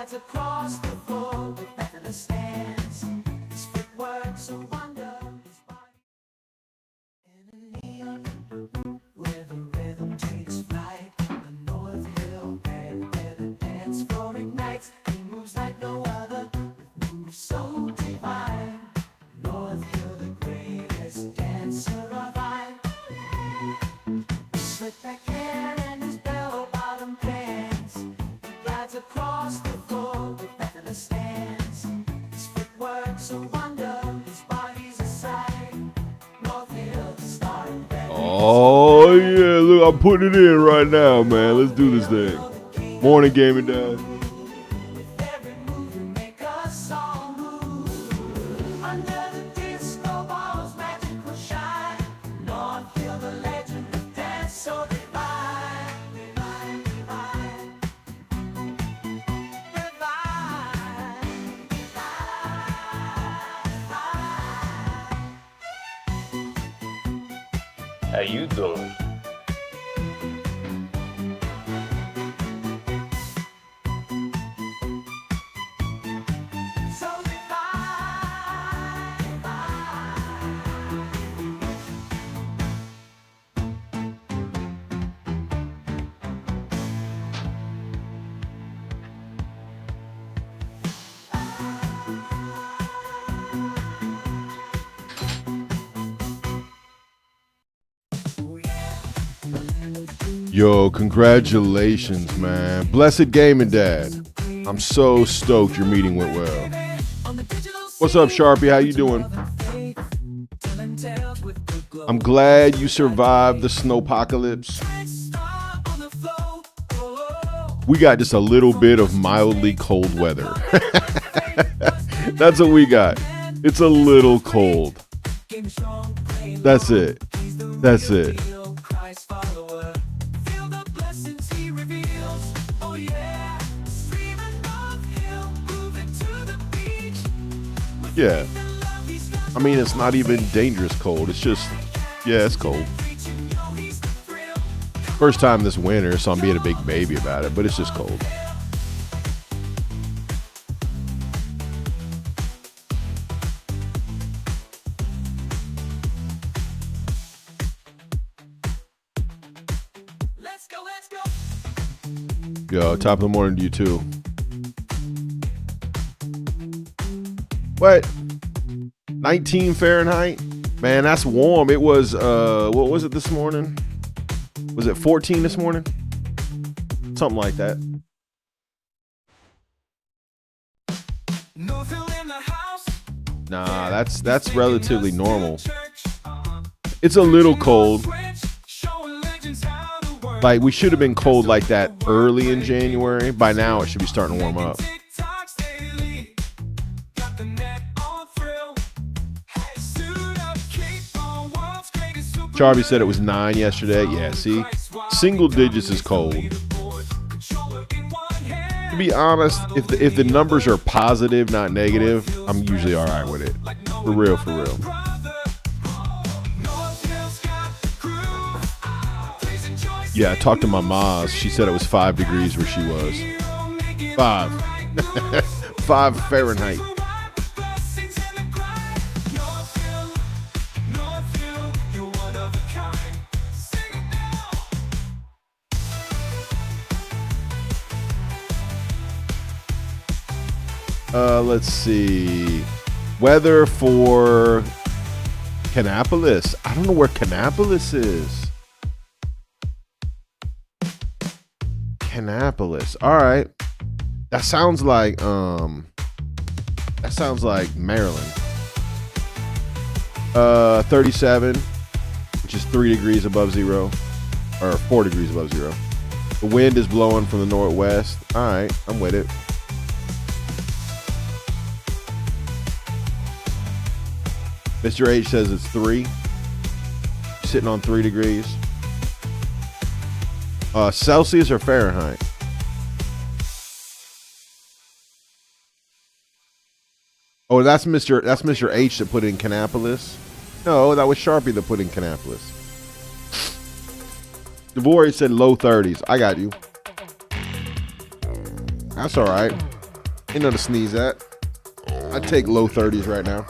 glides across the floor with featherless stands. His footwork so wonder, his body in a neon where the rhythm takes flight. The North Hill band where the dance floor ignites. He moves like no other, with moves so divine. North Hill, the greatest dancer of I. Slick back hair and his bell-bottom pants. He glides across the floor with featherless stands. His footwork so wonder, his body's a sight. North Hill, the star and band. Oh yeah, look, I'm putting it in right now, man. Let's do this thing. Morning, gaming dad. With every move you make us all move. Under the disco ball's magical shine. North Hill, the legend of dance so divine. Divine, divine. Divine, divine. How you doing? So divine, divine. Yo, congratulations, man. Blessed gaming dad. I'm so stoked your meeting went well. What's up, Sharpie? How you doing? I'm glad you survived the snowpocalypse. We got just a little bit of mildly cold weather. That's what we got. It's a little cold. That's it. That's it. Yeah. I mean, it's not even dangerous cold. It's just, yeah, it's cold. First time this winter, so I'm being a big baby about it, but it's just cold. Let's go, let's go. Yo, top of the morning to you too. What? 19 Fahrenheit? Man, that's warm. It was, what was it this morning? Was it 14 this morning? Something like that. Nah, that's relatively normal. It's a little cold. Like, we should have been cold like that early in January. By now, it should be starting to warm up. Charby said it was 9 yesterday. Yeah, see? Single digits is cold. To be honest, if the numbers are positive, not negative, I'm usually all right with it. For real, for real. Yeah, I talked to my ma. She said it was 5 degrees where she was. 5. 5 Fahrenheit. Let's see. Weather for Kannapolis. I don't know where Kannapolis is. Kannapolis. All right. That sounds like Maryland. 37, which is 3 degrees above zero, or 4 degrees above zero. The wind is blowing from the northwest. All right, I'm with it. Mr. H says it's 3. Sitting on 3 degrees. Celsius or Fahrenheit? Oh, that's Mr. H that put in Kannapolis. No, that was Sharpie that put in Kannapolis. Devore said low 30s. I got you. That's all right. Ain't nothing to sneeze at. I take low 30s right now.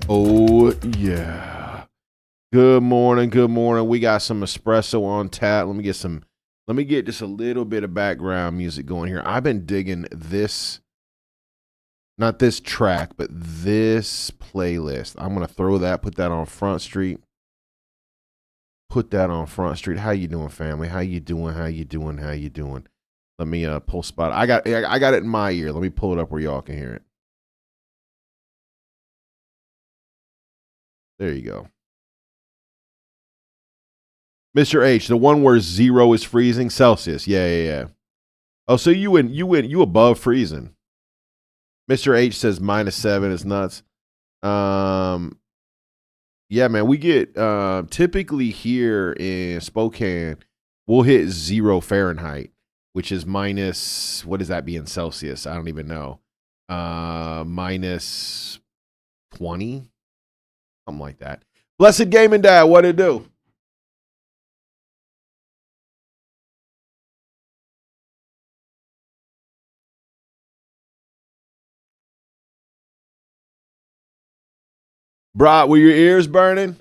Oh, yeah. Good morning. Good morning. We got some espresso on tap. Let me get just a little bit of background music going here. I've been digging this, not this track, but this playlist. I'm going to put that on Front Street. Put that on Front Street. How you doing, family? How you doing? How you doing? How you doing? Let me pull spot. I got it in my ear. Let me pull it up where y'all can hear it. There you go. Mr. H, the one where 0 is freezing Celsius. Yeah. Oh, so you above freezing. Mr. H says -7 is nuts. Yeah, man, we get typically here in Spokane, we'll hit 0 Fahrenheit, which is minus, what does that be in Celsius? I don't even know. Minus 20, something like that. Blessed Gaming Dad, what it do? Bro, were your ears burning?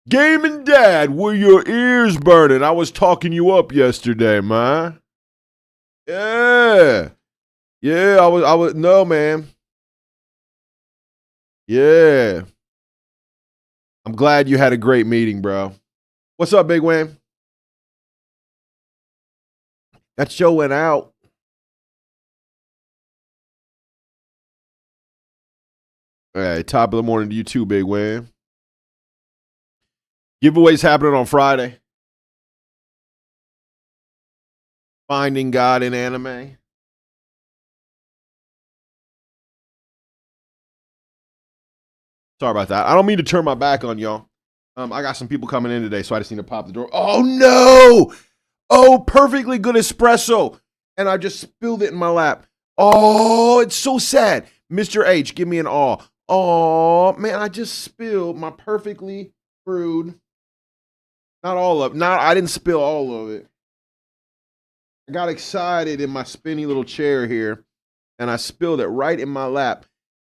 Gaming Dad, were your ears burning? I was talking you up yesterday, man. Yeah. Yeah, I was no, man. Yeah. I'm glad you had a great meeting, bro. What's up, Big Wayne? That show went out. All right, top of the morning to you too, Big Wayne. Giveaways happening on Friday. Finding God in anime. Sorry about that. I don't mean to turn my back on y'all. I got some people coming in today, so I just need to pop the door. Oh no! Oh, perfectly good espresso, and I just spilled it in my lap. Oh, it's so sad. Mr. H, give me an aw. Oh man, I just spilled my perfectly brewed. Not all of. Not I didn't spill all of it. I got excited in my spinny little chair here, and I spilled it right in my lap.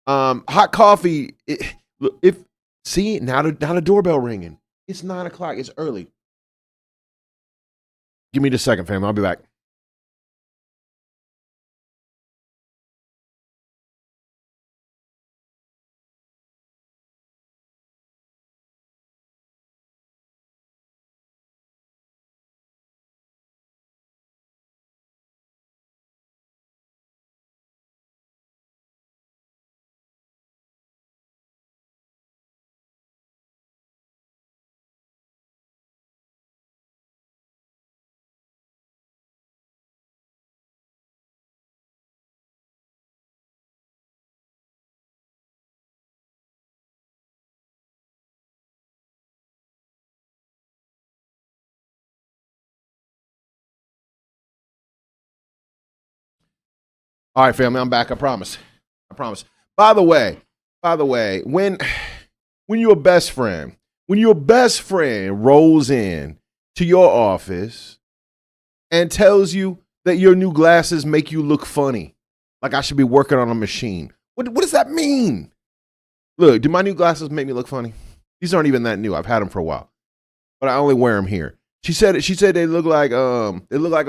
Hot coffee. If see now the doorbell ringing. It's 9 o'clock. It's early. Give me just a second, fam. I'll be back. All right, family. I'm back. I promise. I promise. By the way, when your best friend, when your best friend rolls in to your office and tells you that your new glasses make you look funny, like I should be working on a machine. What does that mean? Look, do my new glasses make me look funny? These aren't even that new. I've had them for a while, but I only wear them here. She said they look like a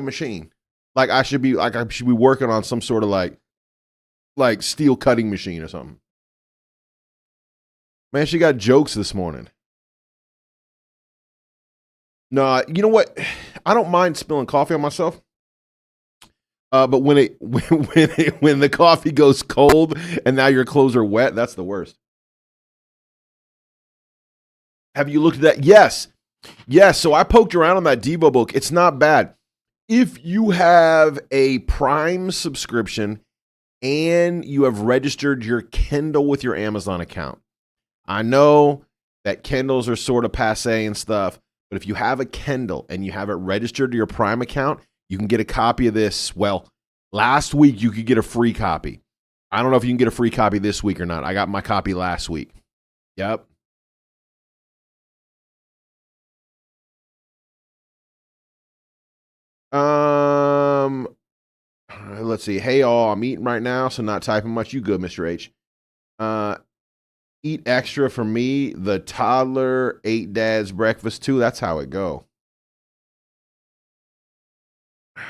machine. Like I should be working on some sort of like steel cutting machine or something. Man, she got jokes this morning. No, you know what? I don't mind spilling coffee on myself. But when the coffee goes cold and now your clothes are wet, that's the worst. Have you looked at that? Yes. So I poked around on that Devo book. It's not bad. If you have a Prime subscription and you have registered your Kindle with your Amazon account, I know that Kindles are sort of passe and stuff, but if you have a Kindle and you have it registered to your Prime account, you can get a copy of this. Well, last week you could get a free copy. I don't know if you can get a free copy this week or not. I got my copy last week. Yep. let's see. Hey, all, I'm eating right now, so not typing much. You good, Mr. H. Eat extra for me. The toddler ate dad's breakfast too. That's how it go. Can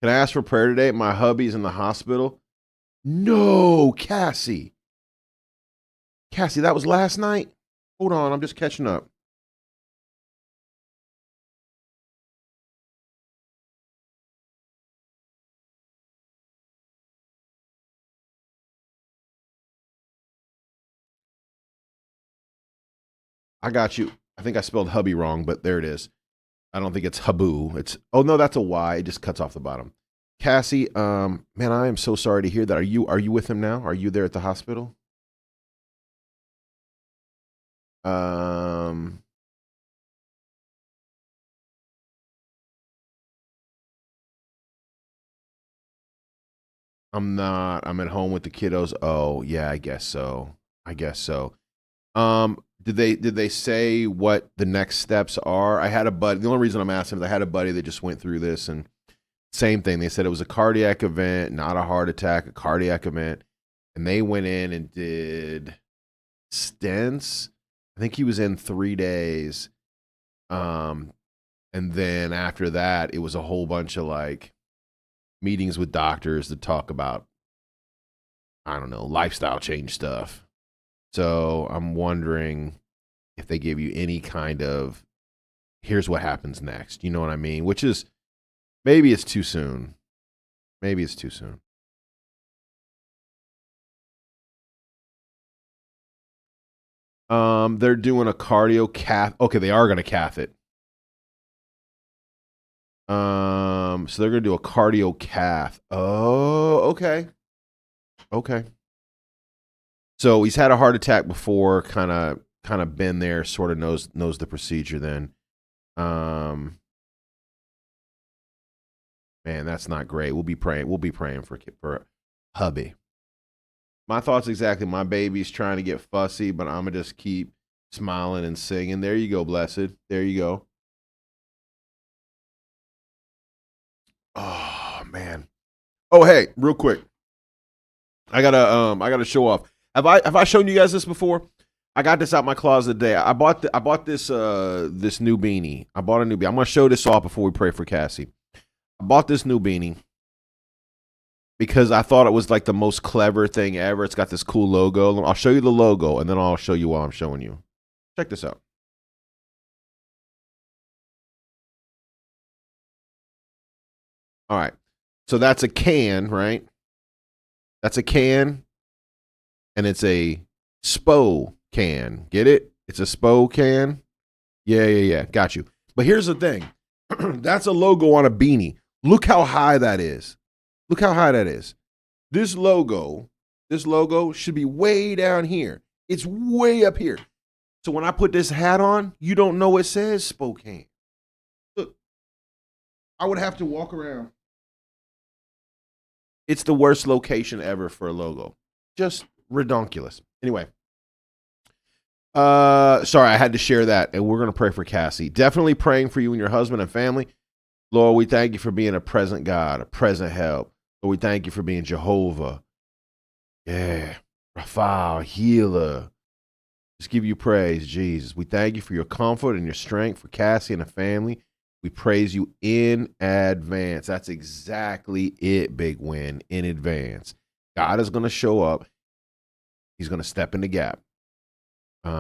I ask for prayer today? My hubby's in the hospital. No, Cassie. Cassie, that was last night? Hold on, I'm just catching up. I got you. I think I spelled hubby wrong, but there it is. I don't think it's habu. It's oh no, that's a Y. It just cuts off the bottom. Cassie, man, I am so sorry to hear that. Are you with him now? Are you there at the hospital? Um I'm not. I'm at home with the kiddos. Oh, yeah, I guess so. I guess so. Did they say what the next steps are? I had a buddy. The only reason I'm asking is I had a buddy that just went through this, and same thing. They said it was a cardiac event, not a heart attack, a cardiac event, and they went in and did stents. I think he was in 3 days. And then after that, it was a whole bunch of like meetings with doctors to talk about, I don't know, lifestyle change stuff. So I'm wondering if they give you any kind of, here's what happens next. You know what I mean? Which is, maybe it's too soon. Maybe it's too soon. They're doing a cardio cath. Okay, they are going to cath it. So they're going to do a cardio cath. Oh, okay. Okay. So he's had a heart attack before, kind of been there, sort of knows the procedure then. Man, that's not great. We'll be praying for hubby. My thoughts exactly. My baby's trying to get fussy, but I'm gonna just keep smiling and singing. There you go, blessed. There you go. Oh man. Oh hey, real quick. I gotta show off. Have I shown you guys this before? I got this out my closet today. I bought this this new beanie. I bought a new beanie. I'm gonna show this off before we pray for Cassie. I bought this new beanie because I thought it was like the most clever thing ever. It's got this cool logo. I'll show you the logo and then I'll show you while I'm showing you. Check this out. All right. So that's a can, right? That's a can, and it's a SPO can. Get it? It's a SPO can. Yeah. Got you. But here's the thing. That's a logo on a beanie. Look how high that is. Look how high that is. This logo should be way down here. It's way up here. So when I put this hat on, you don't know it says Spokane. Look, I would have to walk around. It's the worst location ever for a logo. Just redonkulous. Anyway. Sorry, I had to share that. And we're gonna pray for Cassie. Definitely praying for you and your husband and family. Lord, we thank you for being a present God, a present help. Lord, we thank you for being Jehovah. Yeah. Rapha, healer. Just give you praise, Jesus. We thank you for your comfort and your strength for Cassie and the family. We praise you in advance. That's exactly it, Big Win, in advance. God is going to show up. He's going to step in the gap.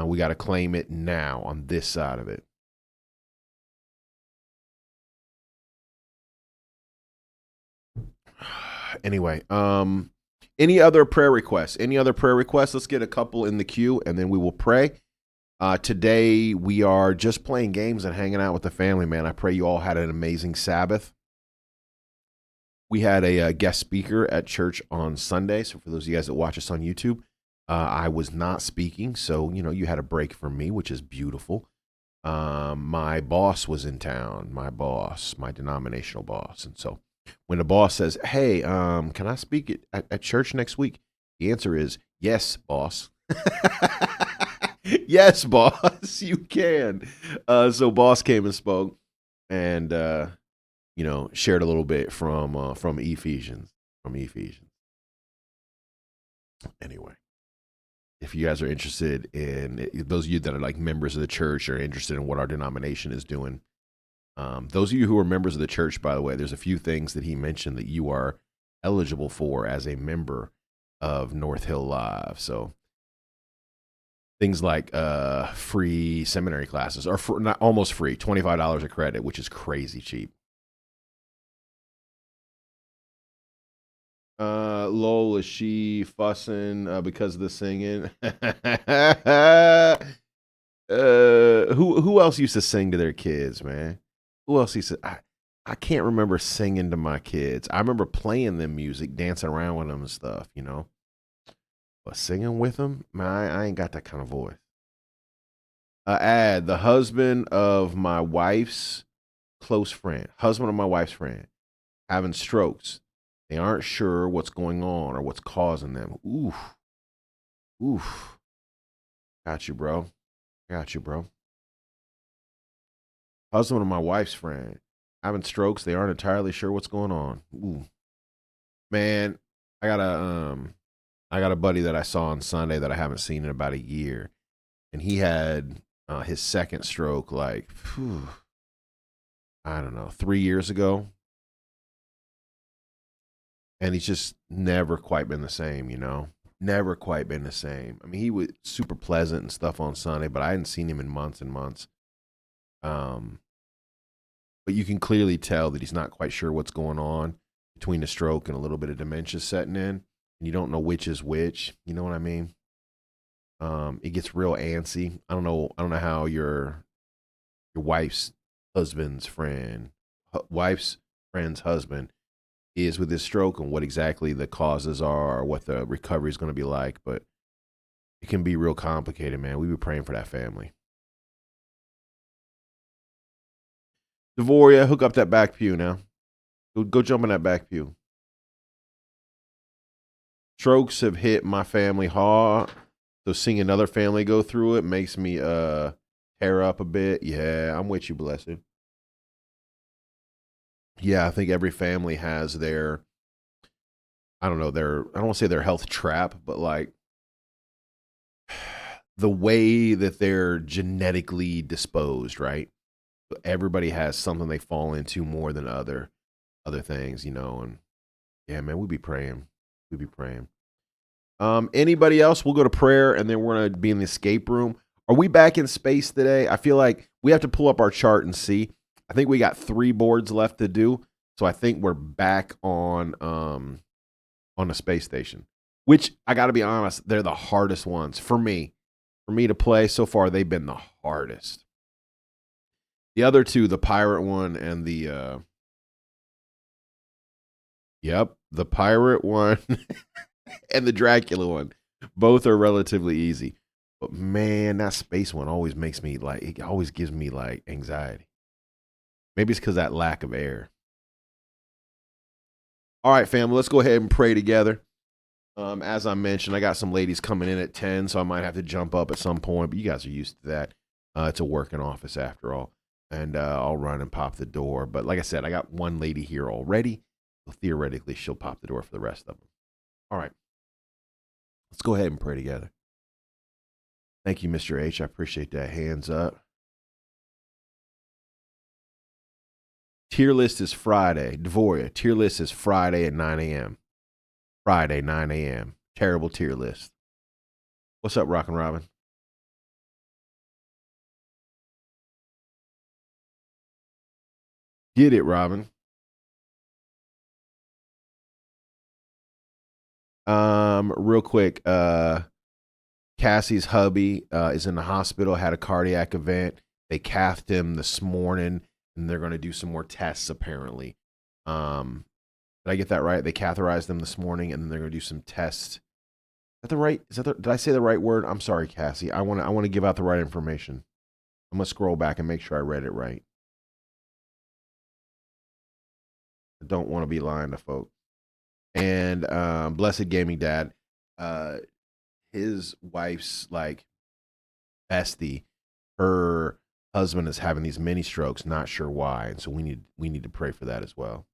We got to claim it now on this side of it. Anyway, any other prayer requests? Any other prayer requests? Let's get a couple in the queue and then we will pray. Today, we are just playing games and hanging out with the family, man. I pray you all had an amazing Sabbath. We had a guest speaker at church on Sunday. So for those of you guys that watch us on YouTube, I was not speaking. So, you had a break from me, which is beautiful. My boss was in town, my denominational boss. And so when the boss says, hey, can I speak at church next week? The answer is yes, boss. Yes, boss, you can. So boss came and spoke, and shared a little bit from Ephesians. Anyway, if you guys are interested in those of you that are like members of the church or interested in what our denomination is doing, those of you who are members of the church, by the way, there's a few things that he mentioned that you are eligible for as a member of North Hill Live. So things like free seminary classes, or not almost free, $25 a credit, which is crazy cheap. Lol, is she fussing because of the singing? Who else used to sing to their kids, man? Who else used to? I can't remember singing to my kids. I remember playing them music, dancing around with them and stuff, But singing with them, man, I ain't got that kind of voice. The husband of my wife's close friend, having strokes. They aren't sure what's going on or what's causing them. Oof. Got you, bro. Husband of my wife's friend having strokes. They aren't entirely sure what's going on. Ooh, man, I got a buddy that I saw on Sunday that I haven't seen in about a year, and he had his second stroke like, I don't know, 3 years ago. And he's just never quite been the same, Never quite been the same. I mean, he was super pleasant and stuff on Sunday, but I hadn't seen him in months and months. But you can clearly tell that he's not quite sure what's going on between the stroke and a little bit of dementia setting in, and you don't know which is which. You know what I mean? It gets real antsy. I don't know how your wife's friend's husband is with this stroke and what exactly the causes are or what the recovery is going to be like, but it can be real complicated, man. We be praying for that family. Devoria, hook up that back pew now. Go jump in that back pew. Strokes have hit my family hard, so seeing another family go through it makes me tear up a bit. Yeah, I'm with you, blessed. Yeah, I think every family has their, I don't want to say their health trap, but like the way that they're genetically disposed, right? Everybody has something they fall into more than other things, and yeah, man, we be praying. Anybody else? We'll go to prayer and then we're gonna be in the escape room. Are we back in space today? I feel like we have to pull up our chart and see. I think we got 3 boards left to do. So I think we're back on the space station, which I got to be honest, they're the hardest ones for me to play. So far, they've been the hardest. The other 2, the pirate one and the pirate one and the Dracula one, both are relatively easy. But man, that space one always makes me like, it always gives me like anxiety. Maybe it's because that lack of air. All right, family, let's go ahead and pray together. As I mentioned, I got some ladies coming in at 10, so I might have to jump up at some point, but you guys are used to that. It's a working office after all, and I'll run and pop the door. But like I said, I got one lady here already, so theoretically she'll pop the door for the rest of them. All right, let's go ahead and pray together. Thank you, Mr. H. I appreciate that. Hands up. Tier list is Friday. Dvoria, tier list is Friday at 9 a.m. Friday, 9 a.m. Terrible tier list. What's up, Rockin' Robin? Get it, Robin. Real quick, Cassie's hubby is in the hospital, had a cardiac event. They cathed him this morning, and they're going to do some more tests, apparently. Did I get that right? They catheterized them this morning, and then they're going to do some tests. Is that the right? Did I say the right word? I'm sorry, Cassie. I want to give out the right information. I'm gonna scroll back and make sure I read it right. I don't want to be lying to folks. And Blessed Gaming Dad, his wife's like bestie, her husband is having these mini strokes, not sure why, and so we need to pray for that as well.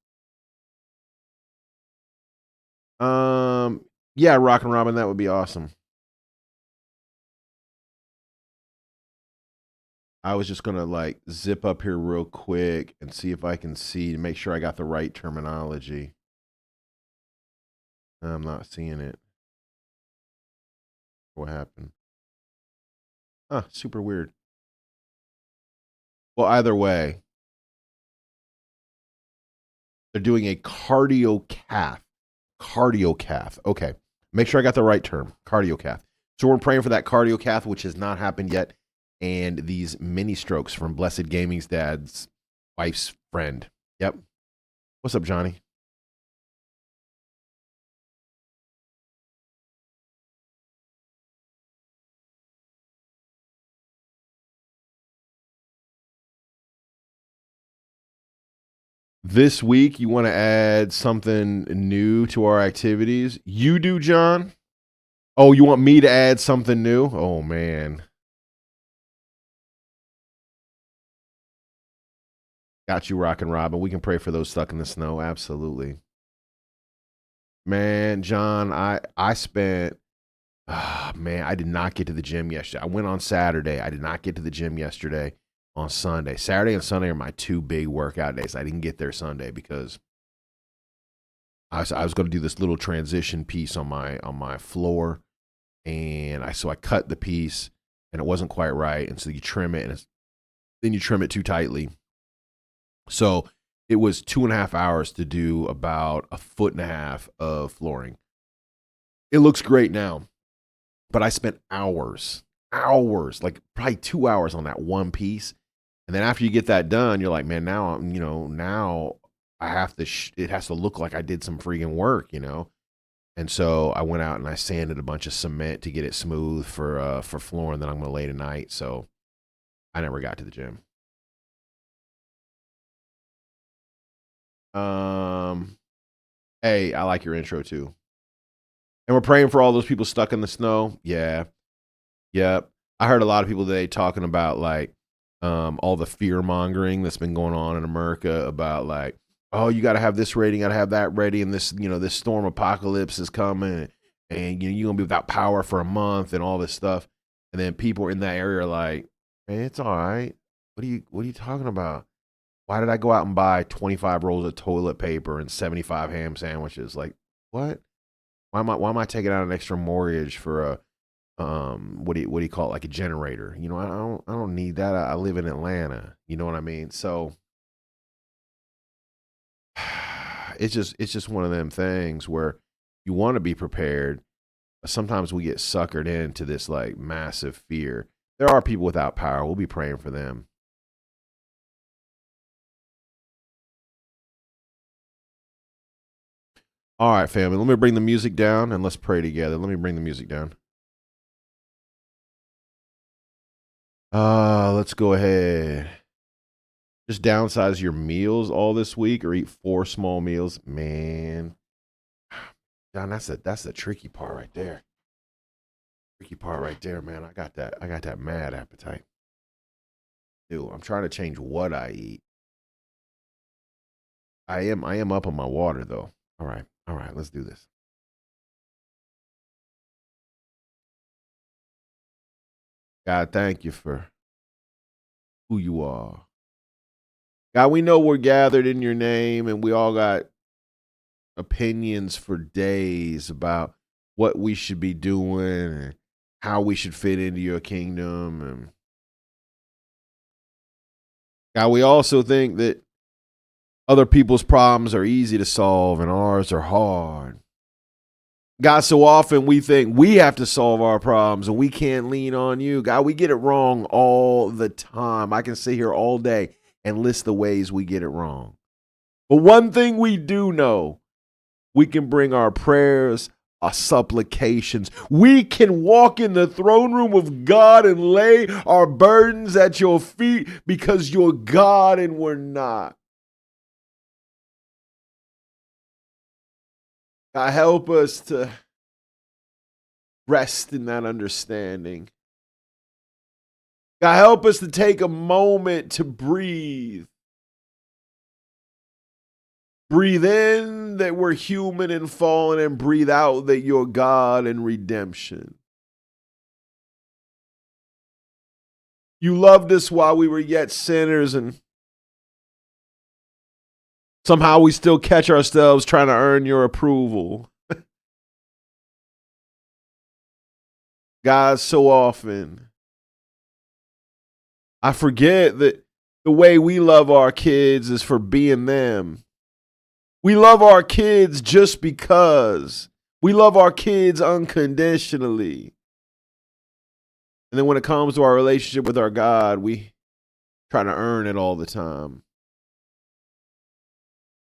Yeah, Rock and Robin, that would be awesome. I was just gonna like zip up here real quick and see if I can see to make sure I got the right terminology. I'm not seeing it. What happened? Super weird. Well, either way, they're doing a cardio cath. Cardio cath. Okay. Make sure I got the right term. Cardio cath. So we're praying for that cardio cath, which has not happened yet, and these mini strokes from Blessed Gaming's dad's wife's friend. Yep. What's up, Johnny? This week, you want to add something new to our activities? You do, John? Oh, you want me to add something new? Oh, man. Got you, Rockin' Robin. We can pray for those stuck in the snow. Absolutely. Man, John, I spent man, I did not get to the gym yesterday. I went on Saturday. I did not get to the gym yesterday on Sunday. Saturday and Sunday are my two big workout days. I didn't get there Sunday because I was going to do this little transition piece on my floor, and I cut the piece and it wasn't quite right, and so you trim it, and then you trim it too tightly. So it was 2.5 hours to do about 1.5 feet of flooring. It looks great now, but I spent hours, like probably 2 hours on that one piece. And then after you get that done, you're like, man, now I have to, it has to look like I did some freaking work. And so I went out and I sanded a bunch of cement to get it smooth for flooring that I'm going to lay tonight. So I never got to the gym. Hey, I like your intro too. And we're praying for all those people stuck in the snow. Yeah. Yep. I heard a lot of people today talking about like all the fear mongering that's been going on in America about like, oh, you got to have this ready, got to have that ready, and this storm apocalypse is coming, and you're gonna be without power for a month and all this stuff. And then people in that area are like, man, it's all right. What are you talking about? Why did I go out and buy 25 rolls of toilet paper and 75 ham sandwiches? Like, what? Why am I taking out an extra mortgage for a what do you call it, like a generator? I don't need that. I live in Atlanta. You know what I mean? So it's just one of them things where you want to be prepared. But sometimes we get suckered into this like massive fear. There are people without power. We'll be praying for them. All right, family. Let me bring the music down and let's pray together. Let me bring the music down. Let's go ahead. Just downsize your meals all this week or eat 4 small meals. Man, John, that's the tricky part right there. Tricky part right there, man. I got that mad appetite. Dude, I'm trying to change what I eat. I am up on my water though. All right. All right, let's do this. God, thank you for who you are. God, we know we're gathered in your name and we all got opinions for days about what we should be doing and how we should fit into your kingdom. And God, we also think that other people's problems are easy to solve and ours are hard. God, so often we think we have to solve our problems and we can't lean on you. God, we get it wrong all the time. I can sit here all day and list the ways we get it wrong. But one thing we do know, we can bring our prayers, our supplications. We can walk in the throne room of God and lay our burdens at your feet because you're God and we're not. God, help us to rest in that understanding. God, help us to take a moment to breathe. Breathe in that we're human and fallen, and breathe out that you're God and redemption. You loved us while we were yet sinners, and somehow we still catch ourselves trying to earn your approval. God, so often I forget that the way we love our kids is for being them. We love our kids just because. We love our kids unconditionally. And then when it comes to our relationship with our God, we try to earn it all the time.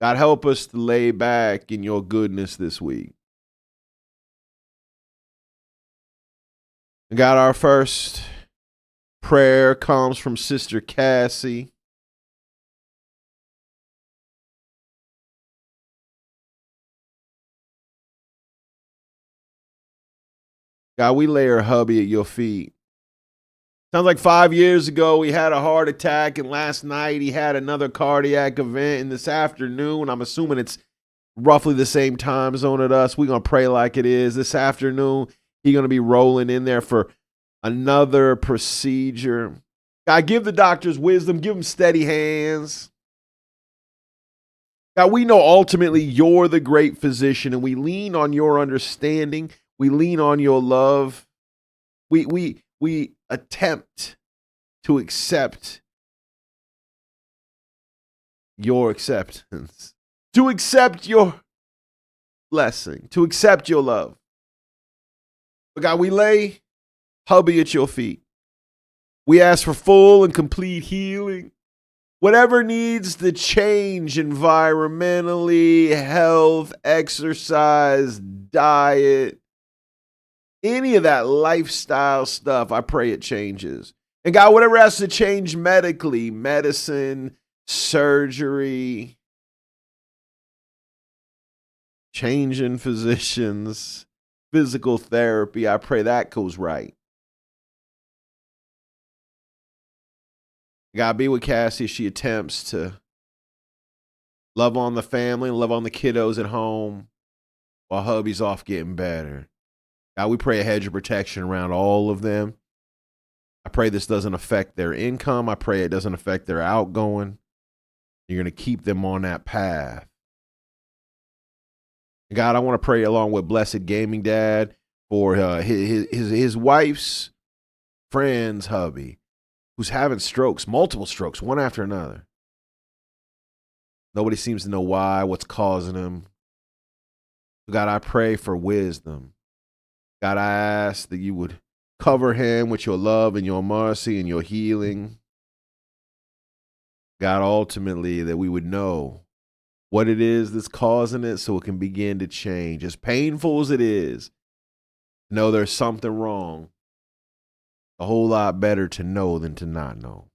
God, help us to lay back in your goodness this week. God, our first prayer comes from Sister Cassie. God, we lay her hubby at your feet. Sounds like 5 years ago he had a heart attack, and last night he had another cardiac event, and this afternoon, I'm assuming it's roughly the same time zone at us. We're going to pray like it is. This afternoon, he's going to be rolling in there for another procedure. God, give the doctors wisdom. Give them steady hands. God, we know ultimately you're the great physician, and we lean on your understanding. We lean on your love. We attempt to accept your acceptance, to accept your blessing, to accept your love. But God, we lay hubby at your feet. We ask for full and complete healing. Whatever needs to change environmentally, health, exercise, diet, any of that lifestyle stuff, I pray it changes. And God, whatever has to change medically, medicine, surgery, changing physicians, physical therapy, I pray that goes right. God, be with Cassie as she attempts to love on the family and love on the kiddos at home while hubby's off getting better. God, we pray a hedge of protection around all of them. I pray this doesn't affect their income. I pray it doesn't affect their outgoing. You're going to keep them on that path. God, I want to pray along with Blessed Gaming Dad for his wife's friend's hubby who's having strokes, multiple strokes, one after another. Nobody seems to know why, what's causing them. God, I pray for wisdom. God, I ask that you would cover him with your love and your mercy and your healing. God, ultimately, that we would know what it is that's causing it so it can begin to change. As painful as it is, know there's something wrong. A whole lot better to know than to not know.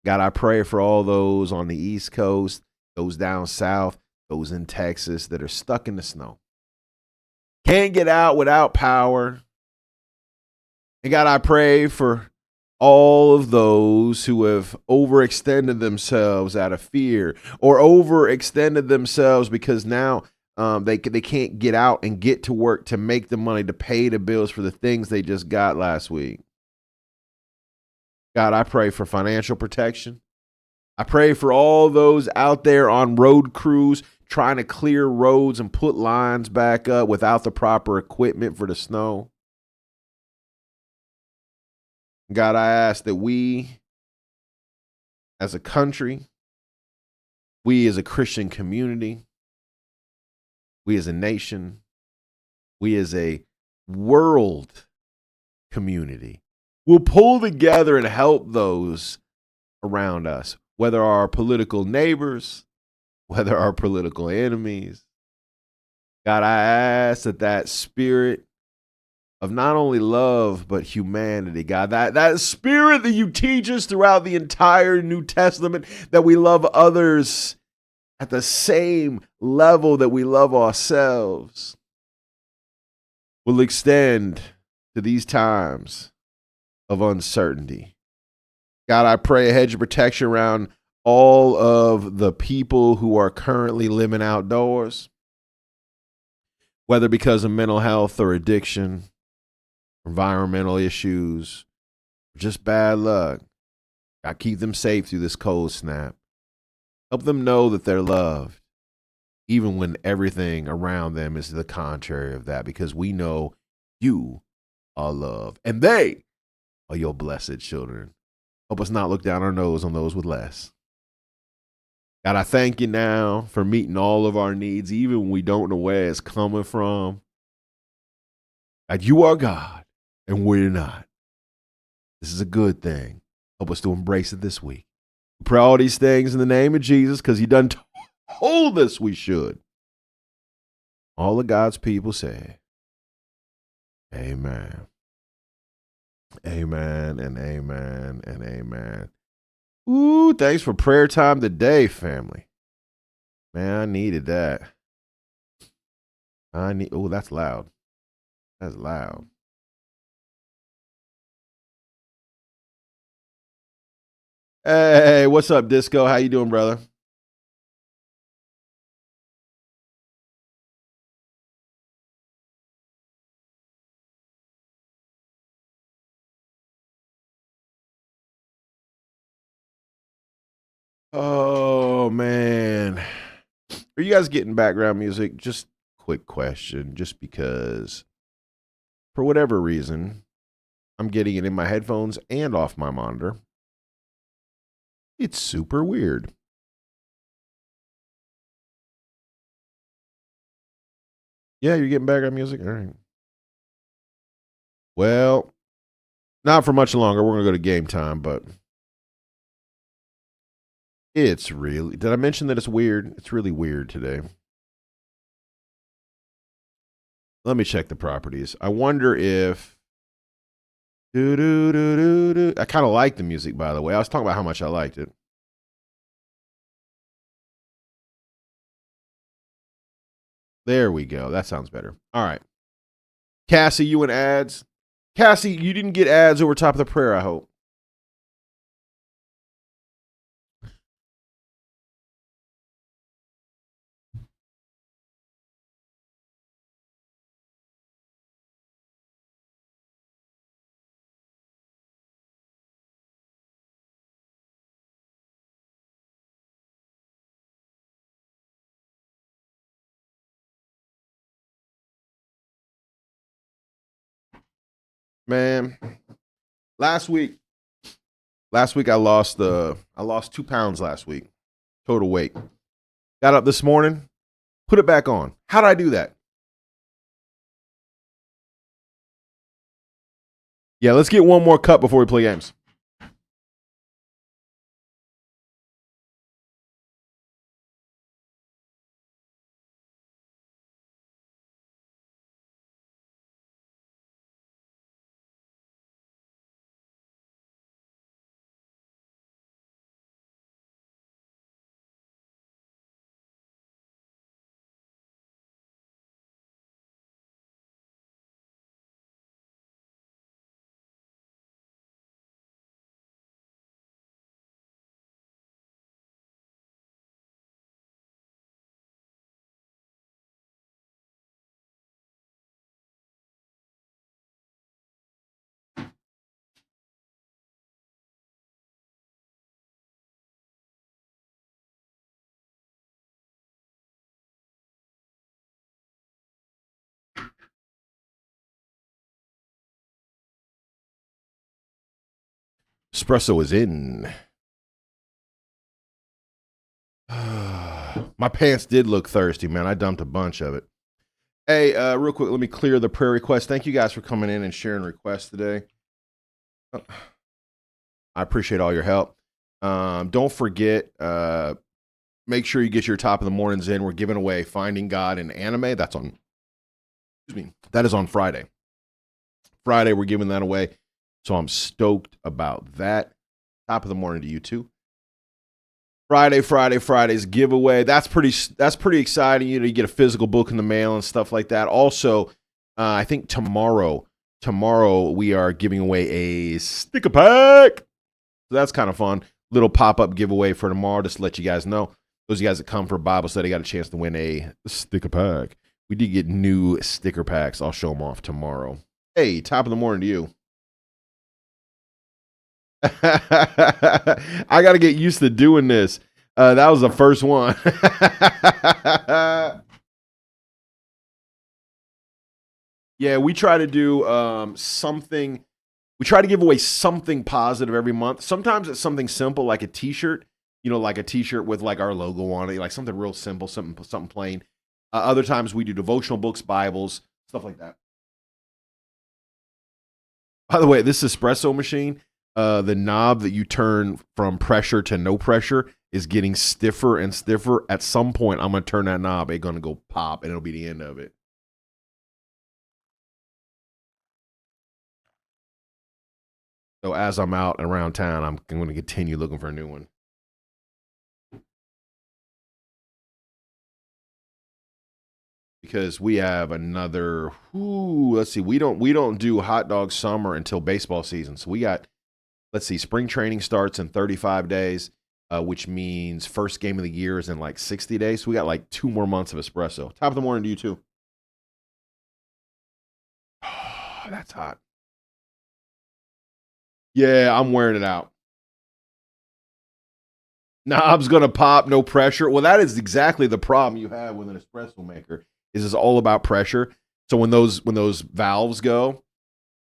God, I pray for all those on the East Coast, those down south, those in Texas that are stuck in the snow. Can't get out without power. And God, I pray for all of those who have overextended themselves out of fear or overextended themselves because now they can't get out and get to work to make the money to pay the bills for the things they just got last week. God, I pray for financial protection. I pray for all those out there on road crews trying to clear roads and put lines back up without the proper equipment for the snow. God, I ask that we as a country, we as a Christian community, we as a nation, we as a world community will pull together and help those around us, whether our political neighbors, whether our political enemies. God, I ask that spirit of not only love, but humanity, God, that spirit that you teach us throughout the entire New Testament, that we love others at the same level that we love ourselves, will extend to these times of uncertainty. God, I pray a hedge of protection around all of the people who are currently living outdoors, whether because of mental health or addiction, environmental issues, or just bad luck. God, keep them safe through this cold snap. Help them know that they're loved, even when everything around them is the contrary of that, because we know you are love and they are your blessed children. Help us not look down our nose on those with less. God, I thank you now for meeting all of our needs, even when we don't know where it's coming from. God, you are God and we're not. This is a good thing. Help us to embrace it this week. We pray all these things in the name of Jesus because he done told us we should. All of God's people say, amen. Amen and amen and amen. Ooh, thanks for prayer time today, family. Man, I needed that. Oh, that's loud. That's loud. Hey, what's up, Disco? How you doing, brother? Oh, man. Are you guys getting background music? Just quick question, just because for whatever reason, I'm getting it in my headphones and off my monitor. It's super weird. Yeah, you're getting background music? All right. Well, not for much longer. We're going to go to game time, but it's really. Did I mention that it's weird? It's really weird today. Let me check the properties. I wonder if. I kind of like the music, by the way. I was talking about how much I liked it. There we go. That sounds better. All right. Cassie, you and ads. Cassie, you didn't get ads over top of the prayer, I hope. Man, last week I lost 2 pounds last week. Total weight. Got up this morning, put it back on. How did I do that? Yeah, let's get one more cup before we play games. Espresso is in. My pants did look thirsty, man. I dumped a bunch of it. Hey, real quick, let me clear the prayer request. Thank you guys for coming in and sharing requests today. I appreciate all your help. Don't forget, make sure you get your top of the mornings in. We're giving away Finding God in Anime. That is on Friday. Friday, we're giving that away. So I'm stoked about that. Top of the morning to you too. Friday's giveaway. That's pretty exciting. You get a physical book in the mail and stuff like that. Also, I think tomorrow we are giving away a sticker pack. So that's kind of fun. Little pop-up giveaway for tomorrow, just to let you guys know. Those of you guys that come for Bible study got a chance to win a sticker pack. We did get new sticker packs. I'll show them off tomorrow. Hey, top of the morning to you. I got to get used to doing this. That was the first one. Yeah, we try to do something. We try to give away something positive every month. Sometimes it's something simple like a T-shirt, like a T-shirt with like our logo on it, like something real simple, something plain. Other times we do devotional books, Bibles, stuff like that. By the way, this espresso machine, the knob that you turn from pressure to no pressure is getting stiffer and stiffer. At some point, I'm going to turn that knob. It's going to go pop, and it'll be the end of it. So as I'm out and around town, I'm going to continue looking for a new one. Because we have another, let's see, we don't do hot dog summer until baseball season. So we got, let's see, spring training starts in 35 days, which means first game of the year is in like 60 days. So we got like 2 more months of espresso. Top of the morning to you too. Oh, that's hot. Yeah, I'm wearing it out. Knob's gonna pop, no pressure. Well, that is exactly the problem you have with an espresso maker. Is it's all about pressure. So when those valves go,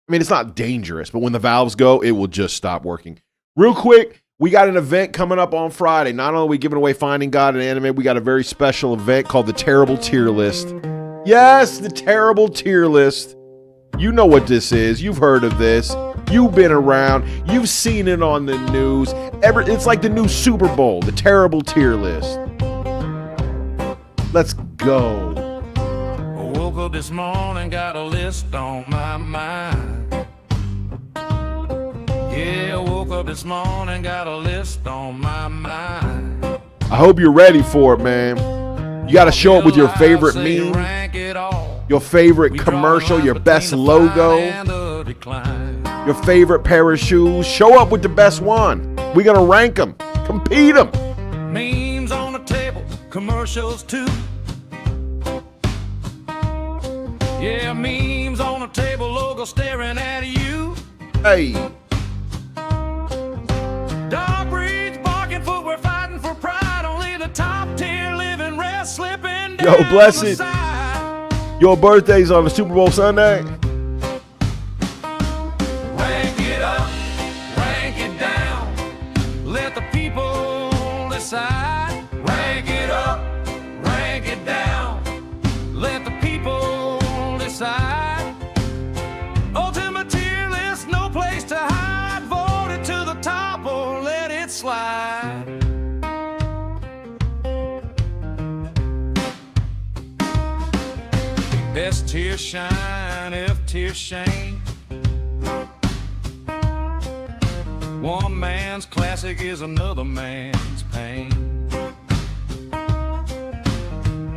I mean, it's not dangerous, but when the valves go, it will just stop working. Real quick, we got an event coming up on Friday. Not only are we giving away Finding God in Anime, we got a very special event called the Terrible Tier List. Yes, the Terrible Tier List. You know what this is. You've heard of this. You've been around. You've seen it on the news. It's like the new Super Bowl, the Terrible Tier List. Let's go. I woke up this morning, got a list on my mind. Yeah, I woke up this morning, got a list on my mind. I hope you're ready for it, man. You got to show up with your favorite meme, your favorite commercial, your best logo, your favorite pair of shoes. Show up with the best one. We're going to rank them, compete them. Memes on the table, commercials too. Yeah, memes on the table, logo staring at you. Hey. Dog breeds barking, footwear fighting for pride. Only the top tier living rest slipping down. Yo, bless it. Your birthday's on the Super Bowl Sunday. Rank it up, rank it down. Let the people decide. Rank it up, rank it down. Let the people decide. Ultimate tier list, no place to hide. Vote it to the top or let it slide. Best tier shine, F tier shame. One man's classic is another man's pain.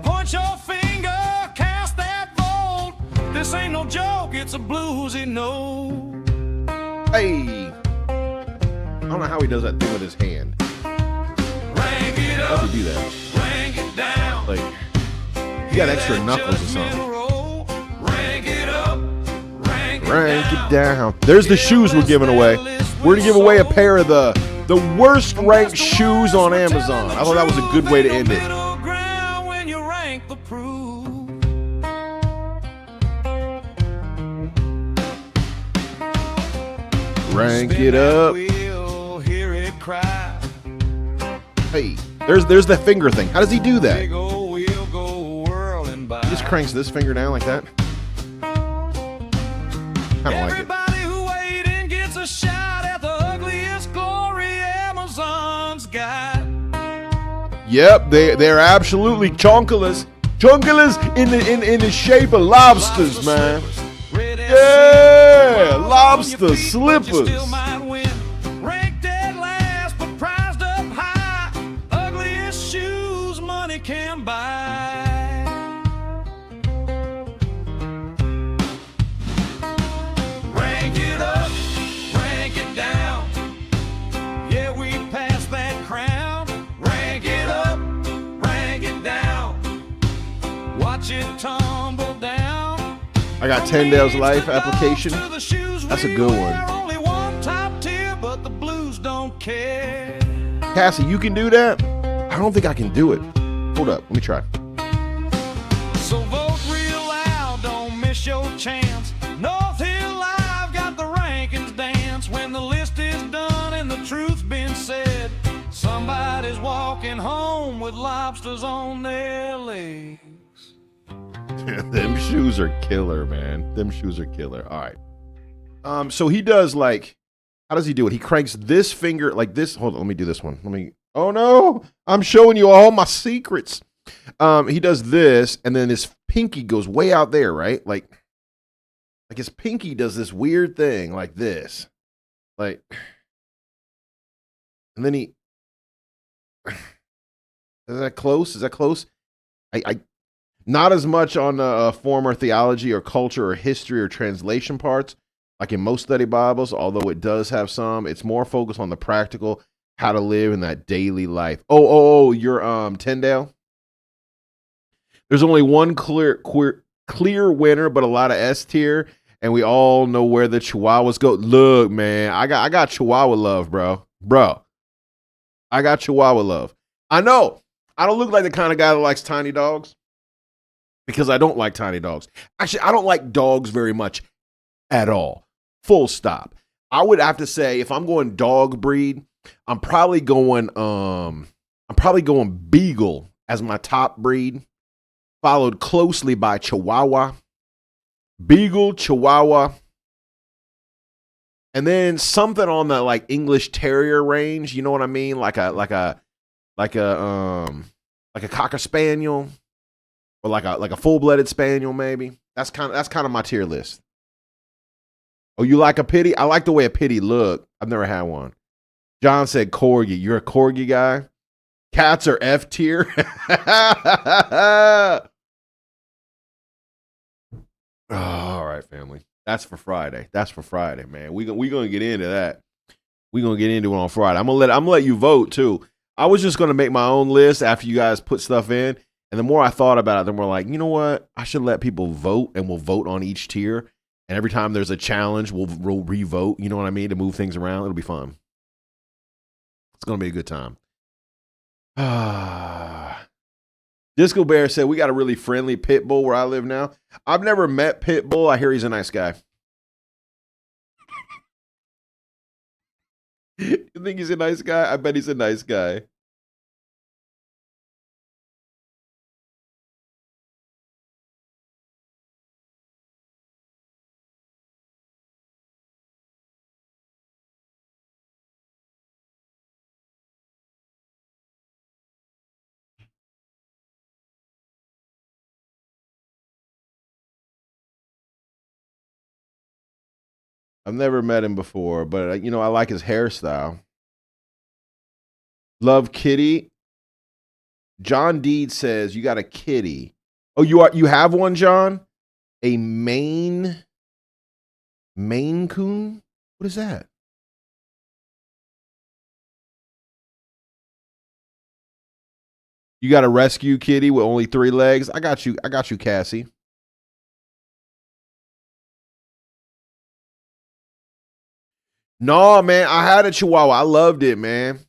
Point your finger, cast that vote. This ain't no joke, it's a bluesy note. Hey. I don't know how he does that thing with his hand. Rank it up, How does he do that? rank it down. Like, he got extra knuckles or something. Rank it up, rank Rank it down. There's the shoes we're giving away. We're going to give away a pair of the worst ranked shoes on Amazon. I thought that was a good way to end it. Rank it up. Hey, there's the finger thing. How does he do that? He just cranks this finger down like that. I don't like it. Everybody who weighed in gets a shot at the ugliest glory Amazon's got. Yep, they're absolutely chonkulous. Chonkulous in the shape of lobsters, man. Yeah, lobster slippers. Ranked dead last, but prized up high. Ugliest shoes money can buy. Rank it up, rank it down. watch it tumble down. I got Tyndale's Life application. That's a good one. Only one top tier, but the blues don't care. Cassie, you can do that? I don't think I can do it. Hold up, let me try. So vote real loud, don't miss your chance. North Hill Live got the rankings dance. When the list is done and the truth's been said, somebody's walking home with lobsters on their legs. Them shoes are killer, man. Them shoes are killer. All right. So he does like, how does he do it? He cranks this finger like this. Hold on, let me do this one. Oh no, I'm showing you all my secrets. He does this, and then his pinky goes way out there, right? Like his pinky does this weird thing like this. Like, and then he, is that close? Is that close? I not as much on former theology or culture or history or translation parts, like in most study Bibles, although it does have some. It's more focused on the practical, how to live in that daily life. Oh, you're Tyndale? There's only one clear winner, but a lot of S tier, and we all know where the Chihuahuas go. Look, man, I got Chihuahua love, bro. I got Chihuahua love. I know I don't look like the kind of guy that likes tiny dogs, because I don't like tiny dogs. Actually, I don't like dogs very much at all. Full stop. I would have to say, if I'm going dog breed, I'm probably going Beagle as my top breed, followed closely by Chihuahua, Beagle, Chihuahua, and then something on the like English Terrier range. You know what I mean? Like a Cocker Spaniel, or like a full-blooded Spaniel, maybe. That's kind of my tier list. Oh, you like a pitty? I like the way a pitty look. I've never had one. John said corgi. You're a corgi guy? Cats are F tier. Oh, all right, family. That's for Friday. Man. We gonna get into that. We gonna get into it on Friday. I'm gonna let you vote too. I was just gonna make my own list after you guys put stuff in, and the more I thought about it, the more like, you know what? I should let people vote, and we'll vote on each tier. And every time there's a challenge, we'll re-vote. You know what I mean? To move things around, it'll be fun. It's gonna be a good time. Disco Bear said, we got a really friendly pit bull where I live now. I've never met Pitbull. I hear he's a nice guy. You think he's a nice guy? I bet he's a nice guy. I've never met him before, but I like his hairstyle. Love kitty. John Deed says you got a kitty. Oh, you have one, John? A Maine Coon? What is that? You got a rescue kitty with only 3 legs? I got you, Cassie. No, man, I had a Chihuahua. I loved it, man.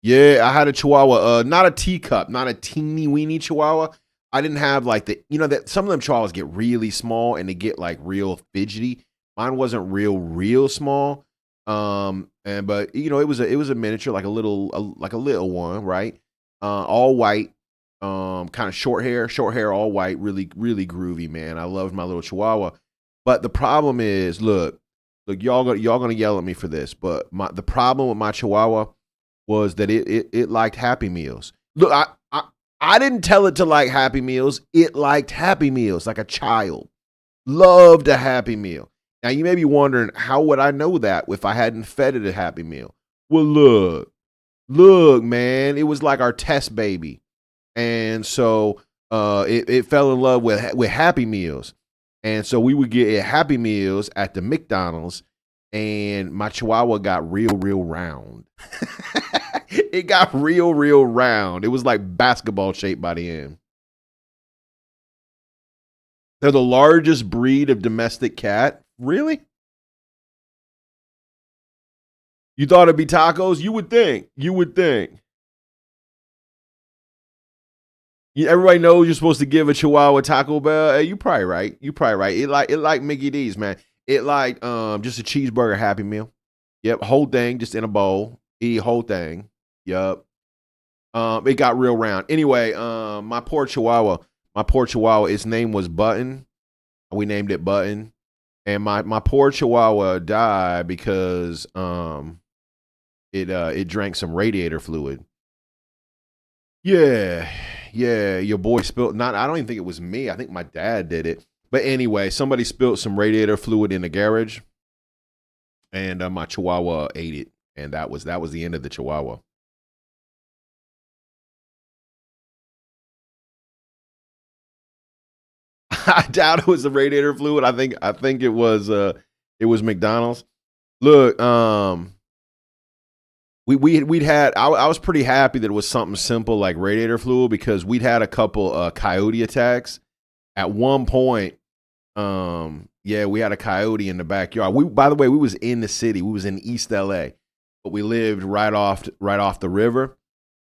Yeah, I had a Chihuahua. Not a teacup, not a teeny weeny Chihuahua. I didn't have like that some of them Chihuahuas get really small and they get like real fidgety. Mine wasn't real small. But it was a miniature, like a little one, right? All white, kind of short hair, all white, really groovy, man. I loved my little Chihuahua. But the problem is, look, y'all gonna yell at me for this, but the problem with my Chihuahua was that it liked Happy Meals. Look, I didn't tell it to like Happy Meals. It liked Happy Meals like a child. Loved a Happy Meal. Now you may be wondering, how would I know that if I hadn't fed it a Happy Meal? Well, look, man, it was like our test baby, and so it fell in love with Happy Meals. And so we would get Happy Meals at the McDonald's, and my Chihuahua got real round. It got real round. It was like basketball shaped by the end. They're the largest breed of domestic cat. Really? You thought it'd be tacos? You would think. You would think. Everybody knows you're supposed to give a Chihuahua Taco Bell. Hey, you probably right. You probably right. It like Mickey D's, man. It like just a cheeseburger Happy Meal. Yep, whole thing just in a bowl. Eat whole thing. Yep. It got real round. Anyway, my poor Chihuahua, its name was Button. We named it Button. And my poor Chihuahua died because it drank some radiator fluid. Yeah, your boy spilled. I don't even think it was me. I think my dad did it. But anyway, somebody spilled some radiator fluid in the garage, and my Chihuahua ate it, and that was the end of the Chihuahua. I doubt it was the radiator fluid. I think it was McDonald's. Look, we'd had. I was pretty happy that it was something simple like radiator fluid because we'd had a couple coyote attacks. At one point, we had a coyote in the backyard. By the way, we was in the city. We was in East LA, but we lived right off the river.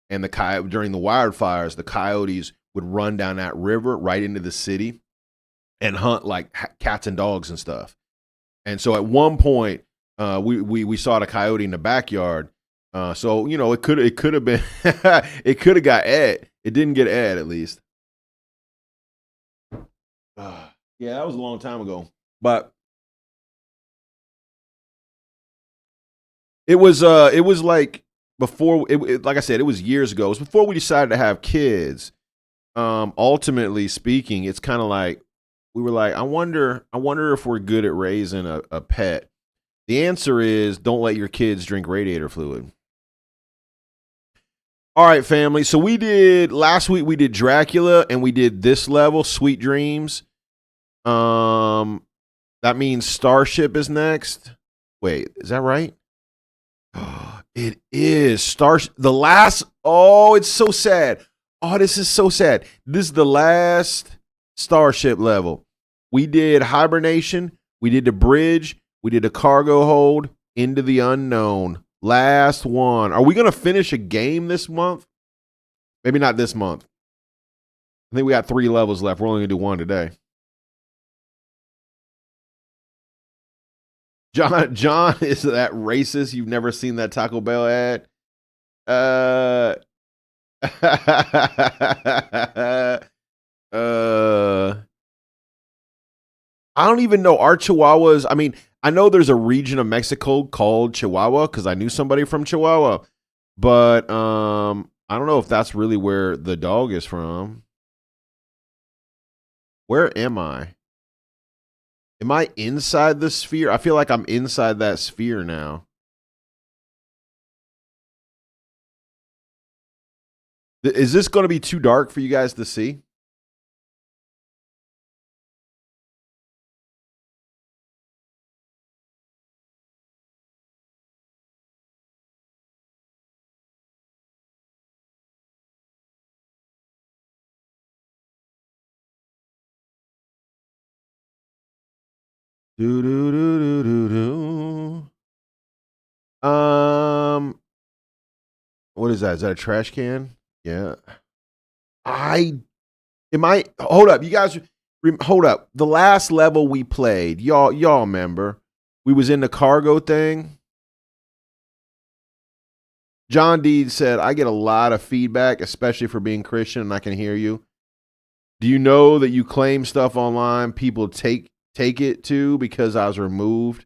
And during the wildfires, the coyotes would run down that river right into the city and hunt like cats and dogs and stuff. And so at one point, we saw the coyote in the backyard. So it could have been it could have got Ed. It didn't get Ed at least. Yeah, that was a long time ago. But it was like before like I said, it was years ago. It was before we decided to have kids. Ultimately speaking, it's kind of like we were like, I wonder if we're good at raising a pet. The answer is don't let your kids drink radiator fluid. All right, family. So last week we did Dracula and we did this level, Sweet Dreams. That means Starship is next. Wait, is that right? It is the last. Oh, it's so sad. Oh, this is so sad. This is the last Starship level. We did Hibernation. We did the bridge. We did a cargo hold. Into the unknown. Last one. Are we going to finish a game this month? Maybe not this month. I think we got 3 levels left. We're only going to do 1 today. John is that racist? You've never seen that Taco Bell ad? I don't even know our Chihuahuas. I mean, I know there's a region of Mexico called Chihuahua because I knew somebody from Chihuahua, but I don't know if that's really where the dog is from. Where am I? Am I inside the sphere? I feel like I'm inside that sphere now. Is this going to be too dark for you guys to see? Do do do do do do. What is that? Is that a trash can? Yeah. Hold up, you guys. Hold up. The last level we played, y'all remember? We was in the cargo thing. John D said, "I get a lot of feedback, especially for being Christian, and I can hear you. Do you know that you claim stuff online? People take it to because I was removed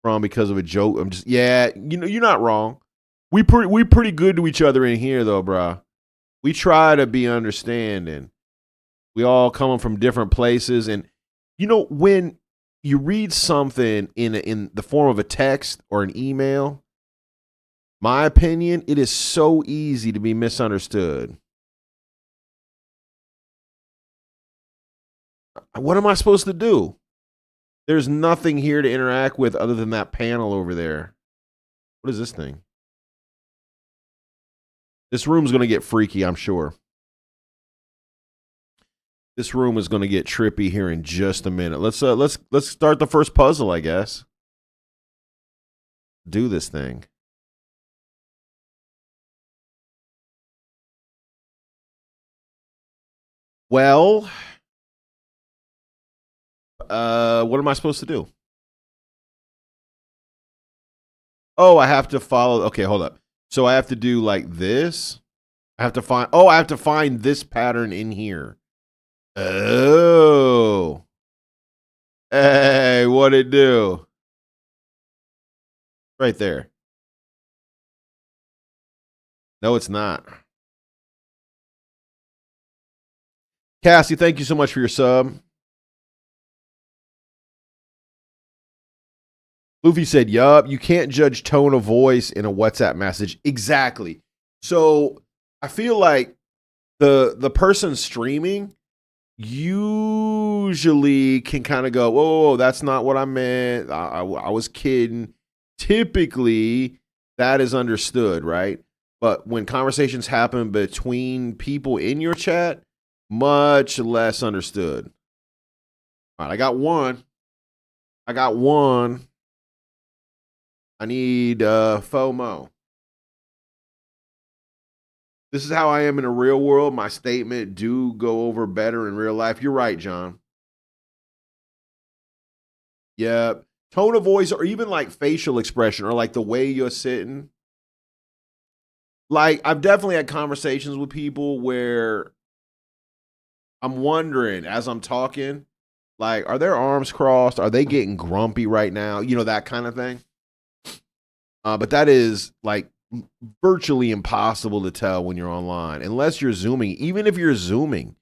from because of a joke. I'm just you're not wrong. We pretty good to each other in here though, bro. We try to be understanding. We all coming from different places, and when you read something in the form of a text or an email, my opinion, it is so easy to be misunderstood. What am I supposed to do? There's nothing here to interact with other than that panel over there. What is this thing? This room's going to get freaky, I'm sure. This room is going to get trippy here in just a minute. Let's start the first puzzle, I guess. Do this thing. Well, what am I supposed to do? Oh, I have to follow. Okay, hold up. So I have to do like this. I have to find this pattern in here. Oh. Hey, what'd it do? Right there. No, it's not. Cassie, thank you so much for your sub. Luffy said, yup, you can't judge tone of voice in a WhatsApp message. Exactly. So I feel like the person streaming usually can kind of go, whoa, that's not what I meant. I was kidding. Typically, that is understood, right? But when conversations happen between people in your chat, much less understood. All right, I got one. I need FOMO. This is how I am in the real world. My statement do go over better in real life. You're right, John. Yep. Tone of voice or even like facial expression or like the way you're sitting. Like I've definitely had conversations with people where I'm wondering as I'm talking, like, are their arms crossed? Are they getting grumpy right now? You know, that kind of thing. But that is like virtually impossible to tell when you're online, unless you're Zooming. Even if you're Zooming,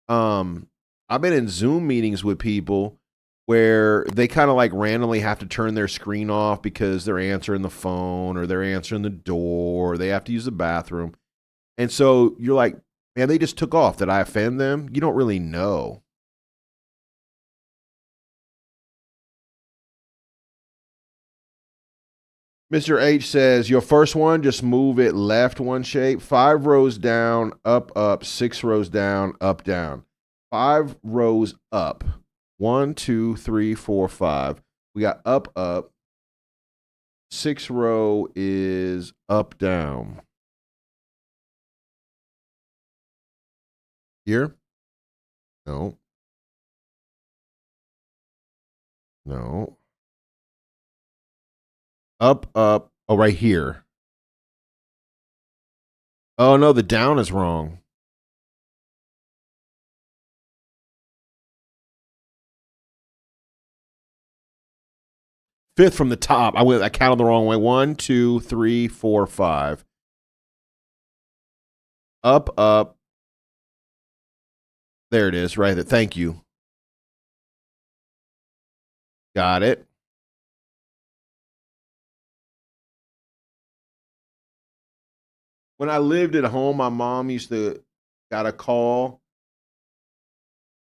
I've been in Zoom meetings with people where they kind of like randomly have to turn their screen off because they're answering the phone or they're answering the door or they have to use the bathroom. And so you're like, man, they just took off. Did I offend them? You don't really know. Mr. H says, your first one, just move it left one shape. 5 rows down, up, up. 6 rows down, up, down. 5 rows up. 1, 2, 3, 4, 5. We got up, up. 6 row is up, down. Here? No. No. Up, up. Oh, right here. Oh, no, the down is wrong. Fifth from the top. I counted the wrong way. 1, 2, 3, 4, 5. Up, up. There it is, right there. Thank you. Got it. When I lived at home, my mom got a call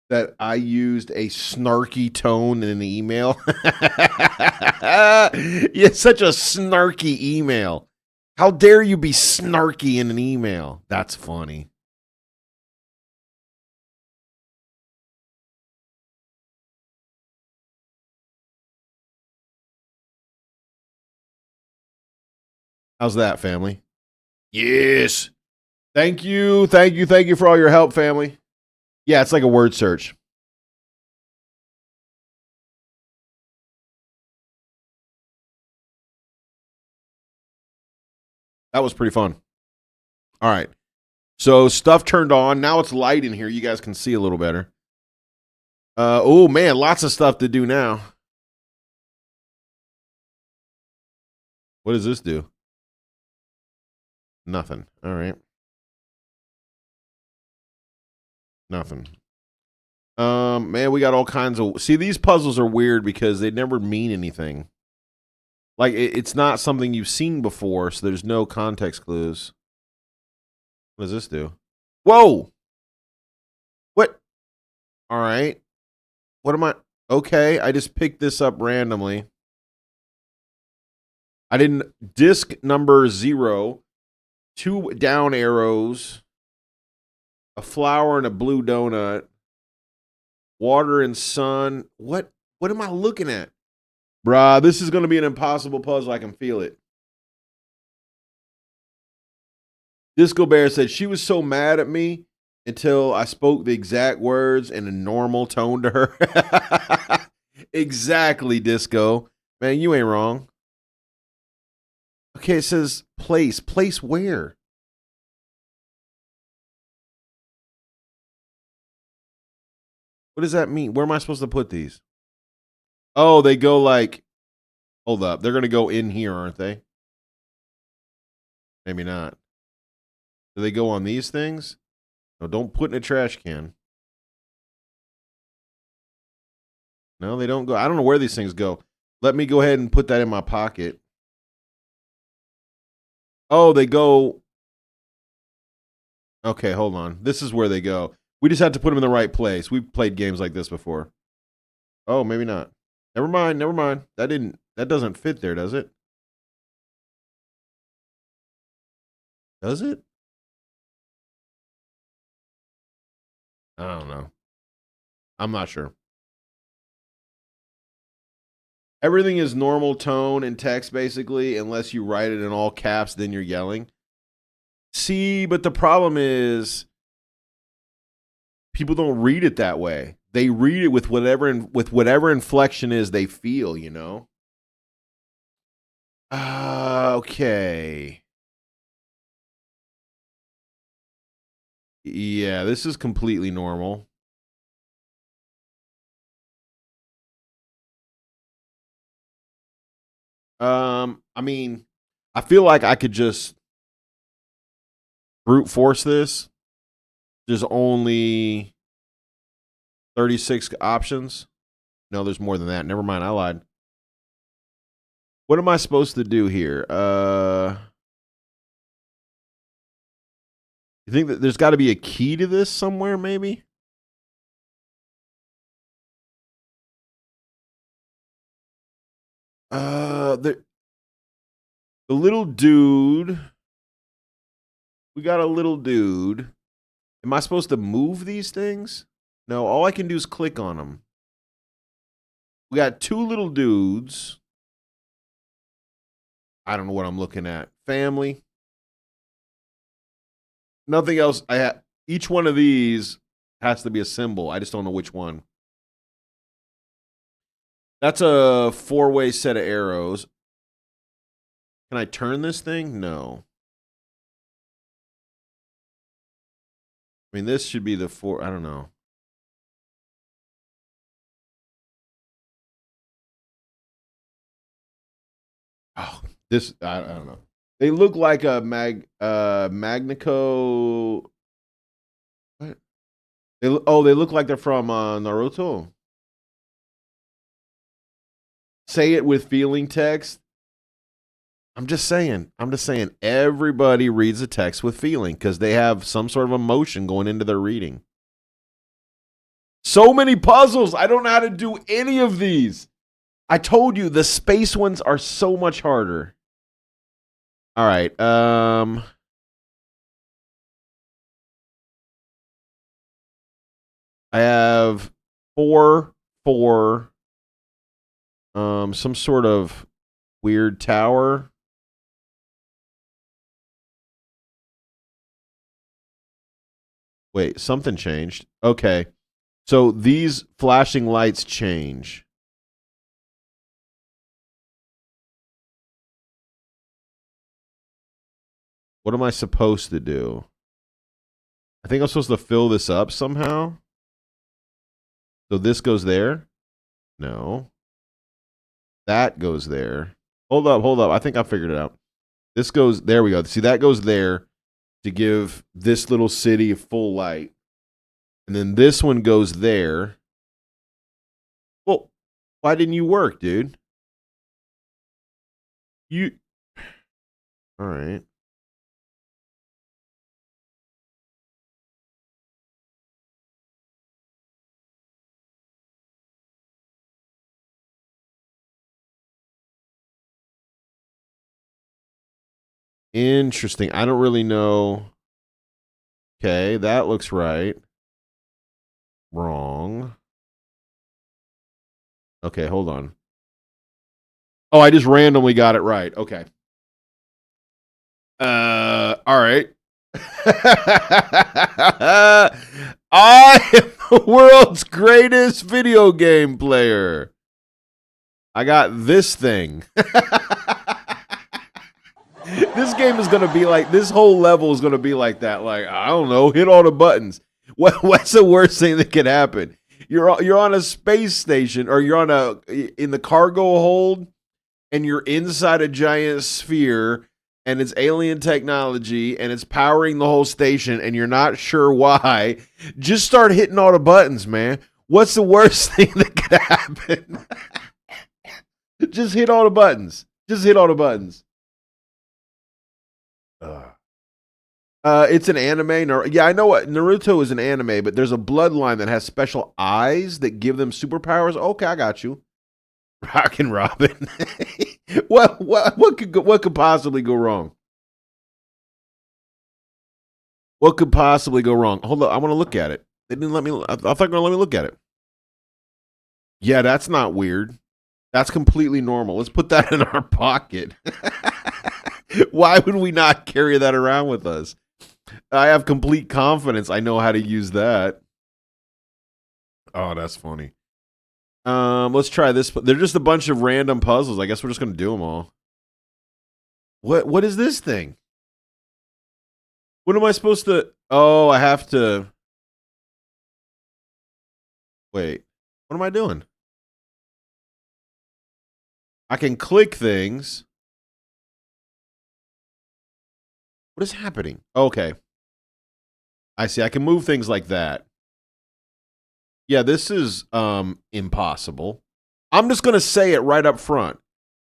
that I used a snarky tone in an email. Yeah, such a snarky email. How dare you be snarky in an email? That's funny. How's that, family? Yes. Thank you. Thank you. Thank you for all your help, family. Yeah, it's like a word search. That was pretty fun. All right. So stuff turned on. Now it's light in here. You guys can see a little better. Oh, man. Lots of stuff to do now. What does this do? Nothing. All right. Nothing. Man, we got all kinds of. See, these puzzles are weird because they never mean anything. Like it's not something you've seen before, so there's no context clues. What does this do? Whoa! What? All right. What am I? Okay, I just picked this up randomly. I didn't. Disc number 0, 2 down arrows, a flower and a blue donut. Water and sun. What am I looking at? Bruh, this is going to be an impossible puzzle. I can feel it. Disco Bear said she was so mad at me until I spoke the exact words in a normal tone to her. Exactly, Disco. Man, you ain't wrong. Okay, it says place. Place where? What does that mean? Where am I supposed to put these? Oh, they go like, hold up. They're going to go in here, aren't they? Maybe not. Do they go on these things? No, don't put in a trash can. No, they don't go. I don't know where these things go. Let me go ahead and put that in my pocket. Oh, they go. Okay, hold on. This is where they go. We just had to put them in the right place. We've played games like this before. Oh, maybe not. Never mind. Never mind. That doesn't fit there, does it? Does it? I don't know. I'm not sure. Everything is normal tone and text, basically, unless you write it in all caps, then you're yelling. See, but the problem is people don't read it that way. They read it with whatever inflection is they feel, you know? Okay. Yeah, this is completely normal. I mean, I feel like I could just brute force this. There's only 36 options. No, there's more than that. Never mind, I lied. What am I supposed to do here? You think that there's got to be a key to this somewhere, maybe? The little dude. We got a little dude. Am I supposed to move these things? No, all I can do is click on them. We got two little dudes. I don't know what I'm looking at. Family. Nothing else. Each one of these has to be a symbol. I just don't know which one. That's a 4-way set of arrows. Can I turn this thing? No. I mean, this should be the 4. I don't know. Oh, this I don't know. They look like a Magnico. What? They look like they're from Naruto. Say it with feeling text. I'm just saying. Everybody reads the text with feeling because they have some sort of emotion going into their reading. So many puzzles. I don't know how to do any of these. I told you the space ones are so much harder. All right. I have 4, some sort of weird tower. Wait, something changed. Okay. So these flashing lights change. What am I supposed to do? I think I'm supposed to fill this up somehow. So this goes there? No. That goes there. Hold up. I think I figured it out. This goes, there we go. See, that goes there to give this little city full light. And then this one goes there. Well, why didn't you work, dude? All right. Interesting. I don't really know. Okay, that looks right. Wrong. Okay, hold on. Oh, I just randomly got it right. Okay. All right. I am the world's greatest video game player. I got this thing. This game is gonna be like, this whole level is gonna be like that. Like, I don't know, hit all the buttons. What's the worst thing that could happen? You're on a space station, or you're on in the cargo hold, and you're inside a giant sphere, and it's alien technology, and it's powering the whole station, and you're not sure why. Just start hitting all the buttons, man. What's the worst thing that could happen? Just hit all the buttons. Just hit all the buttons. It's an anime. Yeah, I know what Naruto is an anime, but there's a bloodline that has special eyes that give them superpowers. Okay, I got you. Rockin' Robin. What could possibly go wrong? What could possibly go wrong? Hold on, I want to look at it. They didn't let me. I thought they were gonna let me look at it. Yeah, that's not weird. That's completely normal. Let's put that in our pocket. Why would we not carry that around with us? I have complete confidence I know how to use that. Oh, that's funny. Let's try this. They're just a bunch of random puzzles. I guess we're just gonna do them all. What is this thing? What am I supposed to? Oh, I have to. Wait. What am I doing? I can click things. What is happening? Okay. I see. I can move things like that. Yeah, this is impossible. I'm just going to say it right up front.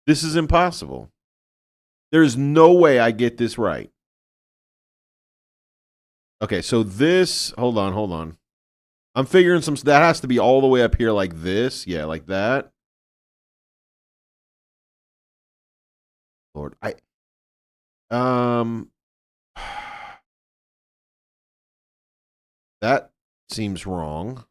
This is impossible. There's no way I get this right. Okay, so this, hold on. I'm figuring that has to be all the way up here like this. Yeah, like that. Lord, that seems wrong.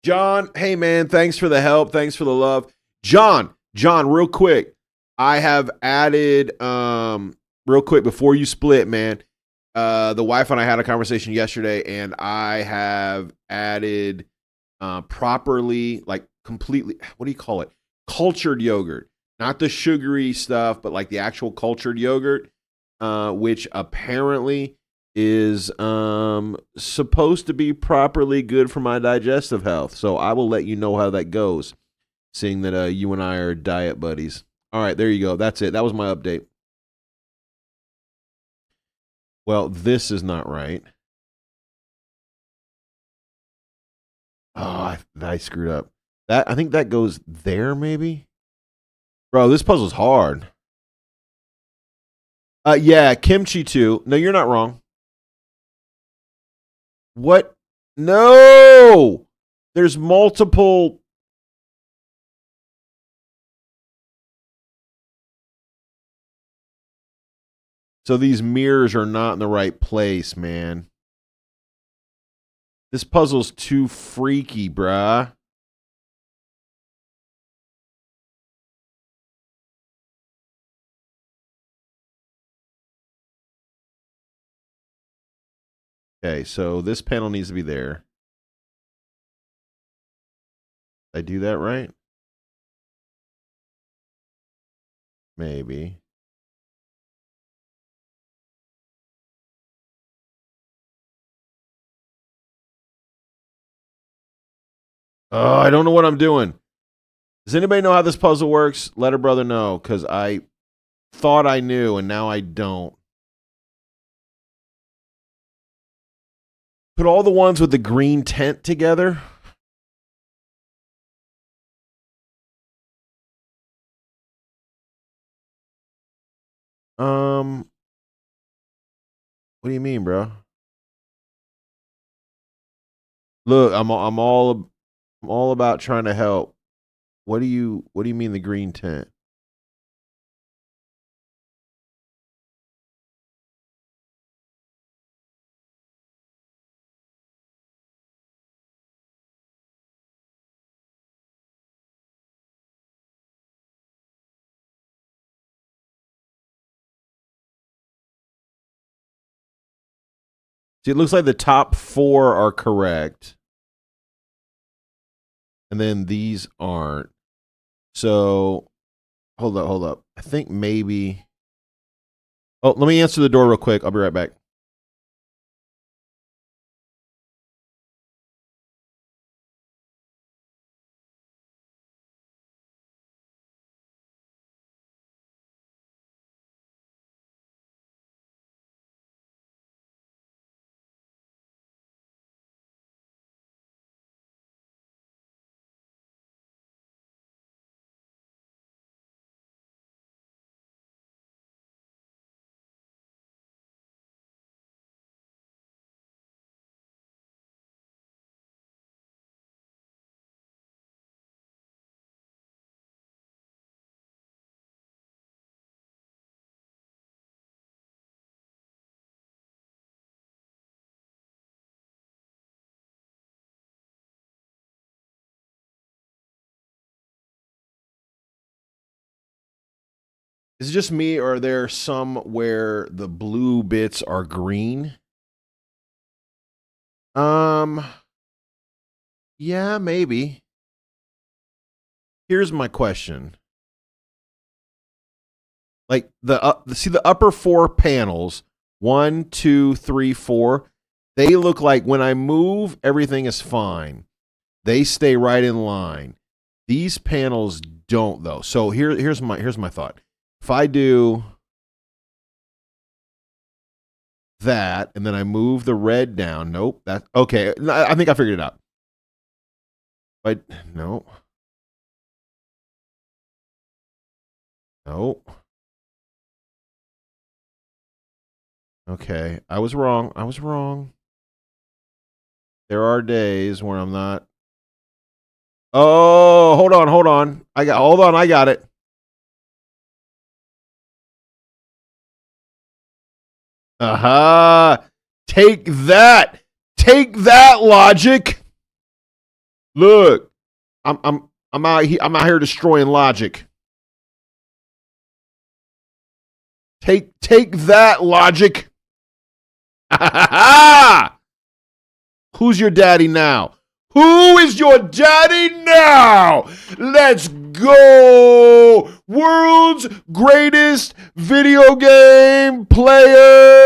John, hey man, thanks for the help. Thanks for the love. John, real quick. I have added, real quick before you split, man. The wife and I had a conversation yesterday, and I have added properly, like completely, what do you call it? Cultured yogurt. Not the sugary stuff, but like the actual cultured yogurt, which apparently is supposed to be properly good for my digestive health. So I will let you know how that goes, seeing that you and I are diet buddies. All right, there you go. That's it. That was my update. Well, this is not right. Oh, I screwed up. I think that goes there, maybe? Bro, this puzzle's hard. Yeah, kimchi too. No, you're not wrong. What? No! There's multiple. So these mirrors are not in the right place, man. This puzzle's too freaky, bruh. Okay, so this panel needs to be there. Did I do that right? Maybe. Oh, I don't know what I'm doing. Does anybody know how this puzzle works? Let a brother know, because I thought I knew, and now I don't. Put all the ones with the green tent together. What do you mean, bro? Look, I'm all about trying to help. What do you mean the green tent? See, it looks like the top 4 are correct. And then these aren't. So, hold up. I think maybe... Oh, let me answer the door real quick. I'll be right back. Is it just me, or are there some where the blue bits are green? Yeah, maybe. Here's my question. Like see the upper 4 panels, 1, 2, 3, 4. They look like when I move, everything is fine. They stay right in line. These panels don't, though. So here's my thought. If I do that and then I move the red down, nope. That okay. I think I figured it out. But no. Nope. Okay. I was wrong. There are days where I'm not. Oh, hold on. I got it. Aha. Take that, logic. Look. I'm out here destroying logic. Take that, logic. Who's your daddy now? Who is your daddy now? Let's go! World's greatest video game player!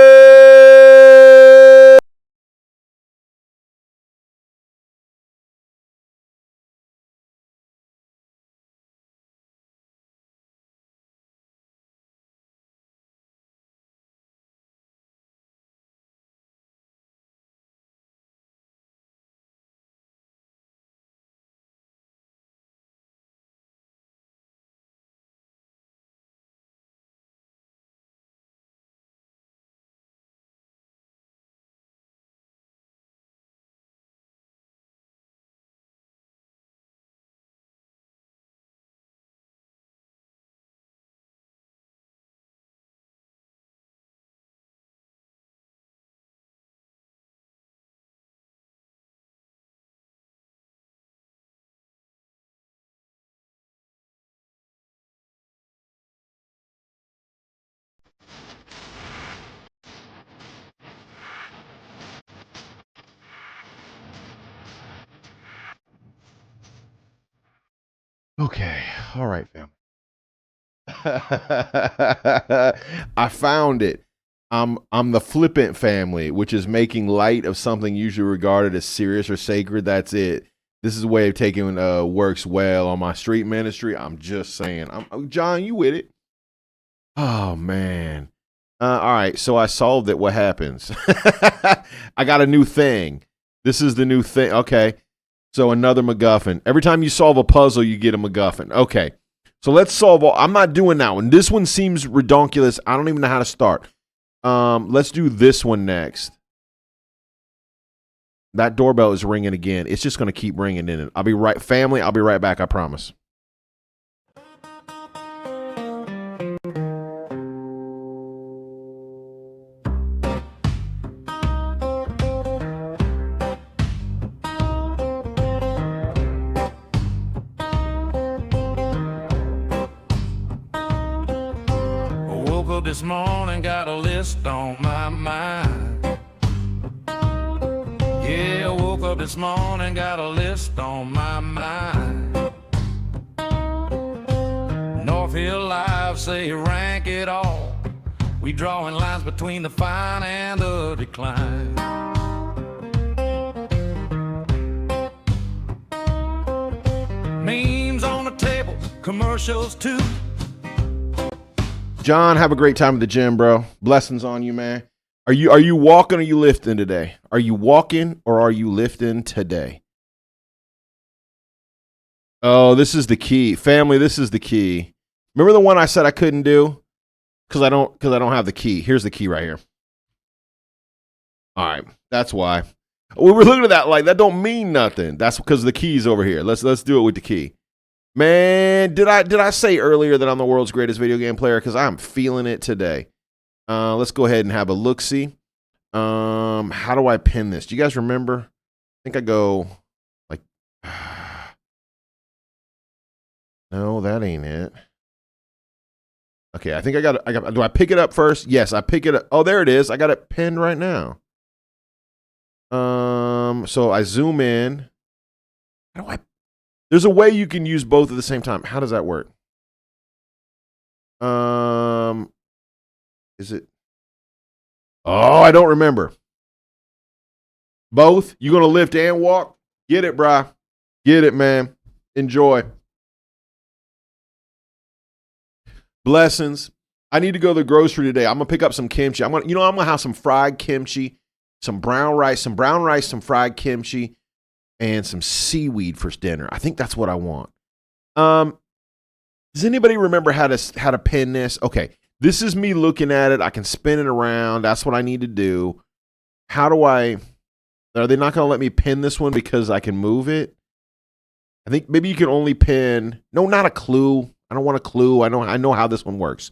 Okay, all right, fam. I found it. I'm the flippant family, which is making light of something usually regarded as serious or sacred. That's it. This is a way of taking works well on my street ministry. I'm just saying. John, you with it? Oh man. All right, so I solved it. What happens? I got a new thing. This is the new thing. Okay. So another MacGuffin. Every time you solve a puzzle, you get a MacGuffin. Okay. So let's solve all. I'm not doing that one. This one seems redonkulous. I don't even know how to start. Let's do this one next. That doorbell is ringing again. It's just going to keep ringing in it. I'll be right, family. I'll be right back. I promise. Woke up this morning, got a list on my mind. Yeah, I woke up this morning, got a list on my mind. Northfield Live say rank it all. We drawing lines between the fine and the decline. Memes on the table, commercials too. John, have a great time at the gym, bro. Blessings on you, man. Are you walking or are you lifting today? Are you walking or are you lifting today? Oh, this is the key. Family, this is the key. Remember the one I said I couldn't do? Because I don't have the key. Here's the key right here. All right. That's why. We were looking at that like that don't mean nothing. That's because the key's over here. Let's do it with the key. Man, did I say earlier that I'm the world's greatest video game player? Because I'm feeling it today. Let's go ahead and have a look-see. How do I pin this? Do you guys remember? I think I go like, no, that ain't it. Okay, I think I got, do I pick it up first? Yes, I pick it up. Oh, there it is. I got it pinned right now. So I zoom in. How do I, there's a way you can use both at the same time. How does that work? Is it? Oh, I don't remember. Both? You gonna lift and walk? Get it, brah. Get it, man. Enjoy. Blessings. I need to go to the grocery today. I'm gonna pick up some kimchi. I'm gonna have some fried kimchi, some brown rice, some fried kimchi, and some seaweed for dinner. I think that's what I want. Does anybody remember how to pin this? Okay, this is me looking at it. I can spin it around. That's what I need to do. How do I? Are they not gonna let me pin this one because I can move it? I think maybe you can only pin. No, not a clue. I don't want a clue. I know how this one works.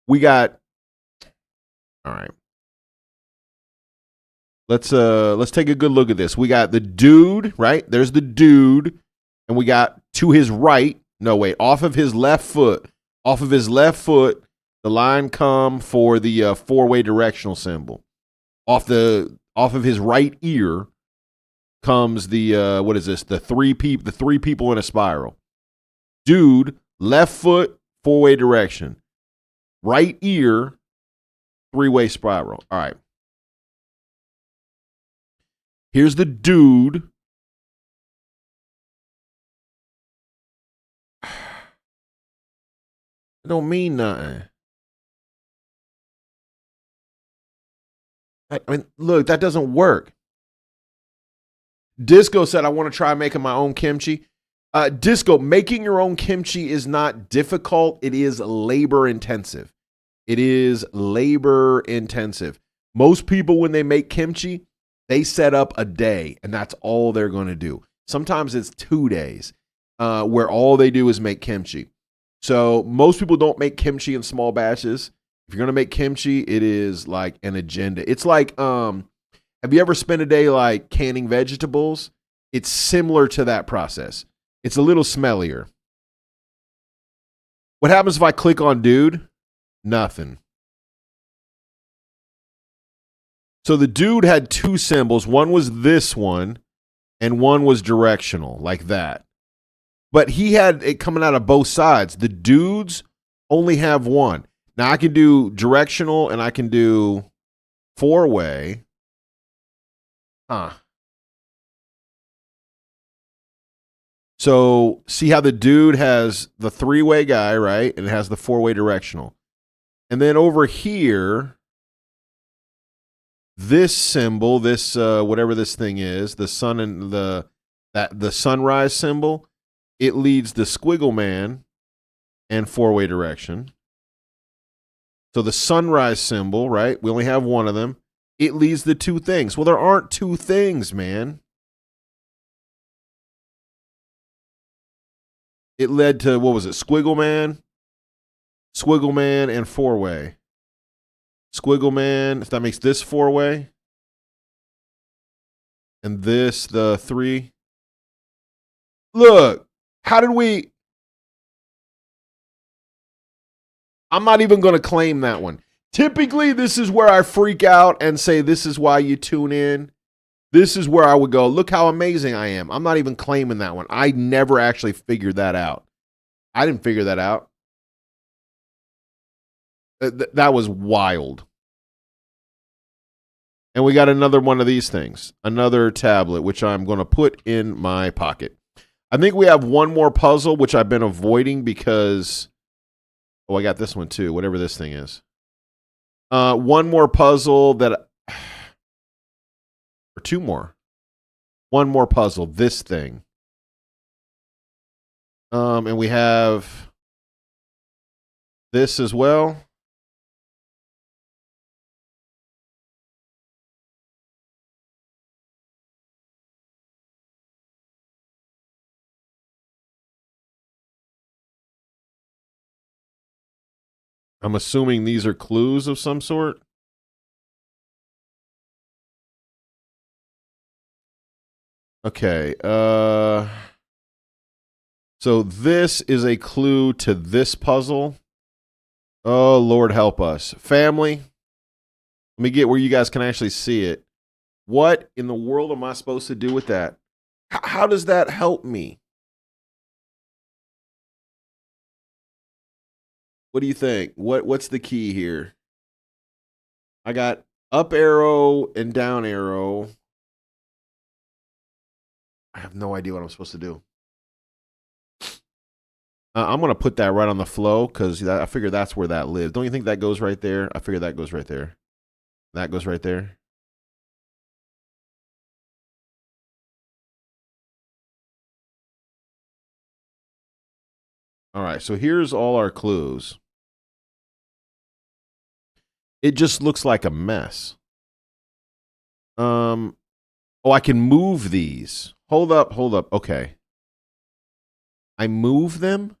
We got. All right. Let's take a good look at this. We got the dude, right? There's the dude, and we got to his right. No, wait, off of his left foot. Off of his left foot, the line come for the four-way directional symbol. Off of his right ear comes the what is this? The three people in a spiral. Dude, left foot, four-way direction. Right ear, three-way spiral. All right. Here's the dude. It don't mean nothing. I mean, look, that doesn't work. Disco said, I want to try making my own kimchi. Disco, making your own kimchi is not difficult. It is labor intensive. Most people, when they make kimchi, they set up a day, and that's all they're going to do. Sometimes it's 2 days where all they do is make kimchi. So most people don't make kimchi in small batches. If you're going to make kimchi, it is like an agenda. It's like, have you ever spent a day like canning vegetables? It's similar to that process. It's a little smellier. What happens if I click on dude? Nothing. So the dude had two symbols. One was this one, and one was directional, like that. But he had it coming out of both sides. The dudes only have one. Now I can do directional and I can do four-way. So see how the dude has the three-way guy, right? And it has the four-way directional. And then over here, this symbol, this whatever this thing is, the sun and the sunrise symbol, it leads the squiggle man and four-way direction. So the sunrise symbol, right? We only have one of them. It leads the two things. Well, there aren't two things, man. It led to, what was it? Squiggle man, and four-way. Squiggle man, if that makes this four-way. And this, the three. Look, how did we... I'm not even going to claim that one. Typically, this is where I freak out and say this is why you tune in. This is where I would go, look how amazing I am. I'm not even claiming that one. I never actually figured that out. I didn't figure that out. That was wild. And we got another one of these things, another tablet, which I'm going to put in my pocket. I think we have one more puzzle, which I've been avoiding because, oh, I got this one too, whatever this thing is. One more puzzle that, or two more. One more puzzle, this thing. And we have this as well. I'm assuming these are clues of some sort. Okay. So this is a clue to this puzzle. Oh, Lord help us. Family, let me get where you guys can actually see it. What in the world am I supposed to do with that? How does that help me? What do you think? What's the key here? I got up arrow and down arrow. I have no idea what I'm supposed to do. I'm going to put that right on the flow because I figure that's where that lives. Don't you think that goes right there? I figure that goes right there. That goes right there. All right, so here's all our clues. It just looks like a mess. Oh, I can move these. Hold up. Okay. I move them?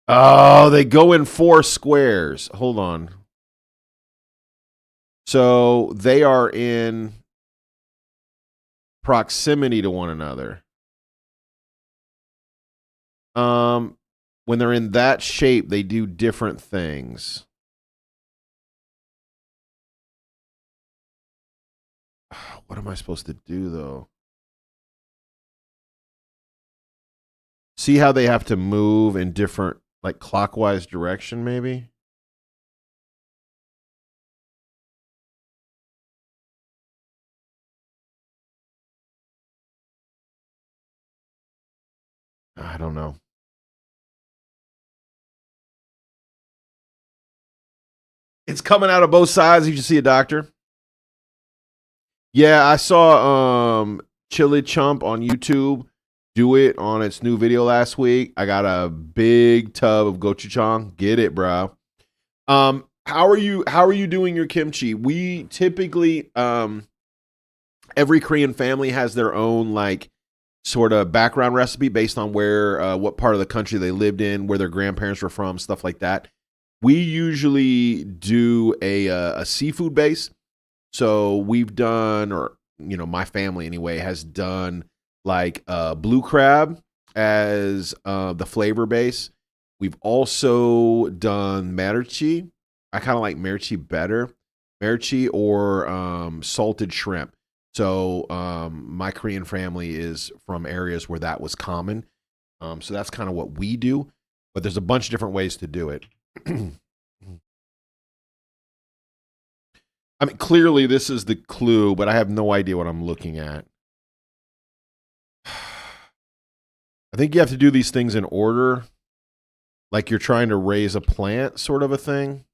Oh, they go in 4 squares. Hold on. So they are in proximity to one another. When they're in that shape, they do different things. What am I supposed to do, though? See how they have to move in different, like, clockwise direction, maybe? I don't know. It's coming out of both sides. You should see a doctor. Yeah, I saw Chili Chump on YouTube do it on its new video last week. I got a big tub of gochujang. Get it, bro. How are you doing your kimchi? We typically every Korean family has their own like sort of background recipe based on where what part of the country they lived in, where their grandparents were from, stuff like that. We usually do a seafood base. So we've done, or my family anyway has done like blue crab as the flavor base. We've also done marichi. I kind of like marichi better. Marichi or salted shrimp. So my Korean family is from areas where that was common. So that's kind of what we do. But there's a bunch of different ways to do it. I mean, clearly this is the clue, but I have no idea what I'm looking at. I think you have to do these things in order, like you're trying to raise a plant, sort of a thing.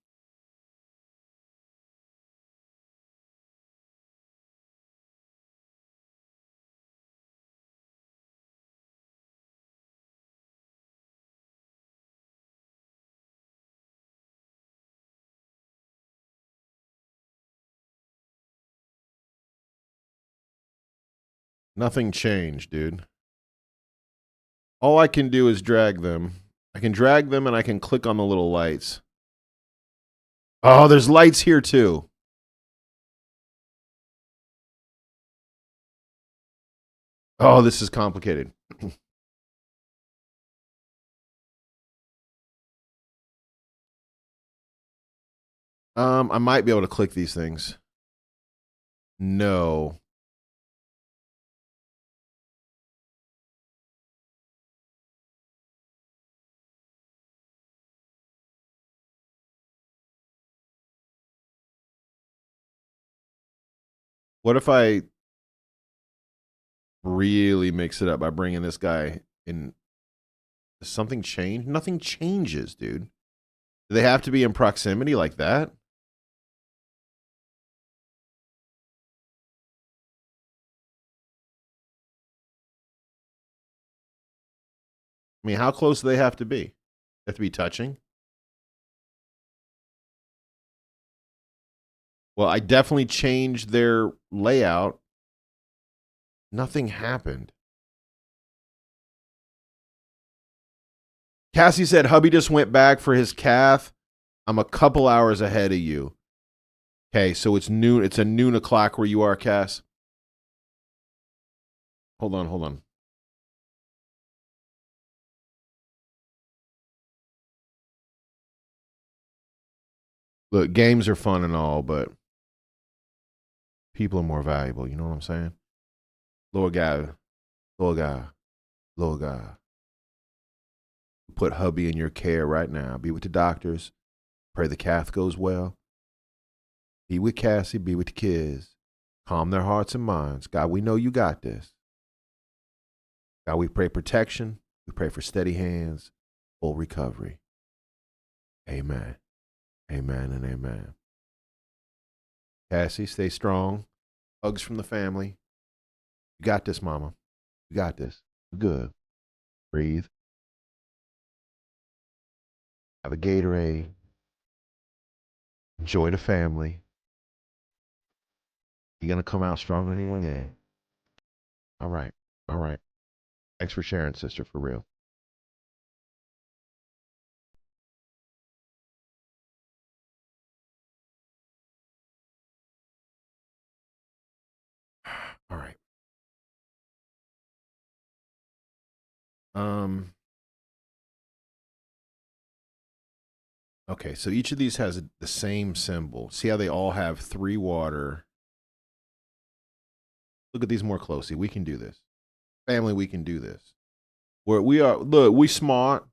Nothing changed, dude. All I can do is drag them. I can drag them and I can click on the little lights. Oh, there's lights here too. Oh, this is complicated. I might be able to click these things. No. What if I really mix it up by bringing this guy in? Does something change? Nothing changes, dude. Do they have to be in proximity like that? I mean, how close do they have to be? They have to be touching? Well, I definitely changed their layout. Nothing happened. Cassie said hubby just went back for his cath. I'm a couple hours ahead of you. Okay, so it's noon. It's a noon o'clock where you are, Cass. Hold on. Look, games are fun and all, but people are more valuable. You know what I'm saying? Lord God, Lord God, Lord God. Put hubby in your care right now. Be with the doctors. Pray the cath goes well. Be with Cassie. Be with the kids. Calm their hearts and minds. God, we know you got this. God, we pray protection. We pray for steady hands, full recovery. Amen. Amen and amen. Cassie, stay strong. Hugs from the family. You got this, mama. You got this. You're good. Breathe. Have a Gatorade. Enjoy the family. You're going to come out stronger than anyone. Yeah. All right. All right. Thanks for sharing, sister, for real. All right. Um. Okay, so each of these has the same symbol. See how they all have 3 water. Look at these more closely. We can do this. Family, we can do this. We are, look, we smart.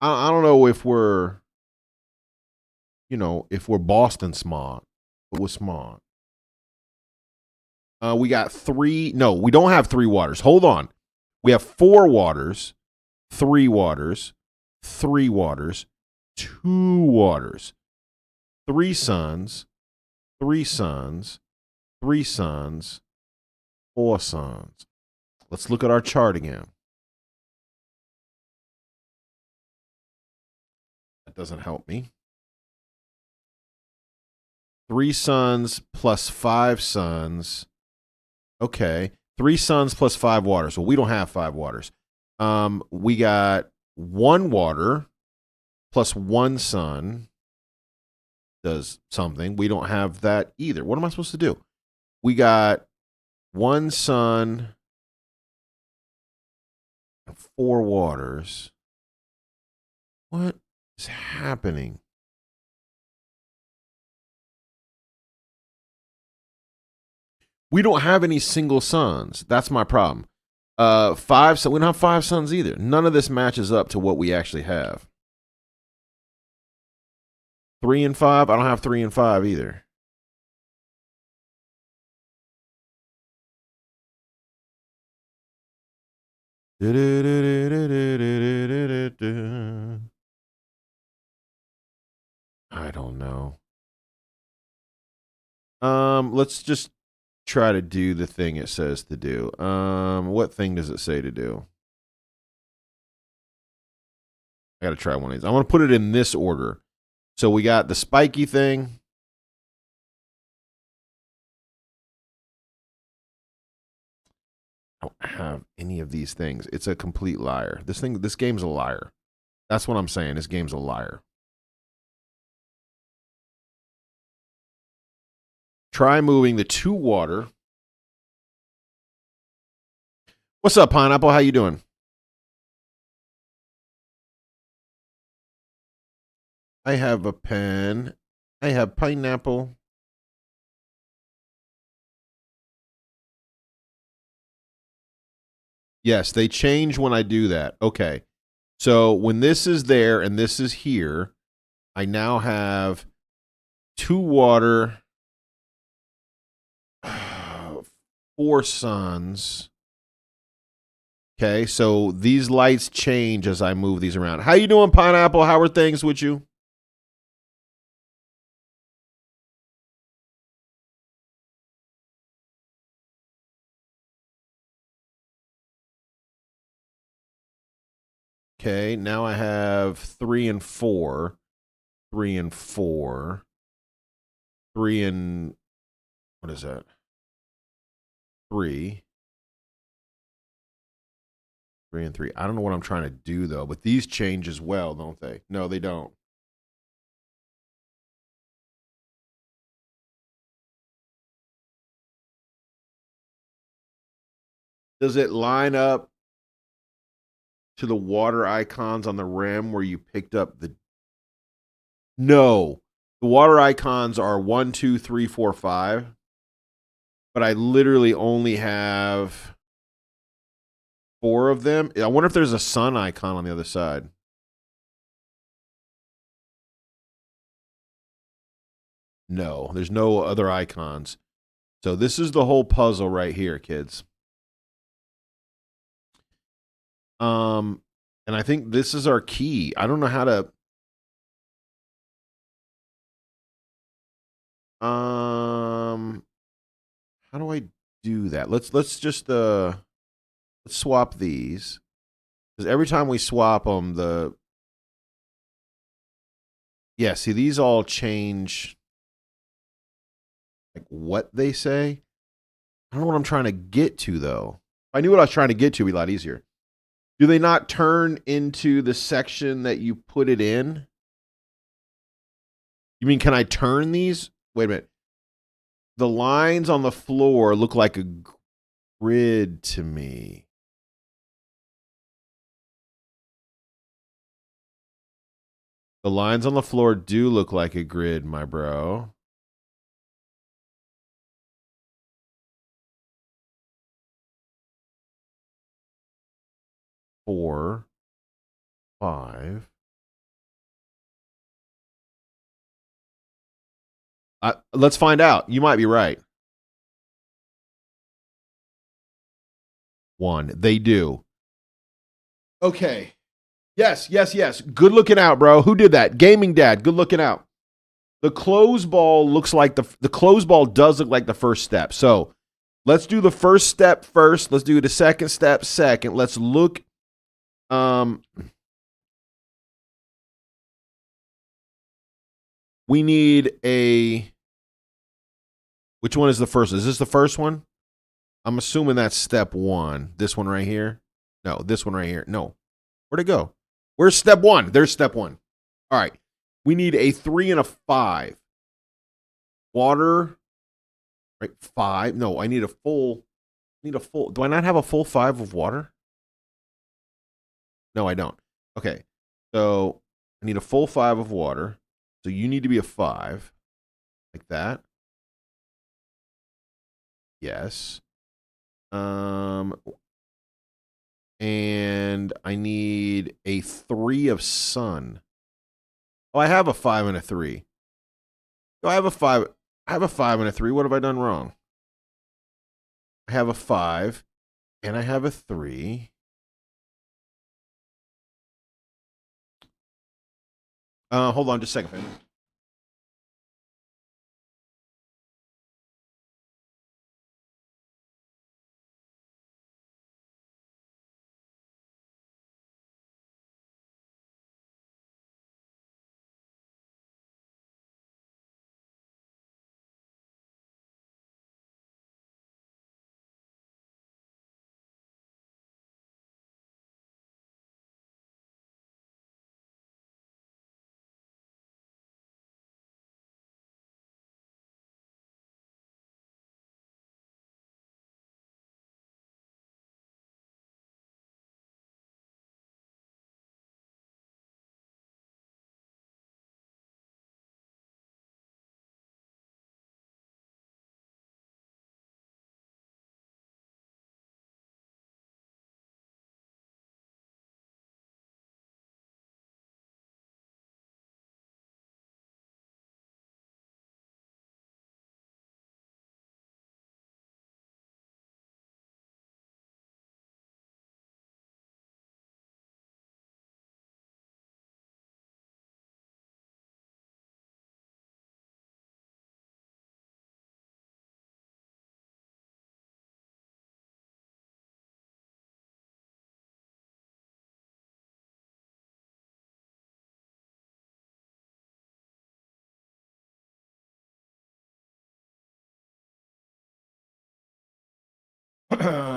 I don't know if we're, if we're Boston smart, but we're smart. We got 3. No, we don't have 3 waters. Hold on. We have 4 waters, 3 waters, 3 waters, 2 waters, 3 suns, 3 suns, 3 suns, 4 suns. Let's look at our chart again. That doesn't help me. 3 suns plus 5 suns. Okay. 3 suns plus 5 waters. Well, we don't have 5 waters. We got 1 water plus 1 sun does something. We don't have that either. What am I supposed to do? We got 1 sun and 4 waters. What is happening? We don't have any single suns. That's my problem. 5. So we don't have 5 suns either. None of this matches up to what we actually have. 3 and 5. I don't have 3 and 5 either. I don't know. Let's just try to do the thing it says to do. What thing does it say to do? I gotta try one of these. I want to put it in this order. So we got the spiky thing. I don't have any of these things. It's a complete liar. This game's a liar. That's what I'm saying. This game's a liar. Try moving the 2 water. What's up, Pineapple? How you doing? I have a pen. I have pineapple. Yes, they change when I do that. Okay. So when this is there and this is here, I now have 2 water, 4 suns. Okay, so these lights change as I move these around. How you doing, Pineapple? How are things with you? Okay, now I have 3 and 4. 3 and 4. 3 and what is that? 3. 3 and 3. I don't know what I'm trying to do though, but these change as well, don't they? No, they don't. Does it line up to the water icons on the rim where you picked up the? No, the water icons are 1, 2, 3, 4, 5. But I literally only have 4 of them. I wonder if there's a sun icon on the other side. No, there's no other icons. So this is the whole puzzle right here, kids. And I think this is our key. I don't know how to. How do I do that? Let's just let's swap these, because every time we swap them, see, these all change like what they say. I don't know what I'm trying to get to though. If I knew what I was trying to get to, it'd be a lot easier. Do they not turn into the section that you put it in? You mean, can I turn these? Wait a minute. The lines on the floor look like a grid to me. The lines on the floor do look like a grid, my bro. Four, 5. Let's find out. You might be right. 1. They do. Okay. Yes. Good looking out, bro. Who did that? Gaming Dad. Good looking out. The close ball looks like the close ball does look like the first step. So let's do the first step first. Let's do the second step second. Let's look. We need a. Which one is the first? Is this the first one? I'm assuming that's step 1. This one right here. No, this one right here. No. Where'd it go? Where's step 1? There's step 1. All right. We need a 3 and a 5. Water. Right. 5. No, I need a full. Do I not have a full 5 of water? No, I don't. Okay. So I need a full 5 of water. So you need to be a 5. Like that. Yes. And I need a 3 of sun. Oh, I have a 5 and a 3. Oh, I have a 5. I have a 5 and a 3. What have I done wrong? I have a 5 and I have a 3. Hold on just a second.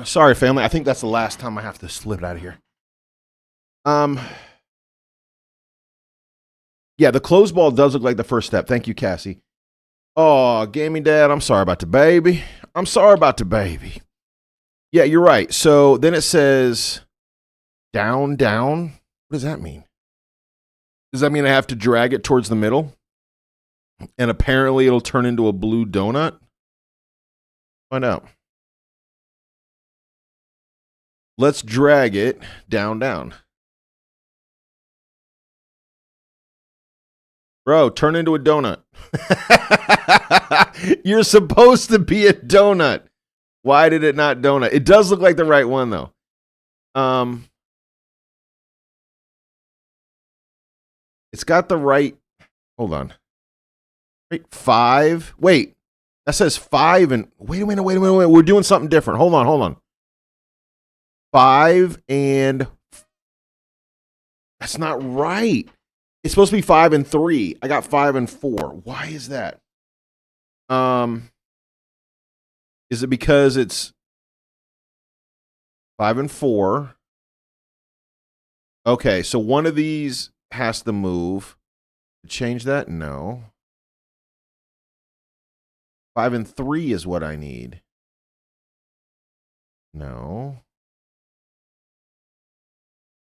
Sorry, family. I think that's the last time I have to slip it out of here. Yeah, the closed ball does look like the first step. Thank you, Cassie. Oh, gaming dad, I'm sorry about the baby. I'm sorry about the baby. Yeah, you're right. So then it says down, down. What does that mean? Does that mean I have to drag it towards the middle? And apparently it'll turn into a blue donut? Find out. Let's drag it down, down. Bro, turn into a donut. You're supposed to be a donut. Why did it not donut? It does look like the right one, though. It's got the right. Hold on. Right, 5. Wait, that says 5 and wait a minute. We're doing something different. Hold on. 5 and that's not right. It's supposed to be 5 and 3. I got 5 and 4. Why is that? Is it because it's 5 and 4? Okay, so one of these has to move. Change that? No. 5 and 3 is what I need. No.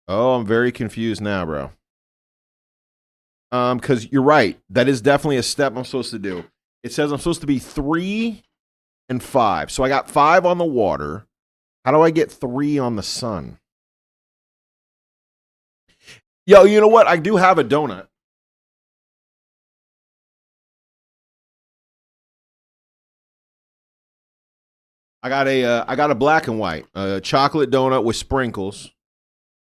Oh, I'm very confused now, bro. Because you're right. That is definitely a step I'm supposed to do. It says I'm supposed to be 3 and 5. So I got 5 on the water. How do I get 3 on the sun? Yo, you know what? I do have a donut. I got a black and white, chocolate donut with sprinkles,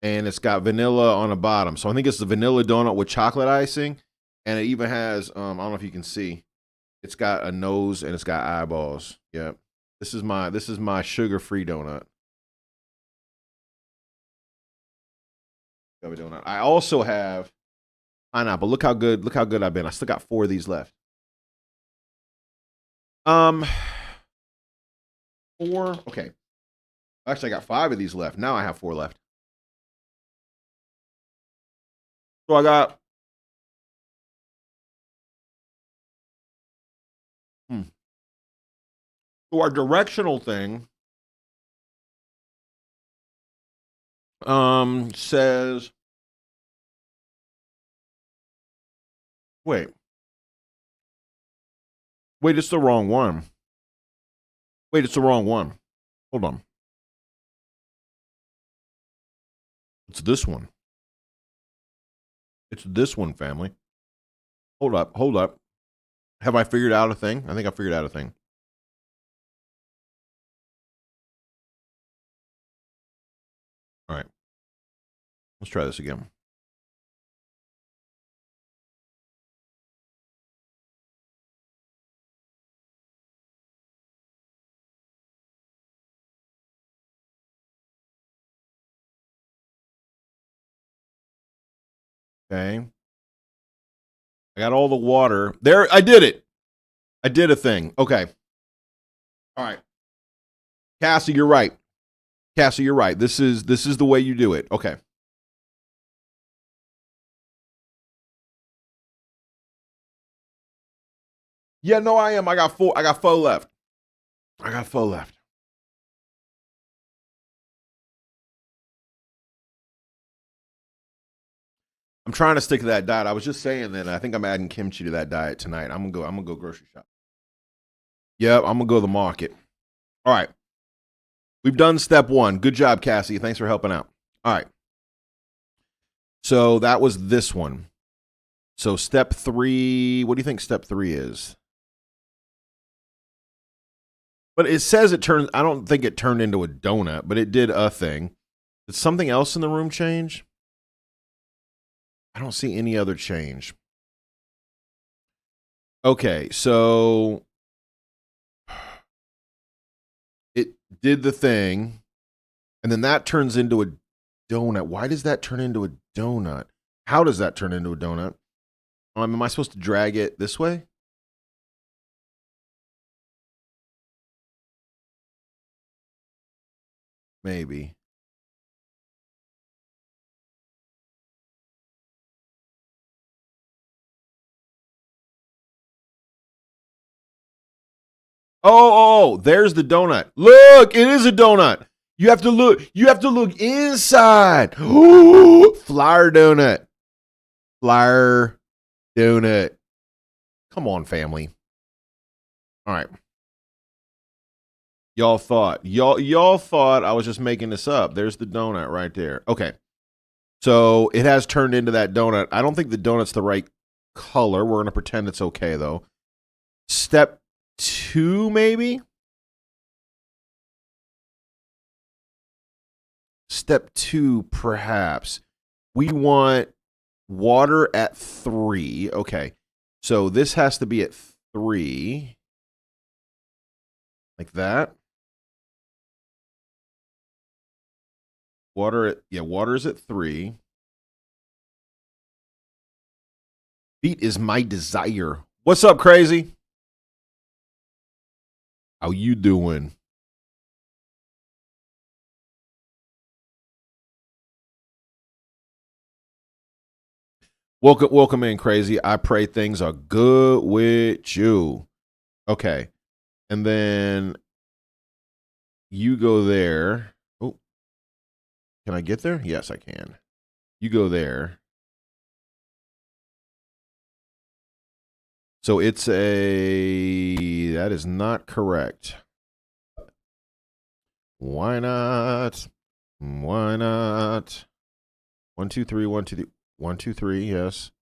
and it's got vanilla on the bottom. So I think it's the vanilla donut with chocolate icing, and it even has I don't know if you can see, it's got a nose and it's got eyeballs. Yep, this is my sugar-free donut. Donut. I also have pineapple. Look how good I've been. I still got 4 of these left. 4. Okay. Actually, I got 5 of these left. Now I have 4 left. So I got. So our directional thing says. Wait, it's the wrong one. Wait, it's the wrong one. Hold on. It's this one. It's this one, family. Hold up. Have I figured out a thing? I think I figured out a thing. All right. Let's try this again. Okay. I got all the water. There, I did it. I did a thing. Okay. All right. Cassie, you're right. This is the way you do it. Okay. Yeah, no, I am. I got 4 left. I'm trying to stick to that diet. I was just saying that I think I'm adding kimchi to that diet tonight. I'm gonna go grocery shop. Yep, I'm gonna go to the market. All right. We've done step 1. Good job, Cassie. Thanks for helping out. All right. So that was this one. So step 3, what do you think step 3 is? But it says it turns, I don't think it turned into a donut, but it did a thing. Did something else in the room change? I don't see any other change. Okay, so it did the thing, and then that turns into a donut. Why does that turn into a donut? How does that turn into a donut? Am I supposed to drag it this way? Maybe. Oh, there's the donut. Look, it is a donut. You have to look. You have to look inside. Ooh, flour donut. Flour donut. Come on, family. All right. Y'all thought I was just making this up. There's the donut right there. Okay. So it has turned into that donut. I don't think the donut's the right color. We're going to pretend it's okay, though. Step 2, maybe? Step 2, perhaps. We want water at 3. Okay. So this has to be at 3. Like that. Water is at 3. Beat is my desire. What's up, crazy? How you doing? Welcome in, crazy. I pray things are good with you. Okay. And then you go there. Oh, can I get there? Yes, I can. You go there. So it's that is not correct. Why not? Why not? 1, 2, 3, 1, 2, 3. 1, 2, 3, yes.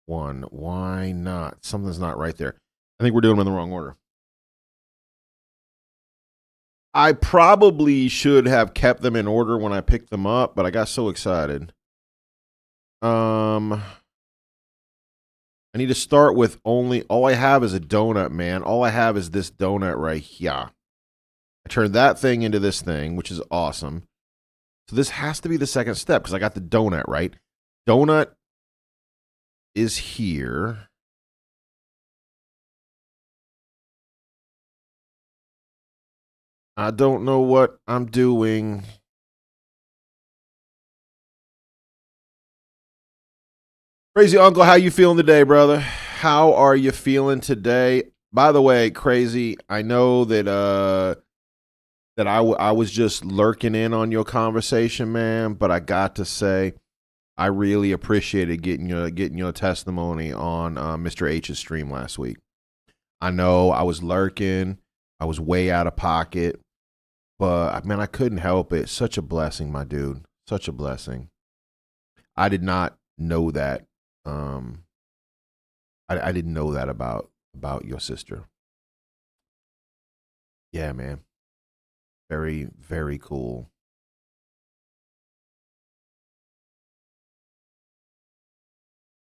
1. Why not? Something's not right there. I think we're doing them in the wrong order. I probably should have kept them in order when I picked them up, but I got so excited. I need to start with all I have is a donut, man. All I have is this donut right here. I turned that thing into this thing, which is awesome. So this has to be the second step because I got the donut, right? Donut is here. I don't know what I'm doing. Crazy Uncle, how you feeling today, brother? How are you feeling today? By the way, Crazy, I know that I was just lurking in on your conversation, man, but I got to say I really appreciated getting your testimony on Mr. H's stream last week. I know I was lurking. I was way out of pocket. But, man, I couldn't help it. Such a blessing, my dude. Such a blessing. I did not know that. I didn't know that about your sister. Yeah, man. Very, very cool.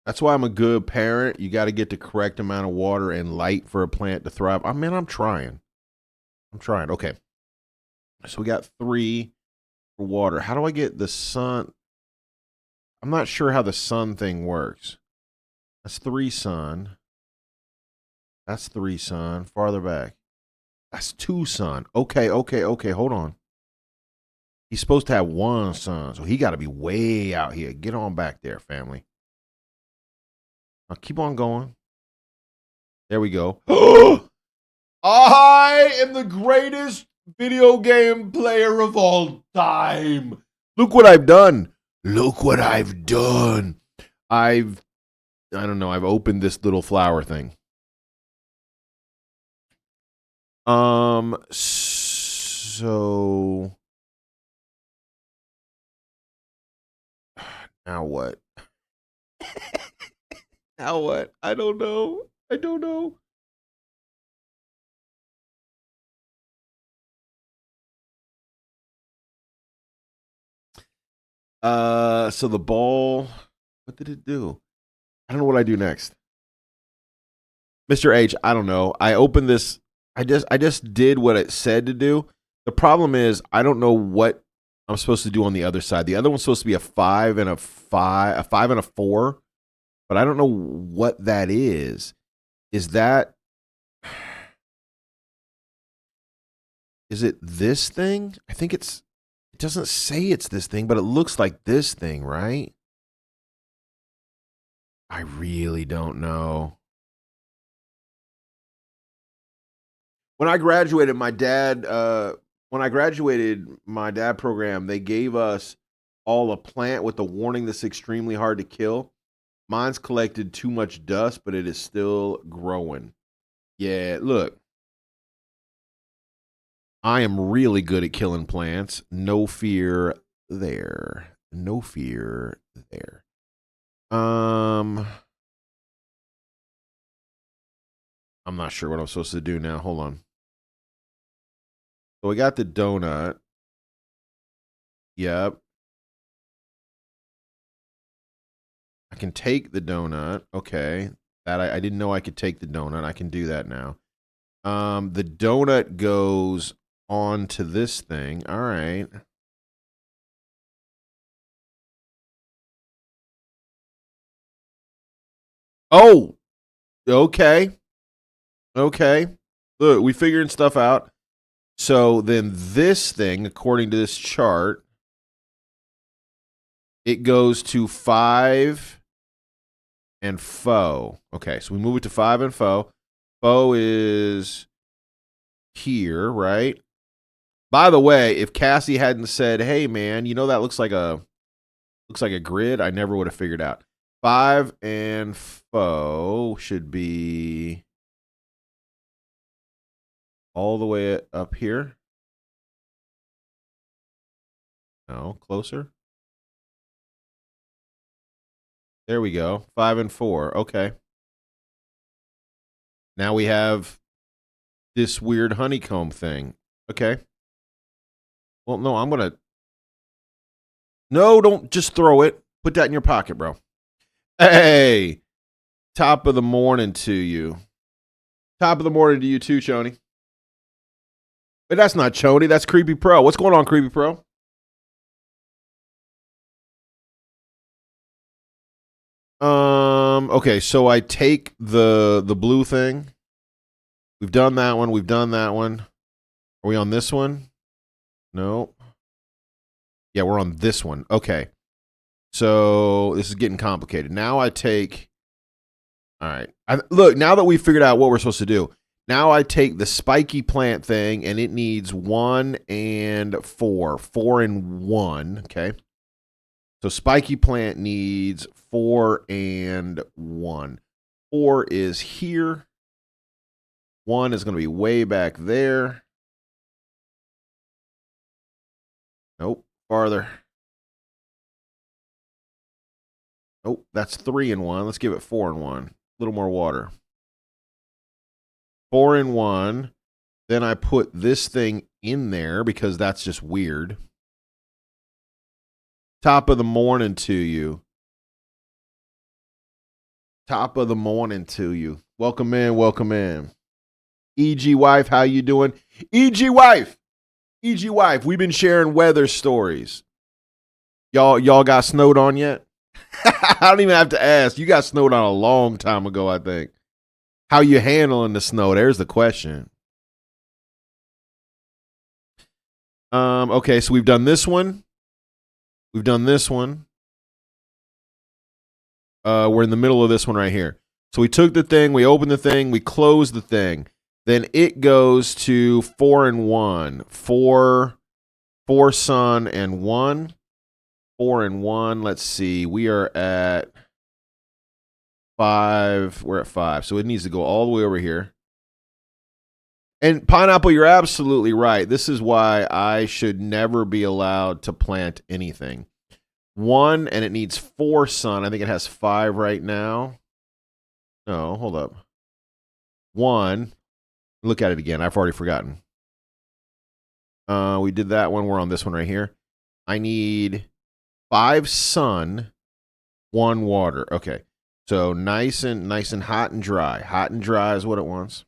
That's why I'm a good parent. You got to get the correct amount of water and light for a plant to thrive. I mean, I'm trying. Okay. So we got 3 for water. How do I get the sun? I'm not sure how the sun thing works. That's 3 sun. That's 3 sun. Farther back. That's 2 sun. Okay. Hold on. He's supposed to have 1 sun, so he got to be way out here. Get on back there, family. Now keep on going. There we go. I am the greatest video game player of all time. Look what I've done. I've opened this little flower thing. So now what? Now what? I don't know. So the ball, what did it do? I don't know what I do next. Mr. H, I don't know. I opened this. I just did what it said to do. The problem is I don't know what I'm supposed to do on the other side. The other one's supposed to be a 5 and a 5, a 5 and a 4, but I don't know what that is. Is it this thing? I think it's It doesn't say it's this thing, but it looks like this thing, right? I really don't know. When I graduated, my dad program, they gave us all a plant with the warning that's extremely hard to kill. Mine's collected too much dust, but it is still growing. Yeah, look. I am really good at killing plants. No fear there. No fear there. I'm not sure what I'm supposed to do now. Hold on. So we got the donut. Yep. I can take the donut. Okay. That I didn't know I could take the donut. I can do that now. The donut goes onto this thing. All right. Oh, okay. Okay. Look, we figuring stuff out. So then this thing, according to this chart, it goes to 5 and foe. Okay, so we move it to 5 and foe. Foe is here, right? By the way, if Cassie hadn't said, "Hey man, you know that looks like a grid," I never would have figured out. 5 and foe should be all the way up here. No, closer. There we go. 5 and 4. Okay. Now we have this weird honeycomb thing. Okay. Well, no, I'm going to. No, don't just throw it. Put that in your pocket, bro. Hey, top of the morning to you. Top of the morning to you too, Choney. But that's not Choney. That's Creepy Pro. What's going on, Creepy Pro? Okay, so I take the blue thing. We've done that one. We've done that one. Are we on this one? No. Yeah, we're on this one. Okay. So this is getting complicated. Now I take. All right. Look, now that we've figured out what we're supposed to do, now I take the spiky plant thing, and it needs 1 and 4. 4 and 1. Okay. So spiky plant needs 4 and 1. 4 is here. 1 is going to be way back there. Nope. Farther. Nope. That's 3 and 1. Let's give it 4 and 1. A little more water. 4 and 1. Then I put this thing in there because that's just weird. Top of the morning to you. Top of the morning to you. Welcome in, welcome in. EG Wife, how you doing? EG Wife, we've been sharing weather stories. Y'all got snowed on yet? I don't even have to ask. You got snowed on a long time ago, I think. How you handling the snow? There's the question. Okay, so we've done this one. We've done this one. We're in the middle of this one right here. So we took the thing, we opened the thing, we closed the thing. Then it goes to 4 and 1. 4 sun and 1. 4 and 1. Let's see. We are at 5. We're at 5. So it needs to go all the way over here. And Pineapple, you're absolutely right. This is why I should never be allowed to plant anything. 1, and it needs 4 sun. I think it has 5 right now. No, hold up. 1. Look at it again. I've already forgotten. We did that one. We're on this one right here. I need 5 sun, 1 water. Okay. So nice and hot and dry. Hot and dry is what it wants.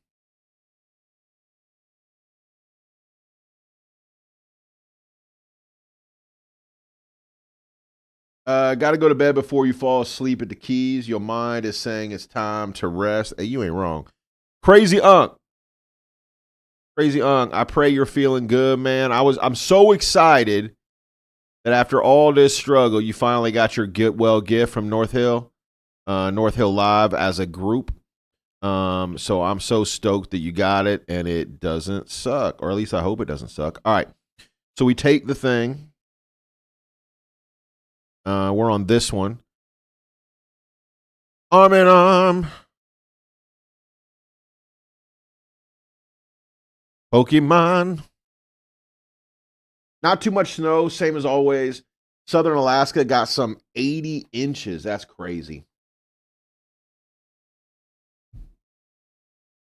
Got to go to bed before you fall asleep at the keys. Your mind is saying it's time to rest. Hey, you ain't wrong. Crazy Unk. Crazy Unk. I pray you're feeling good, man. I'm so excited that after all this struggle, you finally got your get well gift from North Hill Live as a group. So I'm so stoked that you got it and it doesn't suck, or at least I hope it doesn't suck. All right. So we take the thing. We're on this one. Arm in arm. Pokemon. Not too much snow, same as always. Southern Alaska got some 80 inches. That's crazy.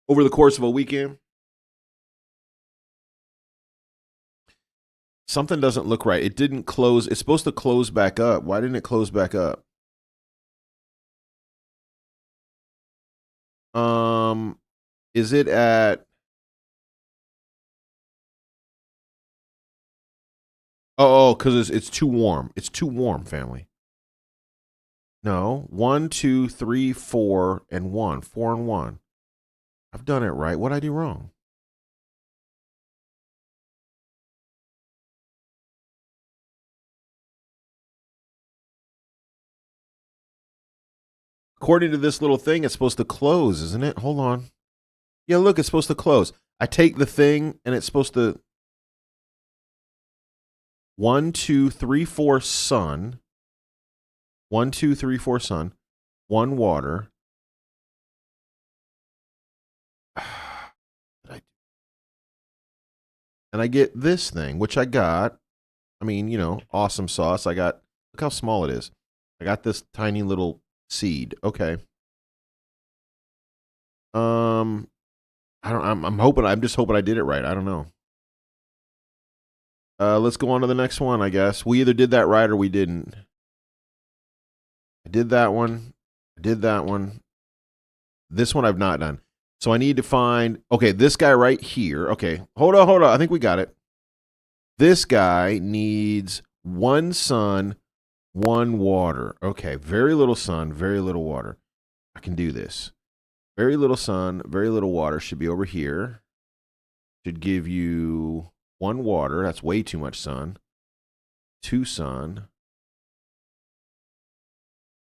Over the course of a weekend. Something doesn't look right. It didn't close. It's supposed to close back up. Why didn't it close back up? Is it at... Oh, because it's too warm. It's too warm, family. No. 1, 2, 3, 4, and 1. 4 and 1. I've done it right. What'd I do wrong? According to this little thing, it's supposed to close, isn't it? Hold on. Yeah, look, it's supposed to close. I take the thing, and it's supposed to... 1, 2, 3, 4, sun. 1, 2, 3, 4, sun. 1, water. And I get this thing, which I got. I mean, you know, awesome sauce. I got, look how small it is. I got this tiny little seed. Okay. I'm just hoping I did it right. I don't know. Let's go on to the next one, I guess. We either did that right or we didn't. I did that one. I did that one. This one I've not done. So I need to find, okay, this guy right here. Okay, hold on. I think we got it. This guy needs 1 sun, 1 water. Okay, very little sun, very little water. I can do this. Very little sun, very little water should be over here. Should give you 1 water. That's way too much sun. 2 sun.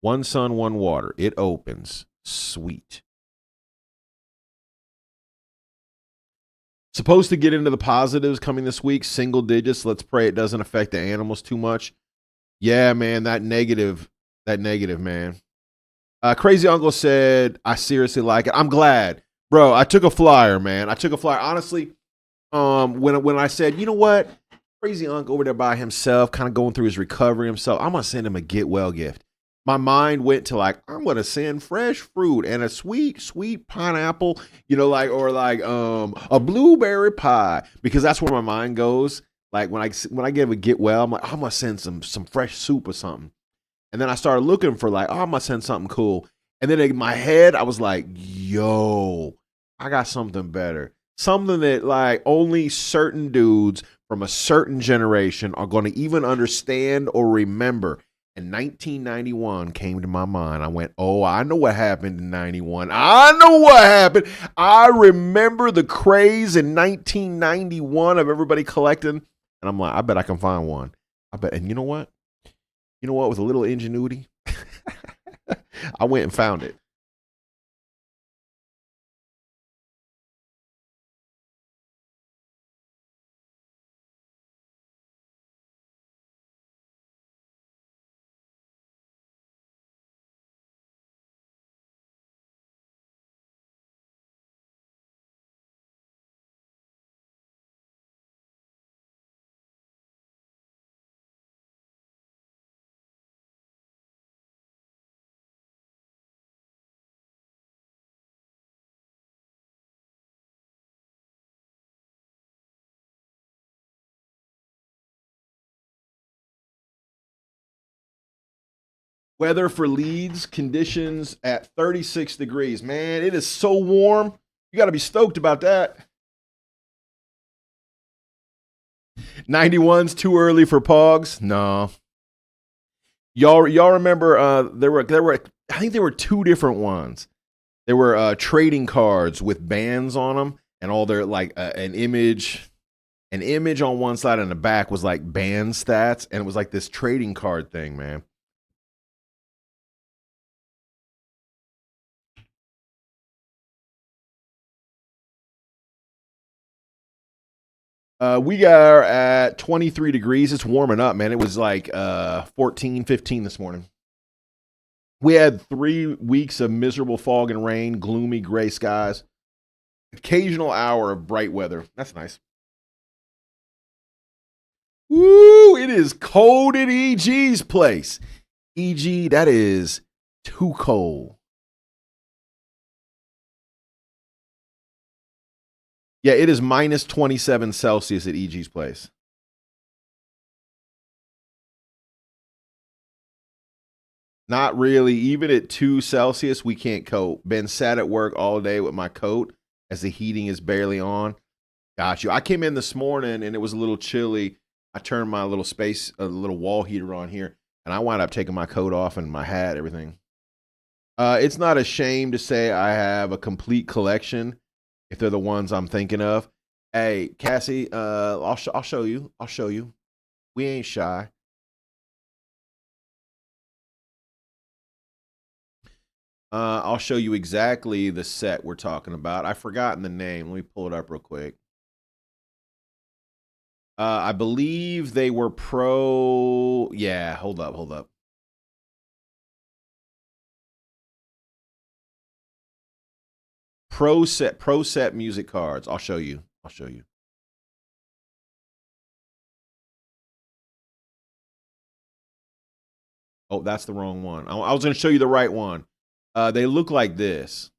1 sun, 1 water. It opens. Sweet. Supposed to get into the positives coming this week. Single digits. Let's pray it doesn't affect the animals too much. Yeah, man, that negative, man. Crazy Uncle said, I seriously like it. I'm glad. Bro, I took a flyer, man. I took a flyer. Honestly, when I said, you know what? Crazy Uncle over there by himself, kind of going through his recovery himself. I'm going to send him a get well gift. My mind went to like, I'm going to send fresh fruit and a sweet, sweet pineapple, you know, like, or like a blueberry pie, because that's where my mind goes. Like when I give a get well, I'm like, I'm going to send some fresh soup or something. And then I started looking for like, oh, I'm going to send something cool. And then in my head, I was like, yo, I got something better. Something that like only certain dudes from a certain generation are going to even understand or remember. And 1991 came to my mind. I went, oh, I know what happened in 91. I know what happened. I remember the craze in 1991 of everybody collecting. And I'm like, I bet I can find one. I bet. And you know what? You know what? With a little ingenuity, I went and found it. Weather for Leeds, conditions at 36 degrees. Man, it is so warm. You got to be stoked about that. 91's too early for Pogs. No. Y'all remember there were I think there were 2 different ones. There were trading cards with bands on them and all their like an image. an image on one side and the back was like band stats, and it was like this trading card thing, man. We are at 23 degrees. It's warming up, man. It was like 14, 15 this morning. We had 3 weeks of miserable fog and rain, gloomy gray skies, occasional hour of bright weather. That's nice. Woo! It is cold at EG's place. EG, that is too cold. Yeah, it is minus 27 Celsius at EG's place. Not really. Even at 2 Celsius, we can't cope. Been sat at work all day with my coat as the heating is barely on. Got you. I came in this morning and it was a little chilly. I turned my little little wall heater on here, and I wound up taking my coat off and my hat, everything. It's not a shame to say I have a complete collection, if they're the ones I'm thinking of. Hey, Cassie, I'll show you. I'll show you. We ain't shy. I'll show you exactly the set we're talking about. I've forgotten the name. Let me pull it up real quick. I believe they were pro. Yeah, hold up. Pro set music cards. I'll show you. Oh, that's the wrong one. I was going to show you the right one. They look like this.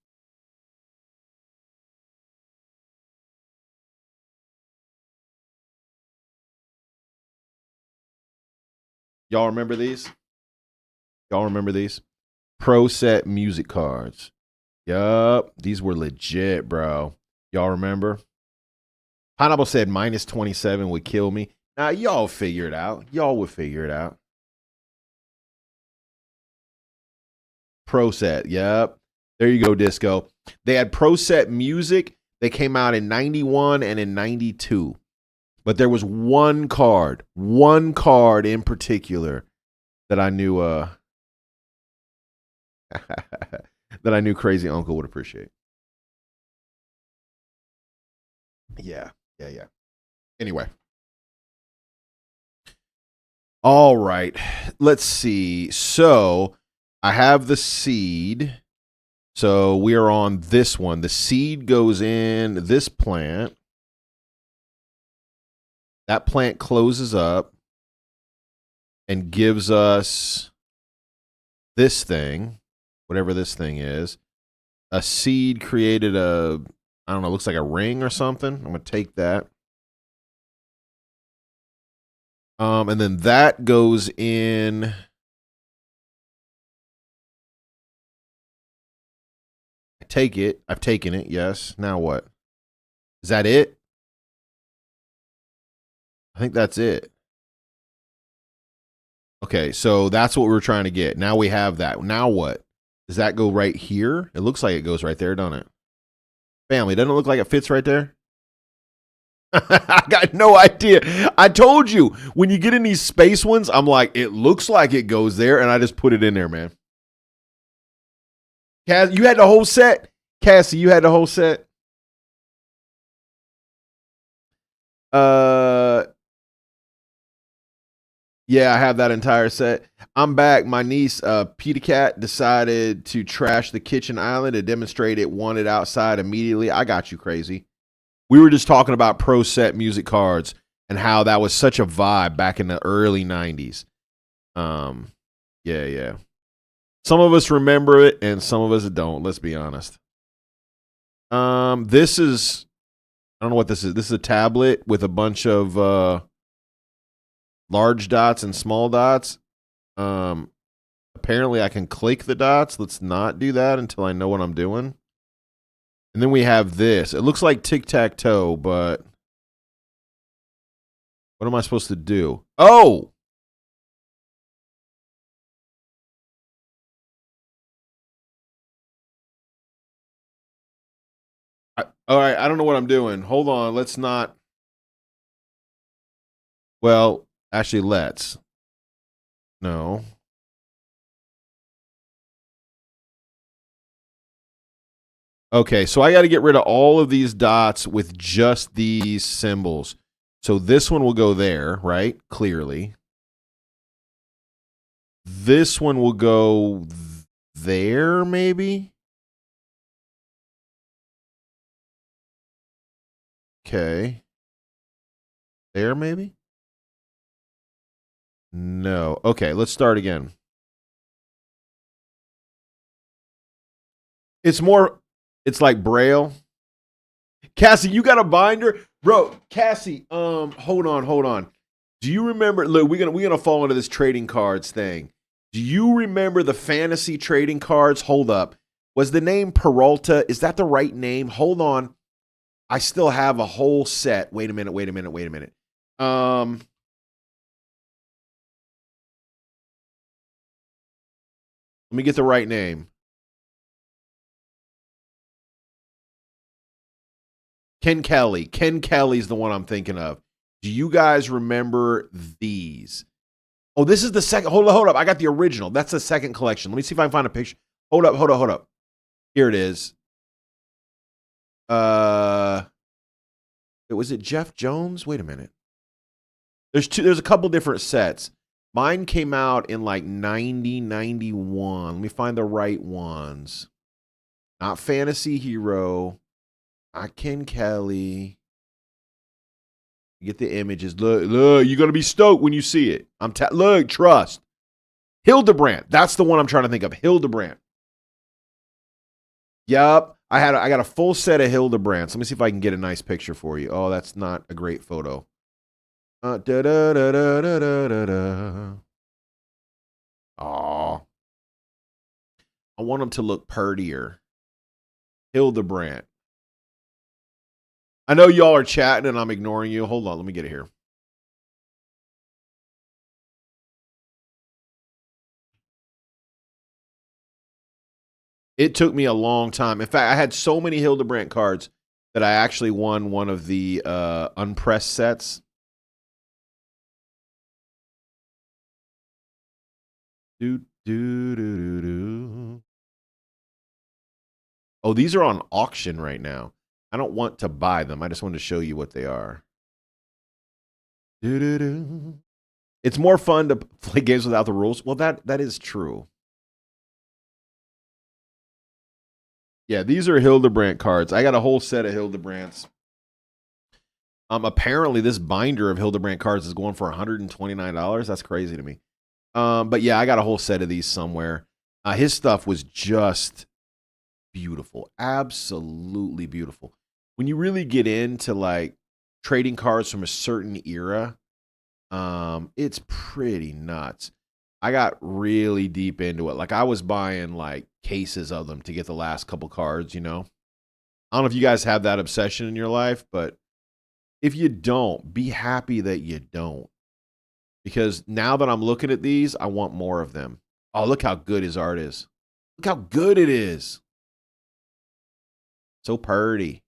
Y'all remember these? Pro set music cards. Yup. These were legit, bro. Y'all remember? Pineapple said minus 27 would kill me. Now, y'all figure it out. Y'all would figure it out. Pro set. Yep. There you go, Disco. They had pro set music. They came out in 91 and in 92. But there was one card in particular that I knew that I knew Crazy Uncle would appreciate. Yeah. Anyway. All right. Let's see. So I have the seed. So we are on this one. The seed goes in this plant. That plant closes up and gives us this thing, whatever this thing is. A seed created I don't know, looks like a ring or something. I'm going to take that. And then that goes in. Take it. I've taken it. Yes. Now what? Is that it? I think that's it. Okay, so that's what we're trying to get. Now we have that. Now what? Does that go right here? It looks like it goes right there, doesn't it? Family, doesn't it look like it fits right there? I got no idea. I told you, when you get in these space ones, I'm like, it looks like it goes there, and I just put it in there, man. Cass, you had the whole set? Cassie, you had the whole set? Yeah, I have that entire set. I'm back. My niece, Peter Cat, decided to trash the kitchen island to demonstrate it wanted outside immediately. I got you, Crazy. We were just talking about pro set music cards and how that was such a vibe back in the early 90s. Yeah. Some of us remember it and some of us don't, let's be honest. This is, I don't know what this is. This is a tablet with a bunch of large dots and small dots. Apparently I can click the dots. Let's not do that until I know what I'm doing. And then we have this. It looks like tic-tac-toe, but what am I supposed to do? Oh! All right, I don't know what I'm doing. Hold on. Let's not. Well, actually, let's. No. Okay, so I got to get rid of all of these dots with just these symbols. So this one will go there, right? Clearly. This one will go there, maybe? Okay. There, maybe? No. Okay, let's start again. It's like Braille. Cassie, you got a binder? Bro, Cassie, hold on. Do you remember, look, we're gonna fall into this trading cards thing. Do you remember the fantasy trading cards? Hold up. Was the name Peralta? Is that the right name? Hold on. I still have a whole set. Wait a minute. Let me get the right name. Ken Kelly. Ken Kelly's the one I'm thinking of. Do you guys remember these? Oh, this is the second. Hold up. I got the original. That's the second collection. Let me see if I can find a picture. Hold up. Here it is. Was it Jeff Jones? Wait a minute. There's a couple different sets. Mine came out in like 90, 91. Let me find the right ones. Not Fantasy Hero. Not Ken Kelly. Get the images. Look, you're going to be stoked when you see it. Look, trust. Hildebrandt. That's the one I'm trying to think of. Hildebrandt. Yup. I got a full set of Hildebrandts. Let me see if I can get a nice picture for you. Oh, that's not a great photo. Aw. I want them to look purtier. Hildebrandt. I know y'all are chatting and I'm ignoring you. Hold on, let me get it here. It took me a long time. In fact, I had so many Hildebrandt cards that I actually won one of the unpressed sets. Oh, these are on auction right now. I don't want to buy them. I just wanted to show you what they are. It's more fun to play games without the rules. Well, that is true. Yeah, these are Hildebrandt cards. I got a whole set of Hildebrandts. Apparently this binder of Hildebrandt cards is going for $129. That's crazy to me. But yeah, I got a whole set of these somewhere. His stuff was just beautiful. Absolutely beautiful. When you really get into like trading cards from a certain era, it's pretty nuts. I got really deep into it. Like I was buying like cases of them to get the last couple cards, you know. I don't know if you guys have that obsession in your life, but if you don't, be happy that you don't. Because now that I'm looking at these, I want more of them. Oh, look how good his art is. Look how good it is. So purty.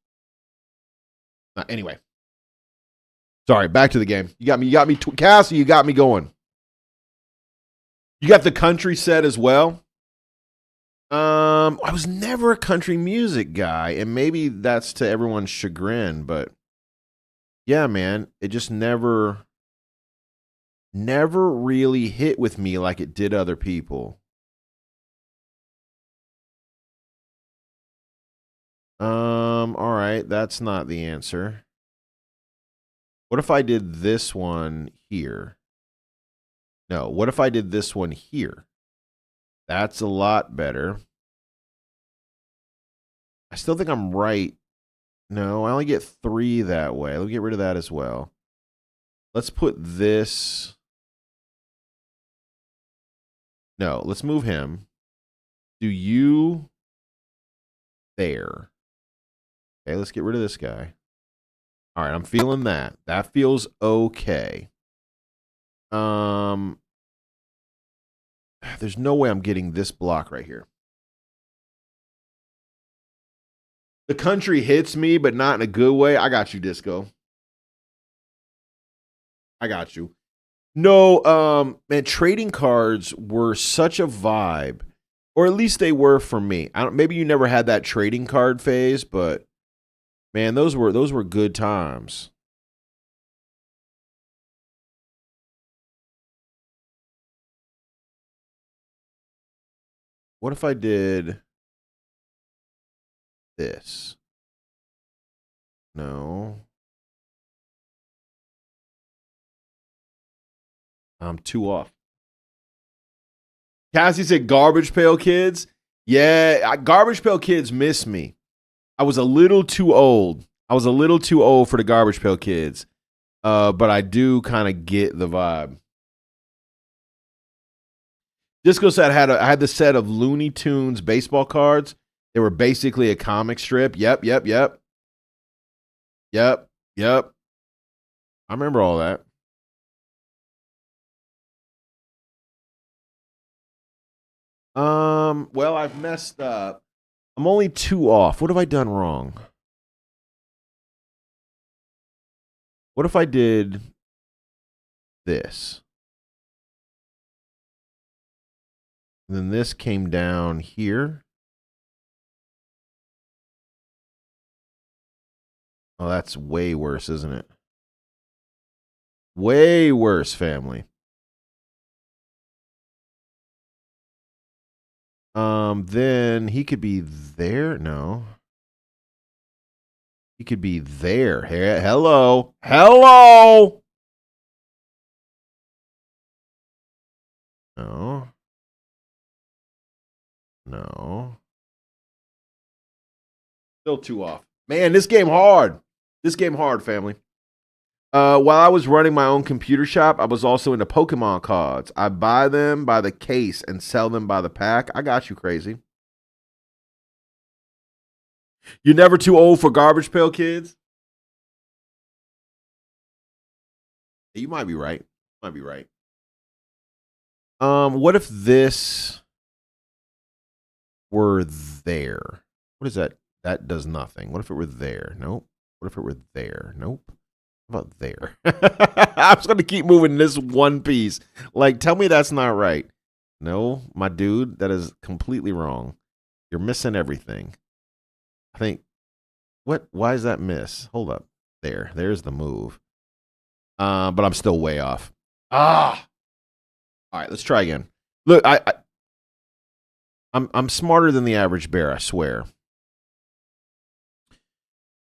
Anyway. Sorry, back to the game. You got me, Cassie, you got me going. You got the country set as well? I was never a country music guy, and maybe that's to everyone's chagrin, but yeah, man, it just never really hit with me like it did other people. All right, that's not the answer. What if I did this one here? No, what if I did this one here? That's a lot better. I still think I'm right. No, I only get 3 that way. Let me get rid of that as well. Let's put this. No, let's move him. Do you there? Okay, let's get rid of this guy. All right, I'm feeling that. That feels okay. There's no way I'm getting this block right here. The country hits me, but not in a good way. I got you, Disco. I got you. No, man, trading cards were such a vibe, or at least they were for me. I don't. Maybe you never had that trading card phase, but man, those were good times. What if I did this? No. I'm two off. Cassie said Garbage Pail Kids. Yeah, Garbage Pail Kids miss me. I was a little too old. I was a little too old for the Garbage Pail Kids. But I do kind of get the vibe. Disco set I had the set of Looney Tunes baseball cards. They were basically a comic strip. Yep. I remember all that. Well, I've messed up. I'm only two off. What have I done wrong? What if I did this? And then this came down here. Oh, that's way worse, isn't it? Way worse, family. Then he could be there. No. He could be there. Hello. Hello. No. No. Still two off. Man, this game hard. This game hard, family. While I was running my own computer shop, I was also into Pokemon cards. I buy them by the case and sell them by the pack. I got you, crazy. You're never too old for Garbage Pail Kids? You might be right. Might be right. What if this were there? What is that? That does nothing. What if it were there? Nope. What if it were there? Nope. How about there? I'm just going to keep moving this one piece. Like, tell me that's not right. No, my dude, that is completely wrong. You're missing everything. I think, what? Why is that miss? Hold up. There's the move. But I'm still way off. Ah. All right, let's try again. Look, I'm smarter than the average bear, I swear.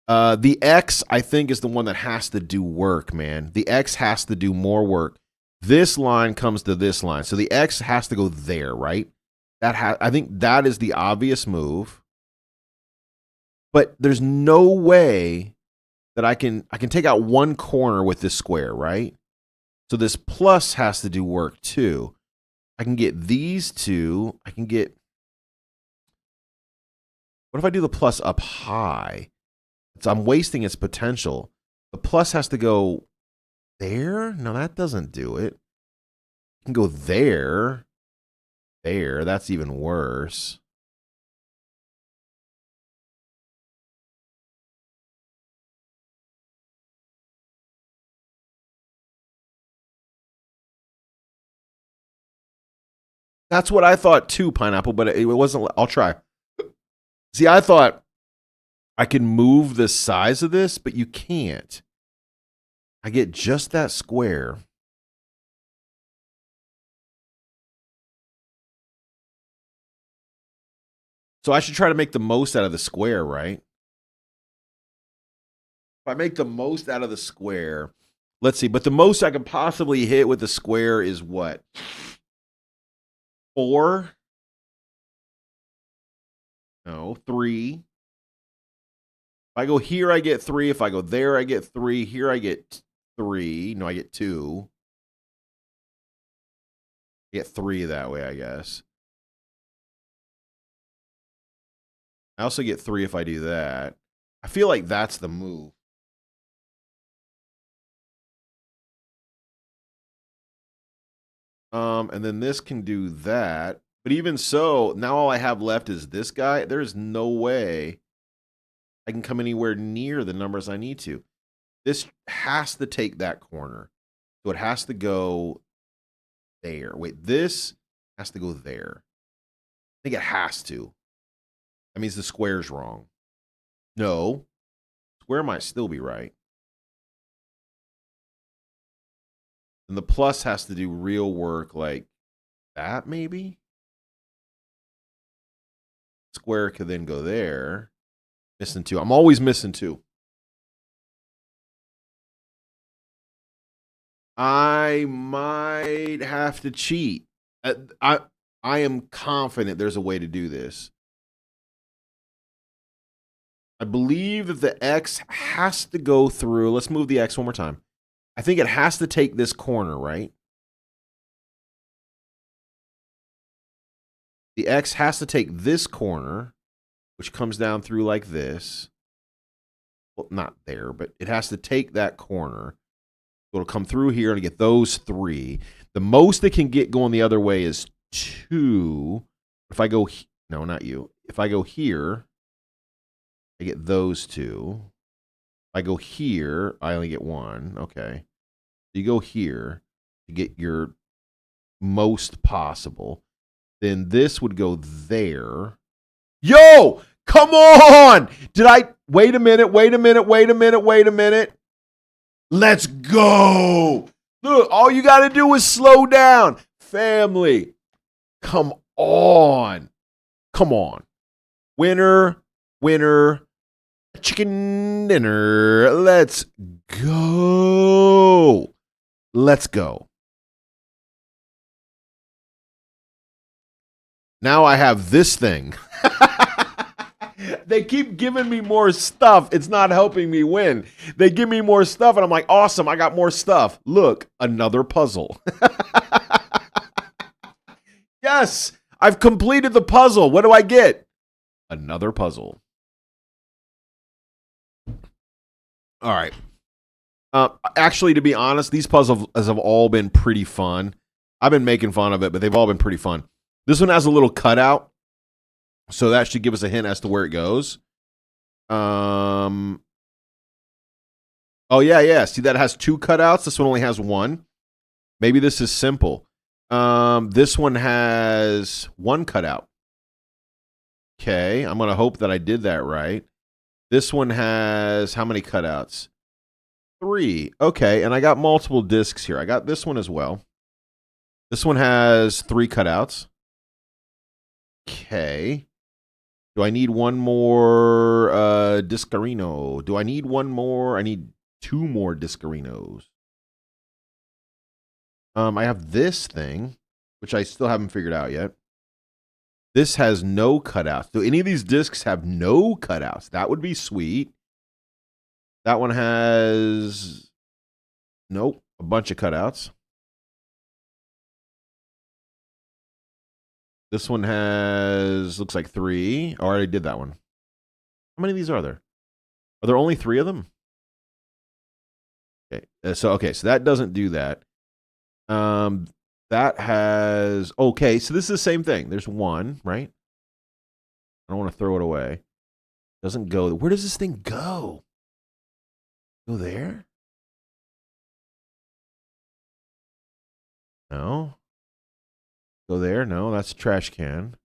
The X, I think, is the one that has to do work, man. The X has to do more work. This line comes to this line. So the X has to go there, right? I think that is the obvious move. But there's no way that I can take out one corner with this square, right? So this plus has to do work too. I can get these two. I can get... What if I do the plus up high? I'm wasting its potential. The plus has to go there? No, that doesn't do it. You can go there. There. That's even worse. That's what I thought too, Pineapple, but it wasn't. I'll try. See, I thought I can move the size of this, but you can't. I get just that square. So I should try to make the most out of the square, right? If I make the most out of the square, let's see. But the most I can possibly hit with the square is what? 4? No, 3. If I go here, I get 3. If I go there, I get 3. Here, I get 3. No, I get 2. I get 3 that way, I guess. I also get 3 if I do that. I feel like that's the move. And then this can do that. But even so, now all I have left is this guy. There's no way I can come anywhere near the numbers I need to. This has to take that corner. So it has to go there. Wait, this has to go there. I think it has to. That means the square's wrong. No. Square might still be right. And the plus has to do real work like that, maybe? Square could then go there. Missing 2. I'm always missing 2. I might have to cheat. I am confident there's a way to do this. I believe that the X has to go through. Let's move the X one more time. I think it has to take this corner, right? The X has to take this corner, which comes down through like this. Well, not there, but it has to take that corner. It'll come through here and get those 3. The most it can get going the other way is 2. If I go, no, not you. If I go here, I get those 2. If I go here, I only get 1. Okay. You go here to get your most possible. Then this would go there. Yo, come on! Wait a minute. Let's go. Look, all you got to do is slow down. Family, come on. Winner, chicken dinner. Let's go. Now I have this thing. They keep giving me more stuff. It's not helping me win. They give me more stuff, and I'm like, awesome, I got more stuff. Look, another puzzle. Yes, I've completed the puzzle. What do I get? Another puzzle. All right. Actually, to be honest, these puzzles have all been pretty fun. I've been making fun of it, but they've all been pretty fun. This one has a little cutout, so that should give us a hint as to where it goes. Oh, yeah. See, that has 2 cutouts. This one only has 1. Maybe this is simple. This one has 1 cutout. Okay, I'm going to hope that I did that right. This one has how many cutouts? 3. Okay, and I got multiple discs here. I got this one as well. This one has 3 cutouts. Okay. Do I need one more Discarino? Do I need one more? I need 2 more Discarinos. I have this thing, which I still haven't figured out yet. This has no cutouts. Do any of these discs have no cutouts? That would be sweet. That one has, nope, a bunch of cutouts. This one has, looks like 3. I already did that one. How many of these are there? Are there only 3 of them? Okay, so that doesn't do that. That has, okay, so this is the same thing. There's 1, right? I don't want to throw it away. Doesn't go. Where does this thing go? Go there? No. Go there? No, that's a trash can.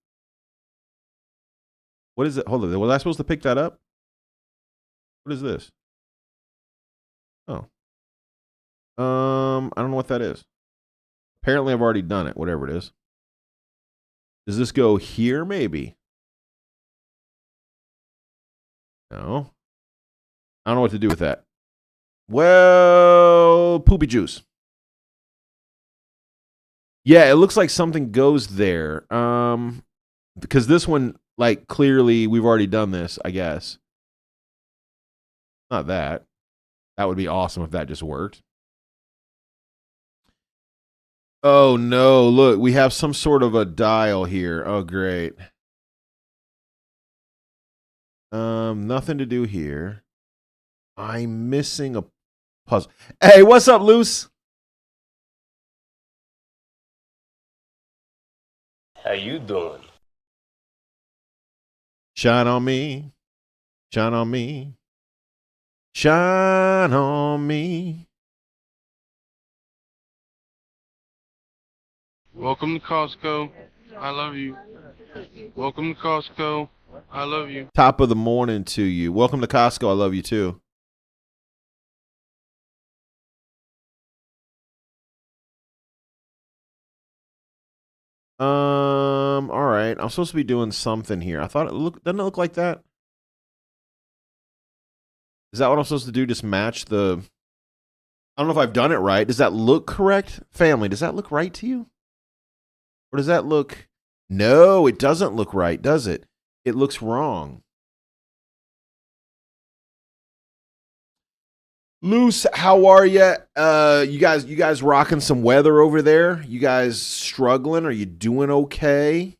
What is it? Hold on. Was I supposed to pick that up? What is this? Oh. I don't know what that is. Apparently I've already done it, whatever it is. Does this go here, maybe? No. I don't know what to do with that. Well, poopy juice. Yeah, it looks like something goes there. Because this one, like, clearly we've already done this, I guess. Not that. That would be awesome if that just worked. Oh, no. Look, we have some sort of a dial here. Oh, great. Nothing to do here. I'm missing a puzzle. Hey, what's up, Luce? How you doing? Shine on me. Shine on me. Shine on me. Welcome to Costco. I love you. Welcome to Costco. I love you. Top of the morning to you. Welcome to Costco. I love you too. All right. I'm supposed to be doing something here. I thought doesn't it look like that? Is that what I'm supposed to do? Just match the I don't know if I've done it right. Does that look correct? Family, does that look right to you? Or does that look No, it doesn't look right, does it? It looks wrong. Luce, how are you? You guys rocking some weather over there? You guys struggling? Are you doing okay?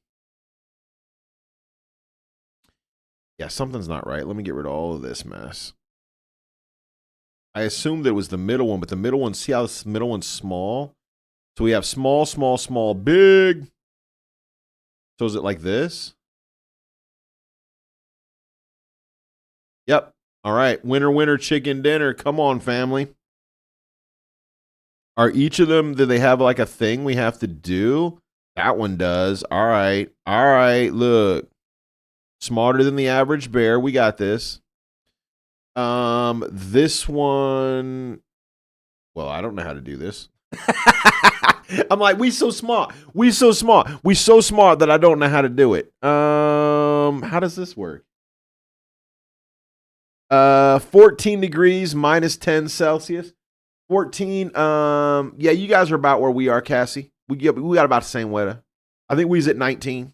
Yeah, something's not right. Let me get rid of all of this mess. I assumed it was the middle one, but the middle one, see how this middle one's small? So we have small, small, small, big. So is it like this? Yep. All right. Winner, winner, chicken dinner. Come on, family. Are each of them, do they have like a thing we have to do? That one does. All right. All right. Look. Smarter than the average bear. We got this. This one. Well, I don't know how to do this. I'm like, we so smart. We so smart. We so smart that I don't know how to do it. How does this work? 14 degrees minus 10 Celsius. 14. Yeah, you guys are about where we are, Cassie. We got about the same weather. I think we was at 19.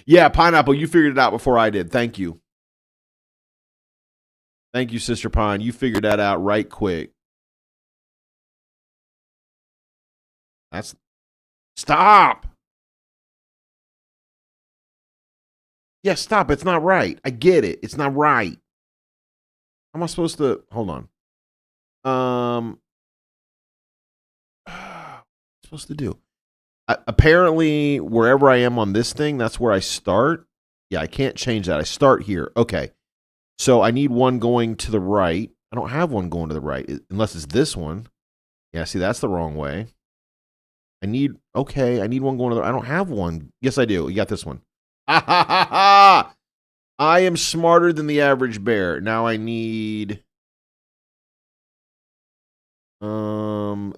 Yeah, Pineapple, you figured it out before I did. Thank you. Thank you, Sister Pine. You figured that out right quick. Stop. Yeah, stop. It's not right. I get it. It's not right. How am I supposed to hold on? What am I supposed to do? Apparently, wherever I am on this thing, that's where I start. Yeah, I can't change that. I start here. Okay. So I need one going to the right. I don't have one going to the right, unless it's this one. Yeah, see, that's the wrong way. I need one going to the I don't have one. Yes, I do. You got this one. Ha ha ha ha! I am smarter than the average bear. Now I need not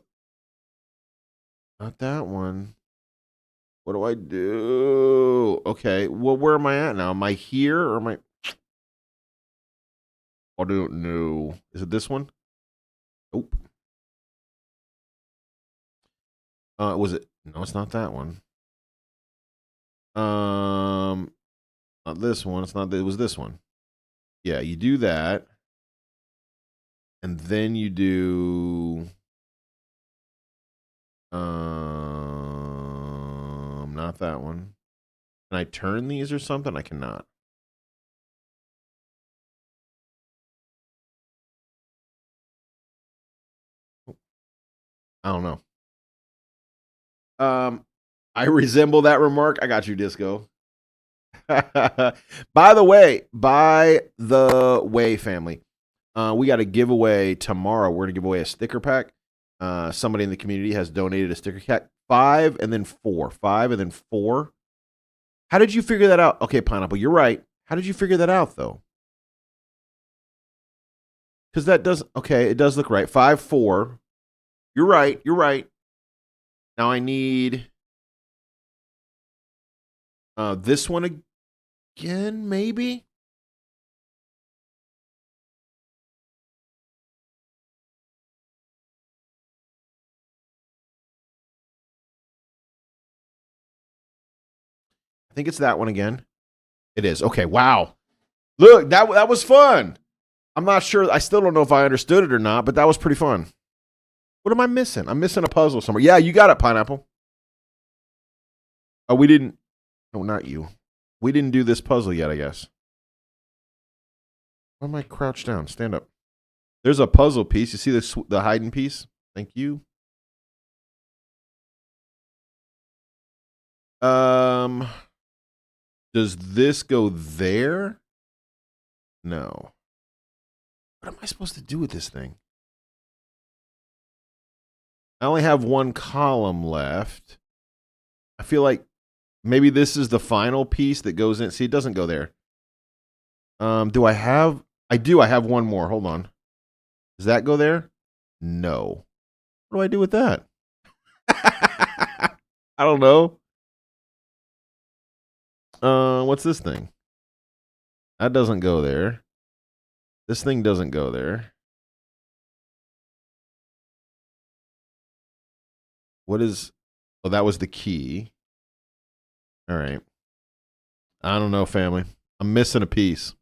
that one. What do I do? Okay, well, where am I at now? Am I here or am I? I don't know. Is it this one? Nope. Was it? No, it's not that one. Not this one. It's not. It was this one. Yeah, you do that, and then you do. Not that one. Can I turn these or something? I cannot. I don't know. I resemble that remark. I got you, Disco. By the way, family, we got a giveaway tomorrow. We're gonna give away a sticker pack. Somebody in the community has donated a sticker pack. 5 and then 4. 5 and then 4. How did you figure that out? Okay, Pineapple, you're right. How did you figure that out though? Because that does it does look right. 5, 4. You're right. You're right. Now I need this one again, maybe. I think it's that one again. It is. Okay, wow. Look, that was fun. I'm not sure. I still don't know if I understood it or not, but that was pretty fun. What am I missing? I'm missing a puzzle somewhere. Yeah, you got it, Pineapple. Oh, we didn't. No, not you. We didn't do this puzzle yet, I guess. Why am I crouched down? Stand up. There's a puzzle piece. You see the hiding piece? Thank you. Does this go there? No. What am I supposed to do with this thing? I only have one column left. I feel like maybe this is the final piece that goes in. See, it doesn't go there. Do I have? I do. I have one more. Hold on. Does that go there? No. What do I do with that? I don't know. What's this thing? That doesn't go there. This thing doesn't go there. What is... Oh, that was the key. All right. I don't know, family. I'm missing a piece.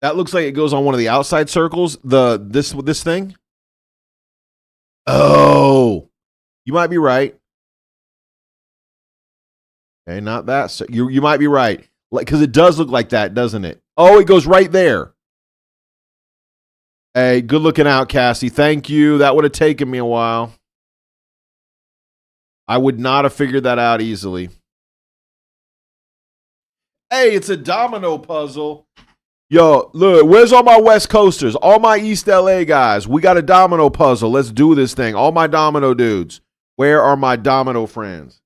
That looks like it goes on one of the outside circles. This thing. Oh, you might be right. Okay, not that. So you might be right. Like, because it does look like that, doesn't it? Oh, it goes right there. Hey, good looking out, Cassie. Thank you. That would have taken me a while. I would not have figured that out easily. Hey, it's a domino puzzle. Yo, look, where's all my West Coasters? All my East LA guys. We got a domino puzzle. Let's do this thing. All my domino dudes. Where are my domino friends?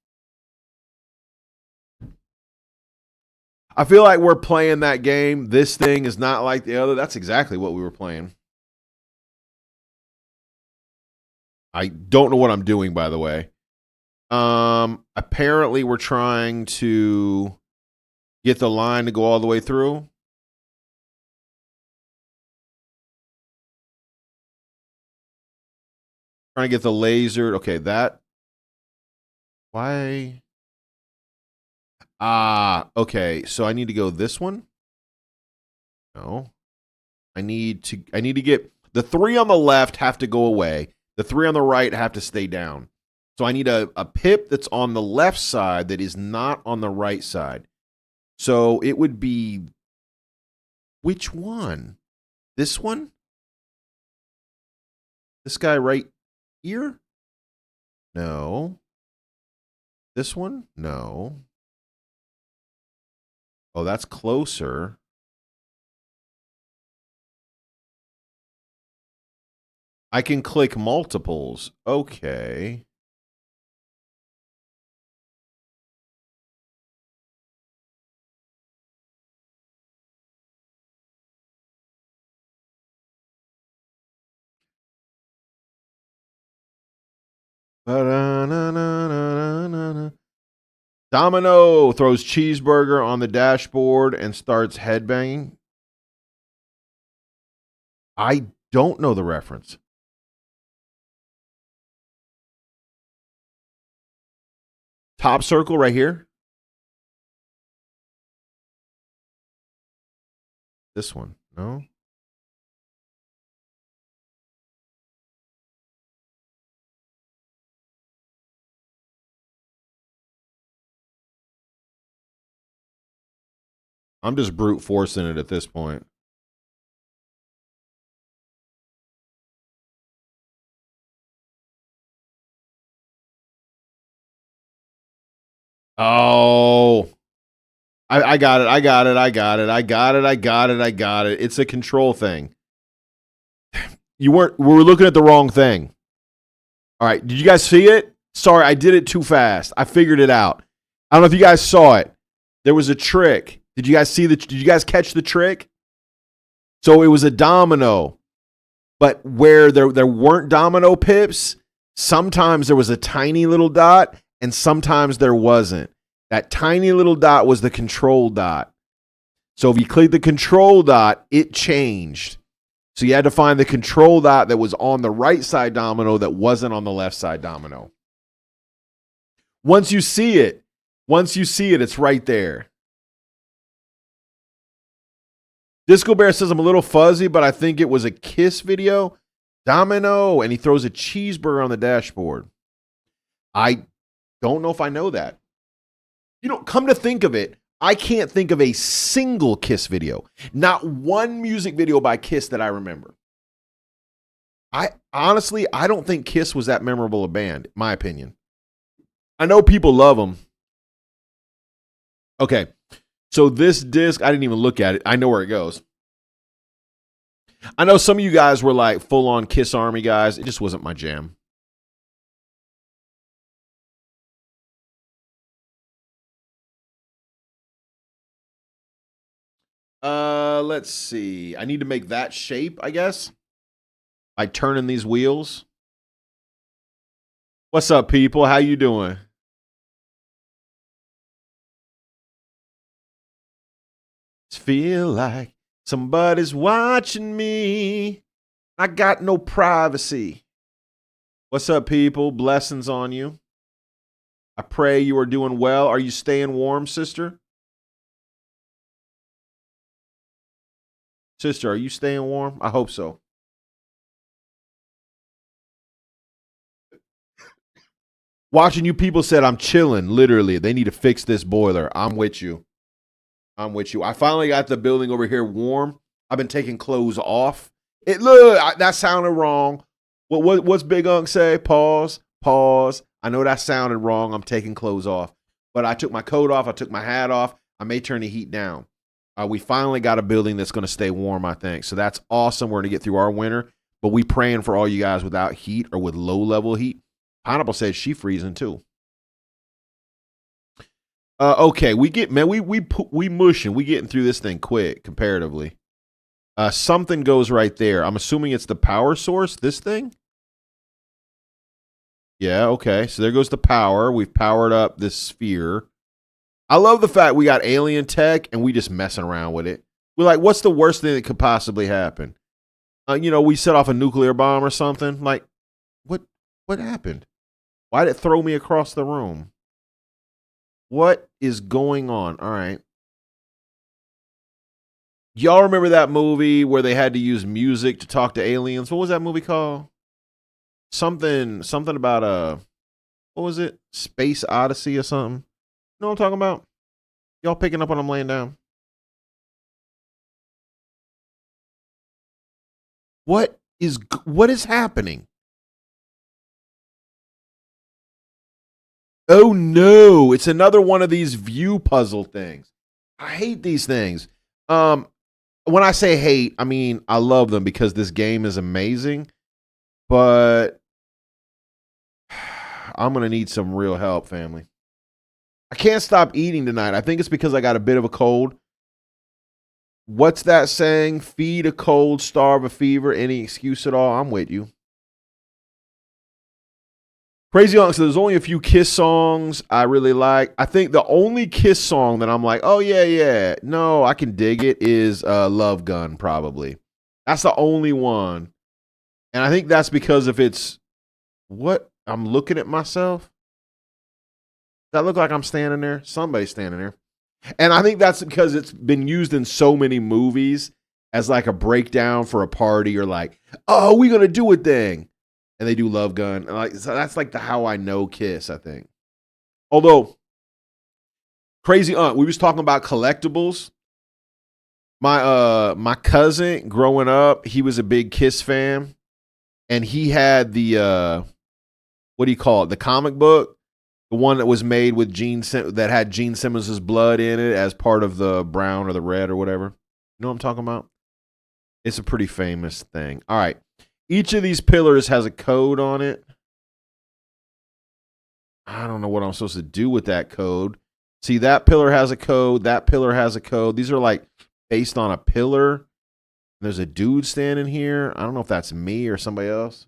I feel like we're playing that game. This thing is not like the other. That's exactly what we were playing. I don't know what I'm doing, by the way. Apparently we're trying to get the line to go all the way through. Trying to get the laser. Okay, that. Why? Okay. So I need to go this one. No. I need to get the 3 on the left have to go away. The 3 on the right have to stay down. So I need a pip that's on the left side that is not on the right side. So it would be which one? This one? This guy right here? No. This one? No. Oh, that's closer. I can click multiples. Okay. Domino throws cheeseburger on the dashboard and starts headbanging. I don't know the reference. Top circle right here. This one. No. I'm just brute forcing it at this point. Oh, I got it. I got it. I got it. I got it. I got it. I got it. It's a control thing. We were looking at the wrong thing. All right. Did you guys see it? Sorry, I did it too fast. I figured it out. I don't know if you guys saw it. There was a trick. Did you guys catch the trick? So it was a domino, but where there weren't domino pips, sometimes there was a tiny little dot and sometimes there wasn't. That tiny little dot was the control dot. So if you click the control dot, it changed. So you had to find the control dot that was on the right side domino that wasn't on the left side domino. Once you see it, it's right there. Disco Bear says I'm a little fuzzy, but I think it was a Kiss video. Domino, and he throws a cheeseburger on the dashboard. I don't know if I know that. You know, come to think of it, I can't think of a single Kiss video. Not one music video by Kiss that I remember. I don't think Kiss was that memorable a band, in my opinion. I know people love them. Okay, so this disc, I didn't even look at it. I know where it goes. I know some of you guys were like full on Kiss Army guys. It just wasn't my jam. Let's see. I need to make that shape, I guess. By turning these wheels. What's up, people? How you doing? Feel like somebody's watching me. I got no privacy. What's up, people? Blessings on you. I pray you are doing well. Are you staying warm, sister? Sister, are you staying warm? I hope so. Watching you people said I'm chilling. Literally, they need to fix this boiler. I'm with you. I'm with you. I finally got the building over here warm. I've been taking clothes off. That sounded wrong. What's Big Unk say? Pause. Pause. I know that sounded wrong. I'm taking clothes off. But I took my coat off. I took my hat off. I may turn the heat down. We finally got a building that's going to stay warm, I think. So that's awesome. We're going to get through our winter. But we praying for all you guys without heat or with low-level heat. Pineapple says she freezing too. Okay, we mushing. We getting through this thing quick comparatively. Something goes right there. I'm assuming it's the power source. This thing. Yeah. Okay. So there goes the power. We've powered up this sphere. I love the fact we got alien tech and we just messing around with it. We're like, what's the worst thing that could possibly happen? We set off a nuclear bomb or something. Like, what happened? Why did it throw me across the room? What is going on? All right. Y'all remember that movie where they had to use music to talk to aliens? What was that movie called? Something about what was it? Space Odyssey or something? You know what I'm talking about? Y'all picking up when I'm laying down? What is happening? Oh no, it's another one of these view puzzle things. I hate these things. When I say hate, I mean I love them because this game is amazing, but I'm going to need some real help, family. I can't stop eating tonight. I think it's because I got a bit of a cold. What's that saying? Feed a cold, starve a fever, any excuse at all. I'm with you. Crazy Unc, so there's only a few Kiss songs I really like. I think the only Kiss song that I'm like, oh yeah, no, I can dig it is Love Gun, probably. That's the only one. And I think that's because if it's what I'm looking at myself. Does that look like I'm standing there? Somebody's standing there. And I think that's because it's been used in so many movies as like a breakdown for a party or like, oh, we're going to do a thing. And they do Love Gun. And so that's like the how I know Kiss, I think. Although, Crazy Aunt, we was talking about collectibles. My cousin growing up, he was a big Kiss fan. And he had the, what do you call it? The comic book. The one that was made with that had Gene Simmons' blood in it as part of the brown or the red or whatever. You know what I'm talking about? It's a pretty famous thing. All right. Each of these pillars has a code on it. I don't know what I'm supposed to do with that code. See, that pillar has a code. That pillar has a code. These are like based on a pillar. There's a dude standing here. I don't know if that's me or somebody else.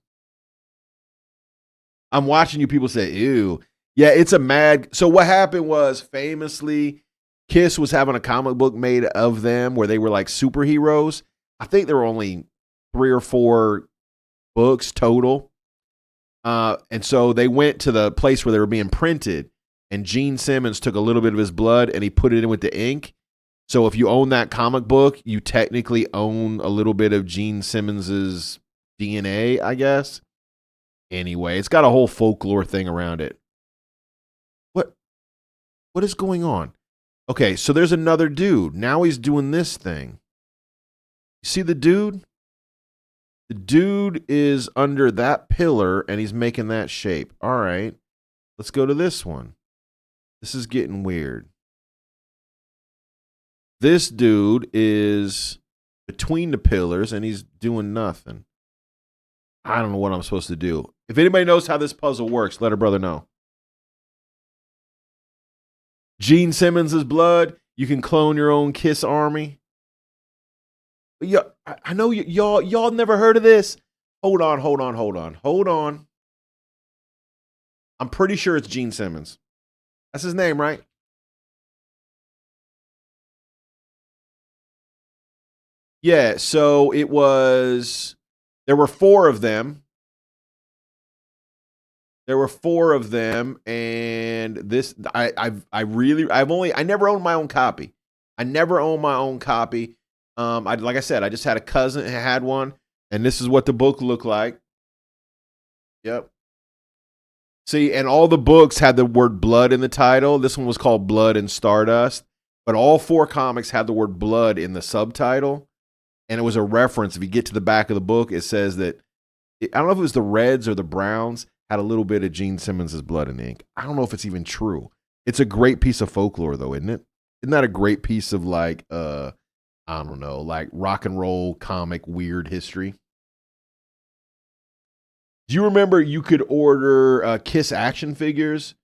I'm watching you people say, ew. Yeah, it's a mad. So what happened was famously, Kiss was having a comic book made of them where they were like superheroes. I think there were only 3 or 4 books total. And so they went to the place where they were being printed, and Gene Simmons took a little bit of his blood and he put it in with the ink. So if you own that comic book, you technically own a little bit of Gene Simmons's DNA, I guess. Anyway, it's got a whole folklore thing around it. What is going on? Okay, so there's another dude. Now he's doing this thing. You see the dude? The dude is under that pillar and he's making that shape. All right, let's go to this one. This is getting weird. This dude is between the pillars, and he's doing nothing. I don't know what I'm supposed to do. If anybody knows how this puzzle works, let a brother know. Gene Simmons' blood. You can clone your own Kiss army. Yeah, I know y'all never heard of this. Hold on. I'm pretty sure it's Gene Simmons. That's his name, right? Yeah, so there were four of them. And this I never owned my own copy. Like I said, I just had a cousin who had one, and this is what the book looked like. Yep. See, and all the books had the word blood in the title. This one was called Blood and Stardust, but all four comics had the word blood in the subtitle, and it was a reference. If you get to the back of the book, it says that, I don't know if it was the Reds or the Browns, had a little bit of Gene Simmons' blood in the ink. I don't know if it's even true. It's a great piece of folklore, though, isn't it? Isn't that a great piece of, like, I don't know, like rock and roll comic weird history? Do you remember you could order Kiss action figures?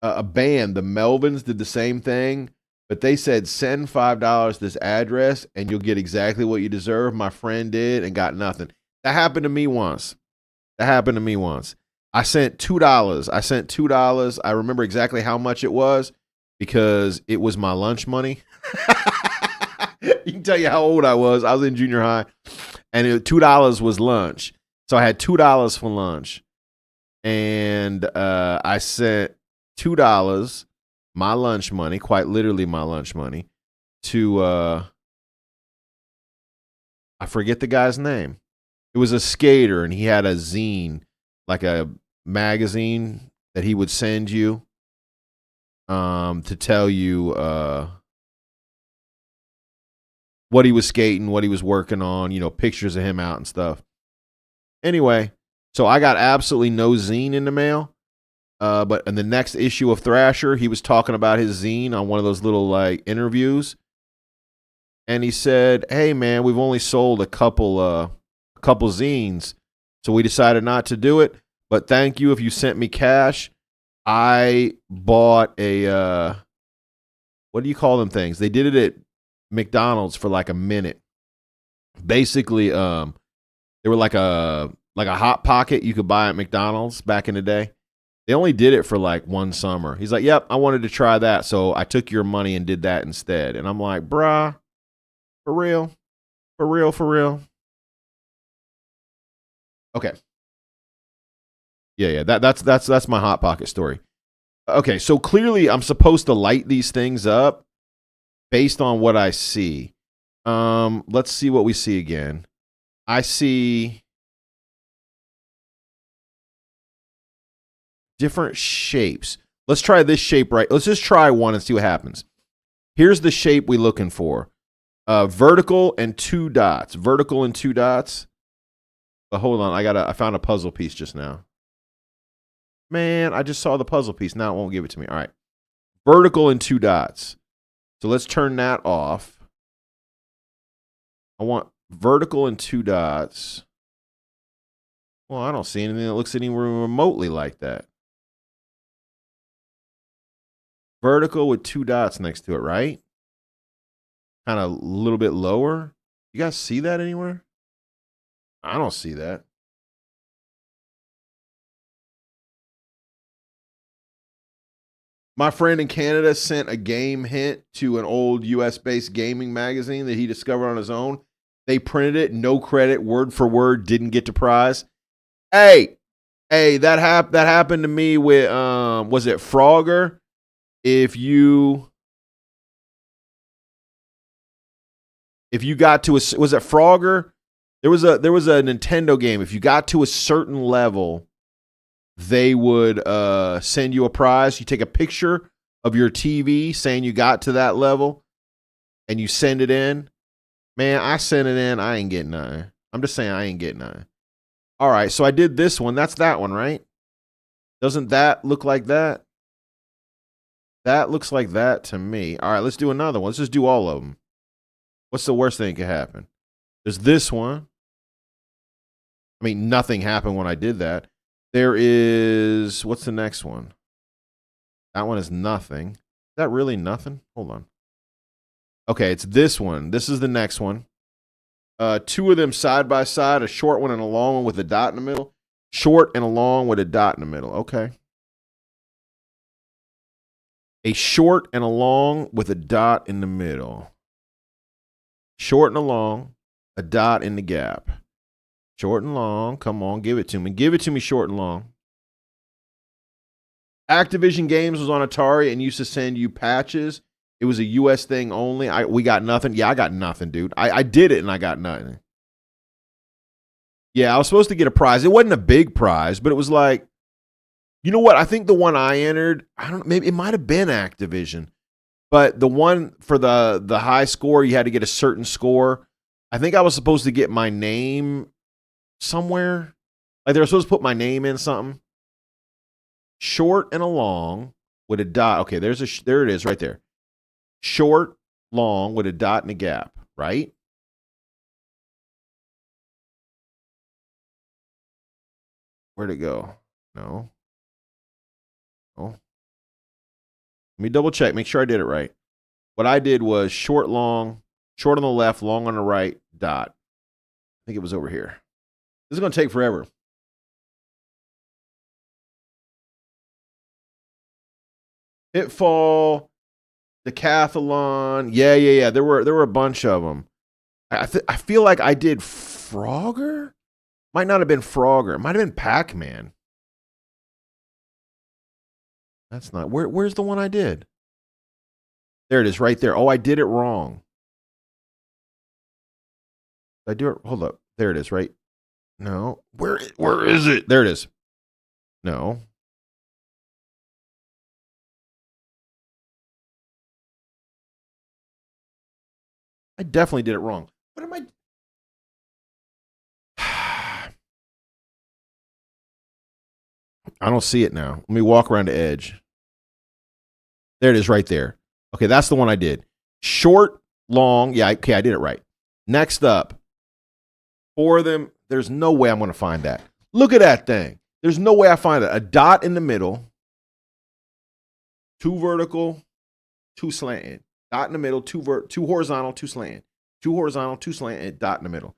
A band, the Melvins, did the same thing, but they said send $5 to this address and you'll get exactly what you deserve. My friend did and got nothing. That happened to me once. I sent $2. I remember exactly how much it was because it was my lunch money. You can tell you how old I was. I was in junior high, and $2 was lunch. So I had $2 for lunch, and I sent $2, my lunch money, quite literally my lunch money, to I forget the guy's name. It was a skater, and he had a zine, like a magazine that he would send you to tell you what he was skating, what he was working on, pictures of him out and stuff. Anyway, so I got absolutely no zine in the mail. But in the next issue of Thrasher, he was talking about his zine on one of those little like interviews. And he said, "Hey man, we've only sold a couple zines. So we decided not to do it. But thank you if you sent me cash. I bought a what do you call them things? They did it at McDonald's for like a minute. Basically, they were like a Hot Pocket you could buy at McDonald's back in the day. They only did it for like one summer." He's like, "Yep, I wanted to try that, so I took your money and did that instead." And I'm like, "Bruh, for real? For real?" Okay. Yeah. That's my Hot Pocket story. Okay, so clearly I'm supposed to light these things up based on what I see. Let's see what we see again. I see different shapes. Let's try this shape right. Let's just try one and see what happens. Here's the shape we're looking for. Vertical and 2 dots. Vertical and 2 dots. But hold on, I found a puzzle piece just now. Man, I just saw the puzzle piece. Now it won't give it to me. All right. Vertical and 2 dots. So let's turn that off. I want vertical and 2 dots. Well, I don't see anything that looks anywhere remotely like that. Vertical with 2 dots next to it, right? Kind of a little bit lower. You guys see that anywhere? I don't see that. My friend in Canada sent a game hint to an old US-based gaming magazine that he discovered on his own. They printed it, no credit, word for word, didn't get the prize. Hey, that happened to me with was it Frogger? If you got to was it Frogger? There was a Nintendo game. If you got to a certain level, they would send you a prize. You take a picture of your TV saying you got to that level, and you send it in. Man, I sent it in. I ain't getting nothing. I'm just saying I ain't getting nothing. All right, so I did this one. That's that one, right? Doesn't that look like that? That looks like that to me. All right, let's do another one. Let's just do all of them. What's the worst thing that could happen? There's this one. I mean, nothing happened when I did that. There is, what's the next one? That one is nothing. Is that really nothing? Hold on. Okay, it's this one. This is the next one. Two of them side by side, a short one and a long one with a dot in the middle. Short and a long with a dot in the middle. Okay. A short and a long with a dot in the middle. Short and a long, a dot in the gap. Short and long. Come on, give it to me. Give it to me short and long. Activision Games was on Atari and used to send you patches. It was a US thing only. We got nothing. Yeah, I got nothing, dude. I did it and I got nothing. Yeah, I was supposed to get a prize. It wasn't a big prize, but it was like, you know what? I think the one I entered, I don't know, maybe it might have been Activision, but the one for the high score, you had to get a certain score. I think I was supposed to get my name somewhere. Like they were supposed to put my name in something. Short and a long with a dot. Okay, there it is right there. Short, long with a dot and a gap, right? Where'd it go? No. Oh. Let me double check. Make sure I did it right. What I did was short, long, short on the left, long on the right, dot. I think it was over here. This is going to take forever. Pitfall, Decathlon. Yeah. There were a bunch of them. I feel like I did Frogger. Might not have been Frogger. It might have been Pac-Man. That's not. Where's the one I did? There it is, right there. Oh, I did it wrong. Did I do it? Hold up. There it is, right? No. Where is it? There it is. No. I definitely did it wrong. What am I? I don't see it now. Let me walk around the edge. There it is right there. Okay, that's the one I did. Short, long. Yeah, okay, I did it right. Next up, four of them. There's no way I'm going to find that. Look at that thing. There's no way I find it. A dot in the middle, two vertical, two slanted. Dot in the middle, two horizontal, two slanted. Two horizontal, two slanted, dot in the middle.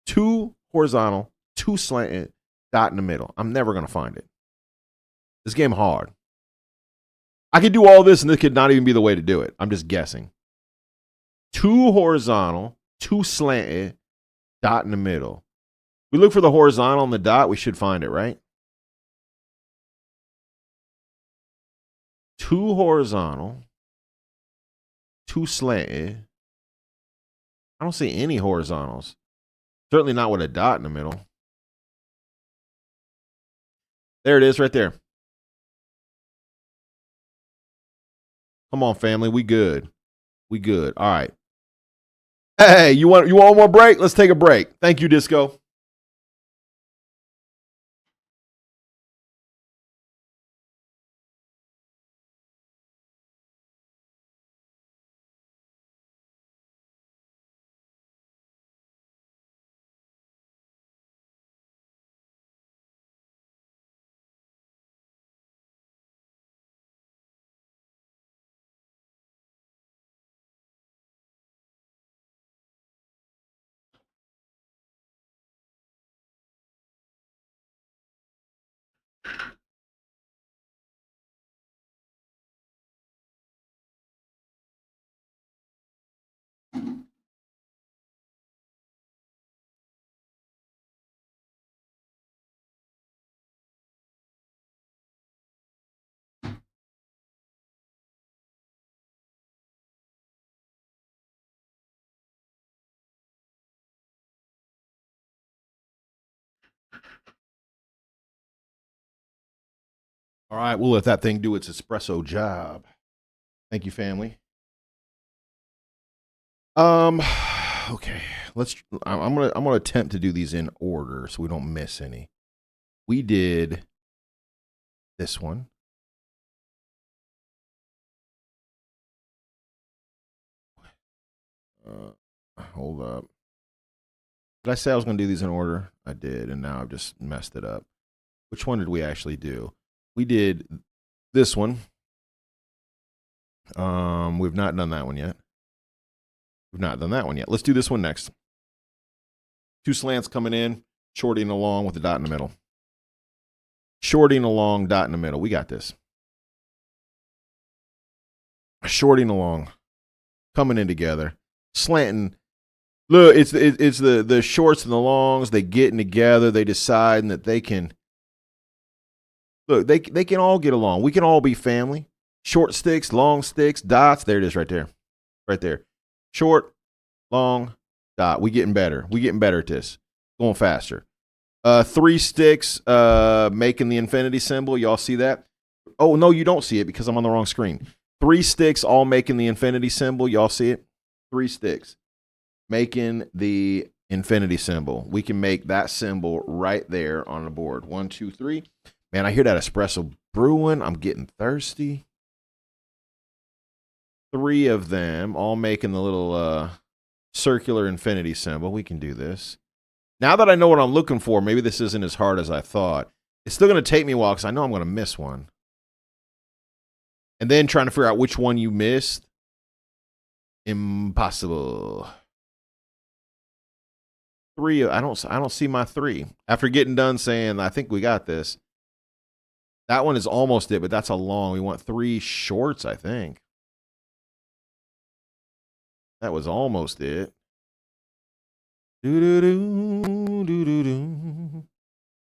Two horizontal, two slanted, dot in the middle. I'm never going to find it. This game hard. I could do all this and this could not even be the way to do it. I'm just guessing. Two horizontal, two slanted, dot in the middle. We look for the horizontal and the dot, we should find it, right? Two horizontal, two slanted. I don't see any horizontals. Certainly not with a dot in the middle. There it is right there. Come on, family. We good. We good. All right. Hey, you want one more break? Let's take a break. Thank you, Disco. All right, we'll let that thing do its espresso job. Thank you, family. Okay. I'm gonna attempt to do these in order so we don't miss any. We did this one. Hold up. Did I say I was going to do these in order? I did, and now I've just messed it up. Which one did we actually do? We did this one. We've not done that one yet. We've not done that one yet. Let's do this one next. 2 slants coming in, shorting along with the dot in the middle. Shorting along, dot in the middle. We got this. Shorting along, coming in together, slanting. Look, it's the shorts and the longs. They getting together. They decide that they can. Look, they can all get along. We can all be family. Short sticks, long sticks, dots. There it is, right there, right there. Short, long, dot. We getting better. We getting better at this. Going faster. 3 sticks, making the infinity symbol. Y'all see that? Oh no, you don't see it because I'm on the wrong screen. 3 sticks, all making the infinity symbol. Y'all see it? 3 sticks. Making the infinity symbol. We can make that symbol right there on the board. 1, 2, 3. Man, I hear that espresso brewing. I'm getting thirsty. 3 of them, all making the little circular infinity symbol. We can do this. Now that I know what I'm looking for, maybe this isn't as hard as I thought. It's still going to take me a while because I know I'm going to miss one. And then trying to figure out which one you missed. Impossible. 3. I don't see my 3. After getting done saying, I think we got this. That one is almost it, but that's a long. We want 3 shorts, I think. That was almost it. It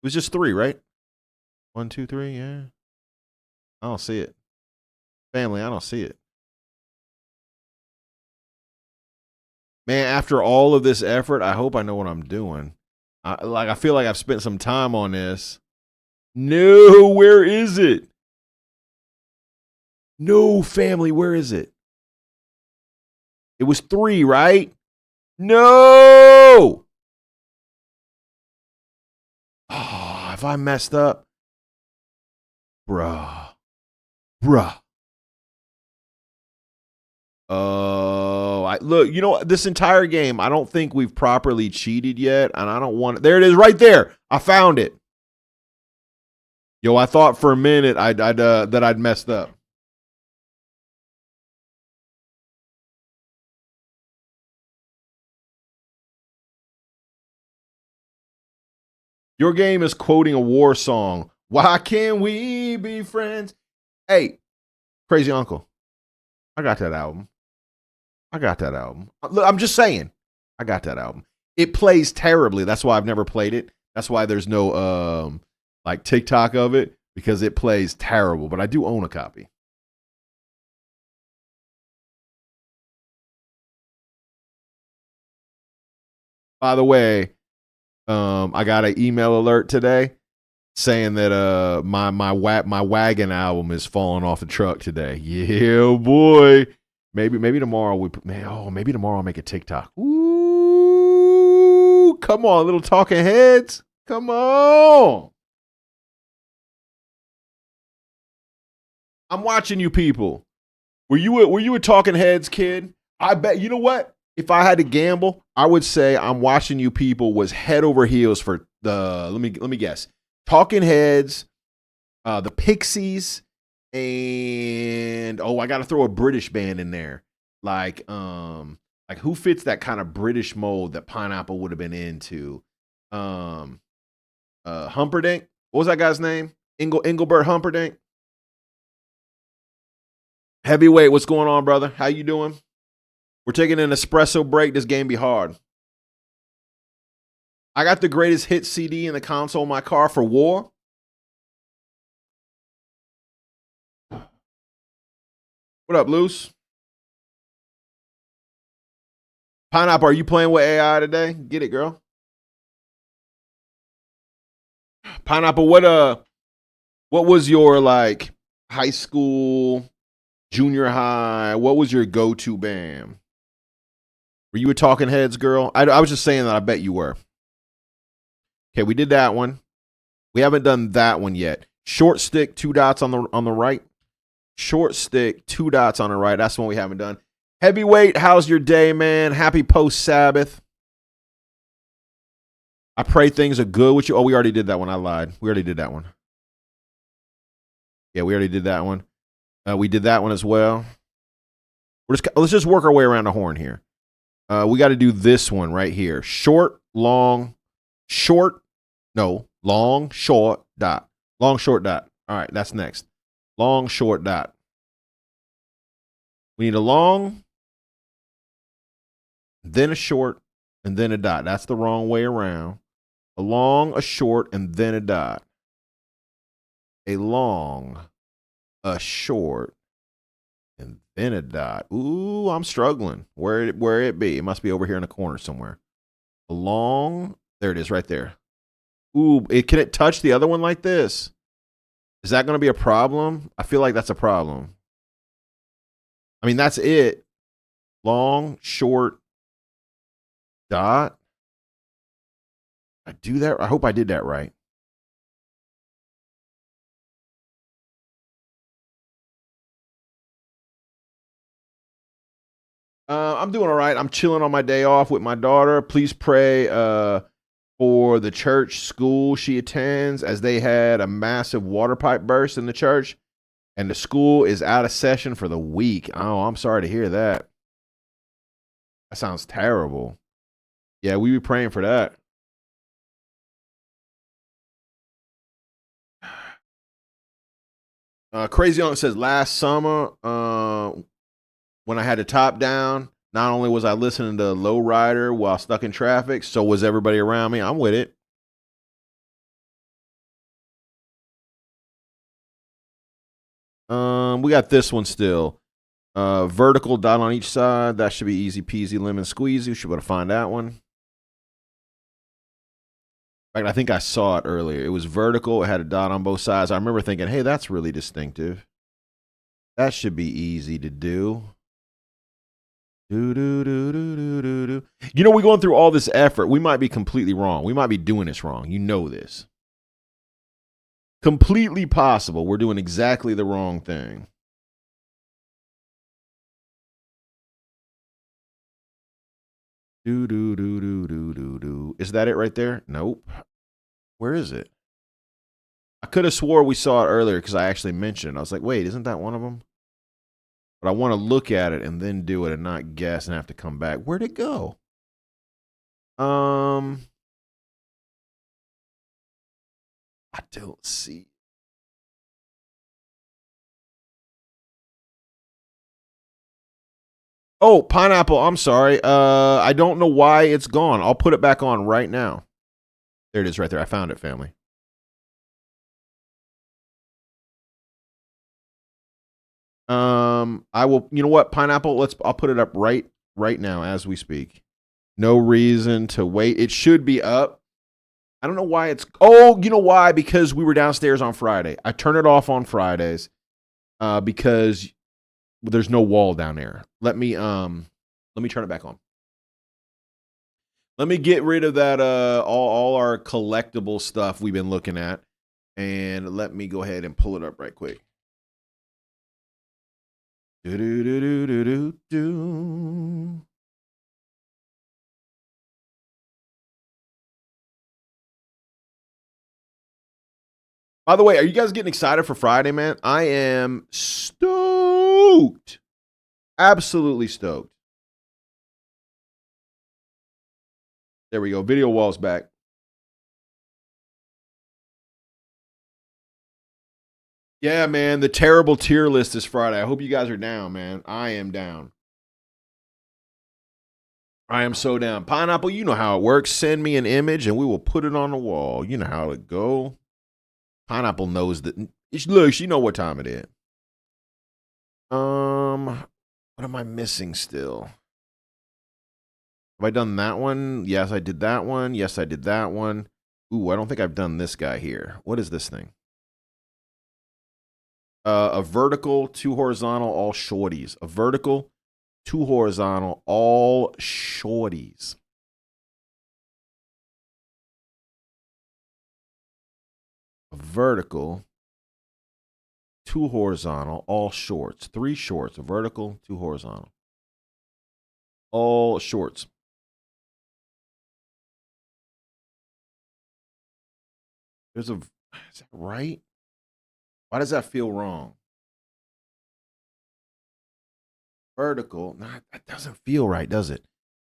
was just 3, right? 1, 2, 3, yeah. I don't see it. Family, I don't see it. Man, after all of this effort, I hope I know what I'm doing. I feel like I've spent some time on this. No, where is it? No, family, where is it? It was 3, right? No! Oh, have I messed up? Bruh. Oh, look, you know, this entire game, I don't think we've properly cheated yet, and I don't want it. There it is right there. I found it. Yo, I thought for a minute that I'd messed up. Your game is quoting a war song. Why can't we be friends? Hey, Crazy Uncle, I got that album. Look, I'm just saying. I got that album. It plays terribly. That's why I've never played it. That's why there's no like TikTok of it, because it plays terrible. But I do own a copy. By the way, I got an email alert today saying that my wagon album is falling off the truck today. Yeah, boy. Maybe tomorrow maybe tomorrow I'll make a TikTok. Ooh, come on, little talking heads. Come on. I'm watching you people. Were you a talking heads kid? I bet, you know what? If I had to gamble, I would say I'm watching you people was head over heels for the let me guess. Talking Heads, the Pixies, and I got to throw a British band in there. Like who fits that kind of British mold that Pineapple would have been into? Humperdinck. What was that guy's name? Engelbert Humperdinck. Heavyweight, what's going on, brother? How you doing? We're taking an espresso break. This game be hard. I got the greatest hit CD in the console of my car for war. What up, Luce? Pineapple, are you playing with AI today? Get it, girl. Pineapple, what was your like high school, junior high? What was your go-to band? Were you a Talking Heads girl? I was just saying that I bet you were. Okay, we did that one. We haven't done that one yet. Short stick, 2 dots on the right. Short stick, 2 dots on the right. That's the one we haven't done. Heavyweight, how's your day, man? Happy post-Sabbath. I pray things are good with you. Oh, we already did that one. I lied. We already did that one. Yeah, we already did that one. We did that one as well. Let's just work our way around the horn here. We got to do this one right here. Short, long, short. No, long, short, dot. Long, short, dot. All right, that's next. Long, short, dot. We need a long, then a short, and then a dot. That's the wrong way around. A long, a short, and then a dot. A long, a short, and then a dot. Ooh, I'm struggling. Where it be? It must be over here in the corner somewhere. A long, there it is right there. Ooh, can it touch the other one like this? Is that going to be a problem? I feel like that's a problem. I mean, that's it. Long, short, dot. I do that. I hope I did that right. I'm doing all right. I'm chilling on my day off with my daughter. Please pray for the church school she attends, as they had a massive water pipe burst in the church, and the school is out of session for the week. Oh, I'm sorry to hear that. That sounds terrible. Yeah, we be praying for that. Crazy Uncle says, last summer, when I had the top down, not only was I listening to Lowrider while stuck in traffic, so was everybody around me. I'm with it. We got this one still. Vertical dot on each side. That should be easy peasy lemon squeezy. You should be able to find that one. In fact, I think I saw it earlier. It was vertical. It had a dot on both sides. I remember thinking, hey, that's really distinctive. That should be easy to do. Do, do, do, do, do, do, do. You know, we're going through all this effort. We might be completely wrong. We might be doing this wrong. You know this. Completely possible. We're doing exactly the wrong thing. Do, do, do, do, do, do, do. Is that it right there? Nope. Where is it? I could have swore we saw it earlier because I actually mentioned it. I was like, wait, isn't that one of them? But I want to look at it and then do it and not guess and have to come back. Where'd it go? I don't see. Oh, pineapple. I'm sorry. I don't know why it's gone. I'll put it back on right now. There it is right there. I found it, family. I will, you know what, pineapple, I'll put it up right now as we speak. No reason to wait. It should be up. I don't know why it's, oh, you know why? Because we were downstairs on Friday. I turn it off on Fridays because there's no wall down there. Let me turn it back on. Let me get rid of that all our collectible stuff we've been looking at, and let me go ahead and pull it up right quick. Do do do do do do do. By the way, are you guys getting excited for Friday, man? I am stoked. Absolutely stoked. There we go. Video wall's back. Yeah, man. The terrible tier list is Friday. I hope you guys are down, man. I am down. I am so down. Pineapple, you know how it works. Send me an image and we will put it on the wall. You know how it go. Pineapple knows that. Look, you know what time it is. What am I missing still? Have I done that one? Yes, I did that one. Yes, I did that one. Ooh, I don't think I've done this guy here. What is this thing? A vertical, 2 horizontal, all shorties. A vertical, 2 horizontal, all shorties. A vertical, 2 horizontal, all shorts. 3 shorts. A vertical, 2 horizontal. All shorts. Is that right? Why does that feel wrong? Vertical. Nah, that doesn't feel right, does it?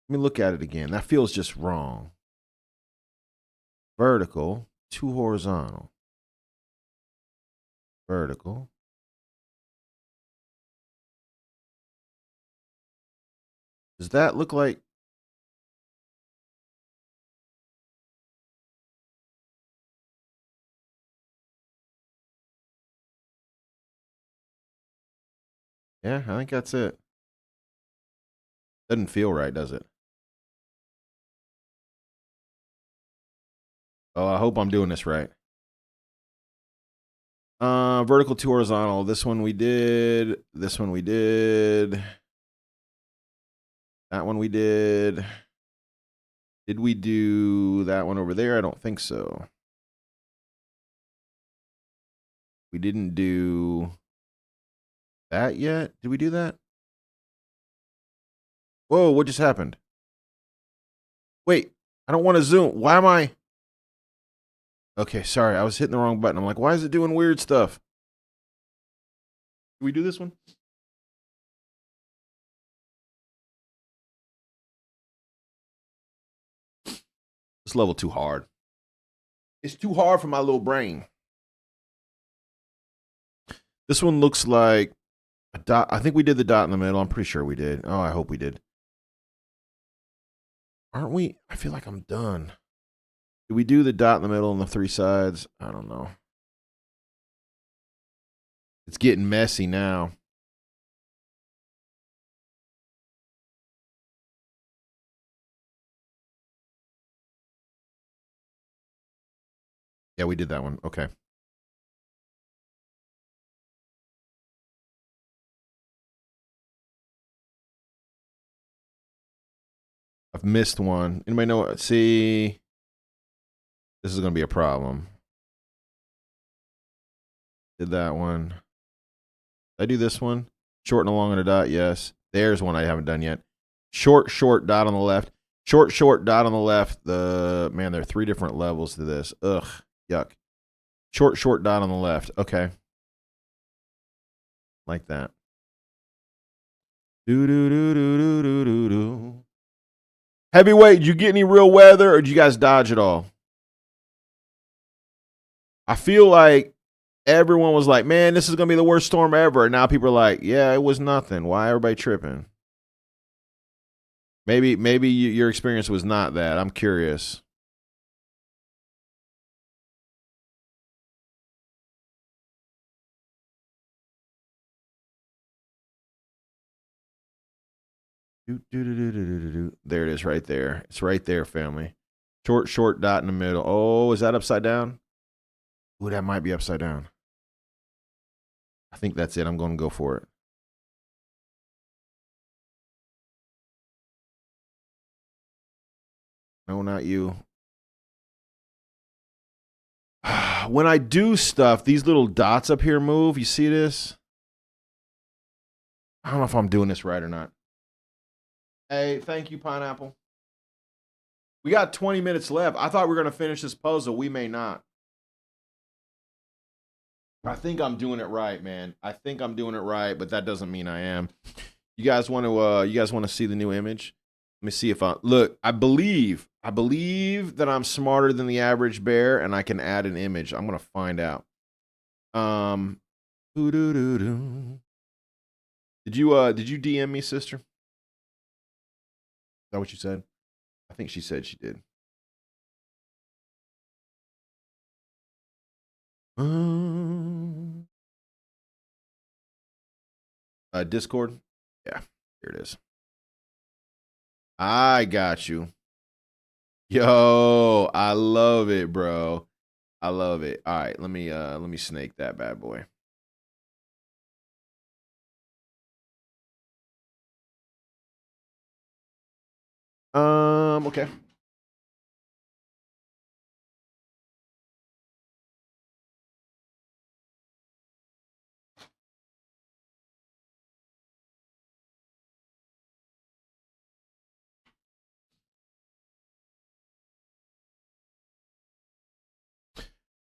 Let me look at it again. That feels just wrong. Vertical to horizontal. Vertical. Does that look like? Yeah, I think that's it. Doesn't feel right, does it? Oh, I hope I'm doing this right. Vertical to horizontal. This one we did. This one we did. That one we did. Did we do that one over there? I don't think so. We didn't do that yet. Did we do that? Whoa, what just happened? Wait, I don't want to zoom. Why am I? Okay, sorry. I was hitting the wrong button. I'm like, why is it doing weird stuff? Did we do this one? This level too hard. It's too hard for my little brain. This one looks like a dot. I think we did the dot in the middle. I'm pretty sure we did. Oh, I hope we did. Aren't we? I feel like I'm done. Did we do the dot in the middle and the three sides? I don't know. It's getting messy now. Yeah, we did that one. Okay. I've missed one. Anybody know what? See, this is going to be a problem. Did that one. Did I do this one? Short and long on a dot, yes. There's one I haven't done yet. Short, dot on the left. Short, dot on the left. Man, there are 3 different levels to this. Ugh, yuck. Short, dot on the left. Okay. Like that. Do. Heavyweight, did you get any real weather or did you guys dodge it all? I feel like everyone was like, man, this is going to be the worst storm ever. And now people are like, yeah, it was nothing. Why everybody tripping? Maybe your experience was not that. I'm curious. There it is right there. It's right there, family. Short dot in the middle. Oh, is that upside down? Ooh, that might be upside down. I think that's it. I'm going to go for it. No, not you. When I do stuff, these little dots up here move. You see this? I don't know if I'm doing this right or not. Hey, thank you, Pineapple. We got 20 minutes left. I thought we were going to finish this puzzle. We may not. I think I'm doing it right, man. I think I'm doing it right, but that doesn't mean I am. You guys want to see the new image? Let me see if I look. I believe that I'm smarter than the average bear and I can add an image. I'm going to find out. Did you DM me, sister? Is that what you said? I think she said she did. Discord? Yeah, here it is. I got you. Yo, I love it, bro. I love it. All right, let me snake that bad boy. Okay.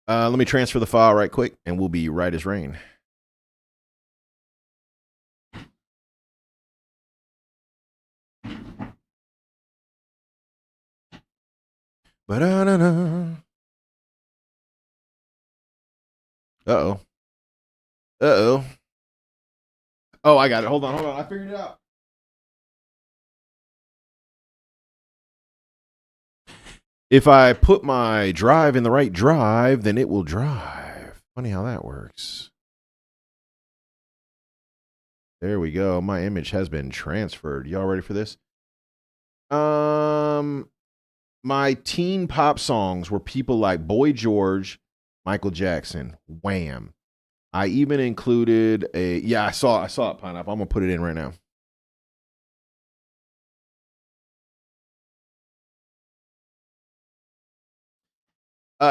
Let me transfer the file right quick, and we'll be right as rain. Ba-da-da-da. Uh-oh. Uh-oh. Oh, I got it. Hold on. I figured it out. If I put my drive in the right drive, then it will drive. Funny how that works. There we go. My image has been transferred. Y'all ready for this? My teen pop songs were people like Boy George, Michael Jackson, Wham. I even included I saw it, Pineapple. I'm gonna put it in right now.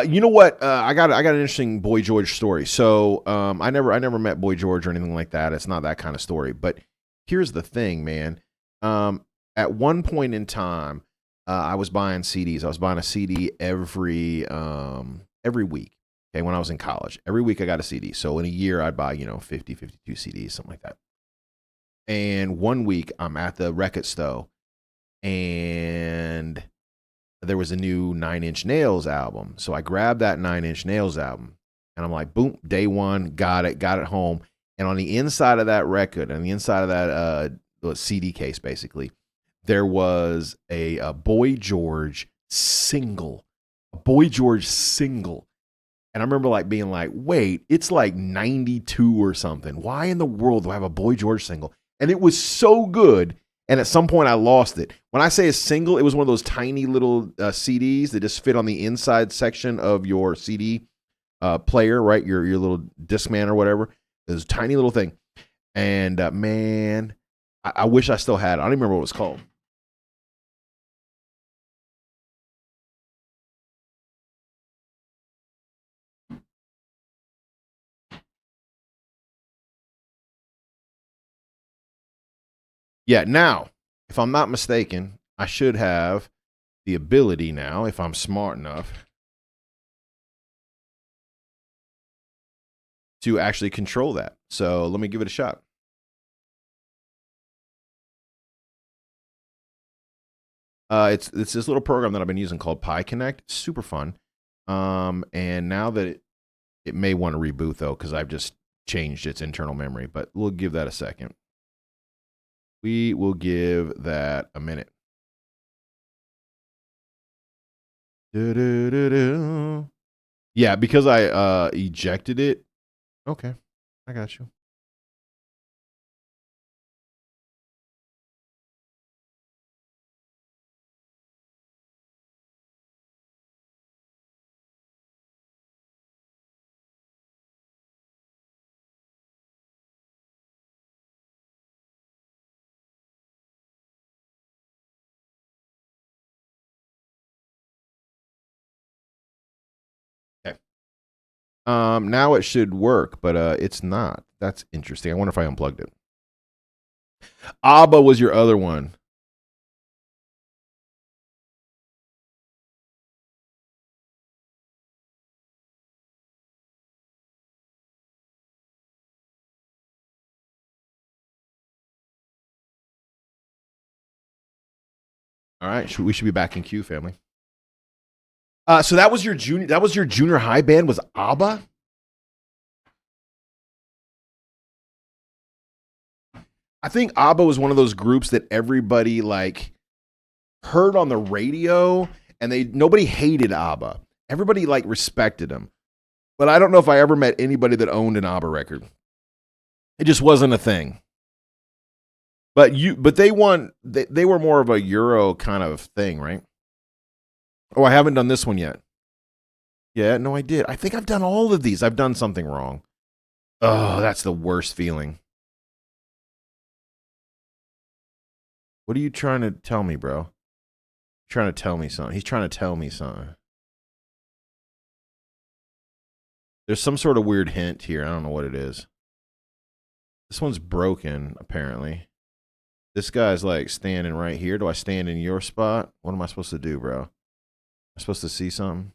You know what? I got an interesting Boy George story. So I never met Boy George or anything like that. It's not that kind of story. But here's the thing, man. At one point in time, I was buying CDs. I was buying a CD every week. Okay, when I was in college, every week I got a CD. So in a year, I'd buy 50, 52 CDs, something like that. And one week, I'm at the record store, and there was a new Nine Inch Nails album. So I grabbed that Nine Inch Nails album, and I'm like, boom, day one, got it home. And on the inside of that record, on the inside of that CD case, basically, there was a Boy George single. A Boy George single. And I remember being like, wait, it's like 92 or something. Why in the world do I have a Boy George single? And it was so good. And at some point I lost it. When I say a single, it was one of those tiny little CDs that just fit on the inside section of your CD player, right? Your little Discman or whatever. It was a tiny little thing. And man, I wish I still had it. I don't even remember what it was called. Yeah, now, if I'm not mistaken, I should have the ability now, if I'm smart enough, to actually control that. So let me give it a shot. It's this little program that I've been using called Pi Connect. Super fun. And now that it may want to reboot though, because I've just changed its internal memory, but we'll give that a second. We will give that a minute. Yeah, because I ejected it. Okay, I got you. Okay. Now it should work, but it's not. That's interesting. I wonder if I unplugged it. ABBA was your other one. All right, we should be back in queue, family. So that was your junior high band was ABBA? I think ABBA was one of those groups that everybody heard on the radio, and nobody hated ABBA. Everybody respected them. But I don't know if I ever met anybody that owned an ABBA record. It just wasn't a thing. But they were more of a Euro kind of thing, right? Oh, I haven't done this one yet. Yeah, no, I did. I think I've done all of these. I've done something wrong. Oh, that's the worst feeling. What are you trying to tell me, bro? You're trying to tell me something. He's trying to tell me something. There's some sort of weird hint here. I don't know what it is. This one's broken, apparently. This guy's standing right here. Do I stand in your spot? What am I supposed to do, bro? Am I supposed to see something?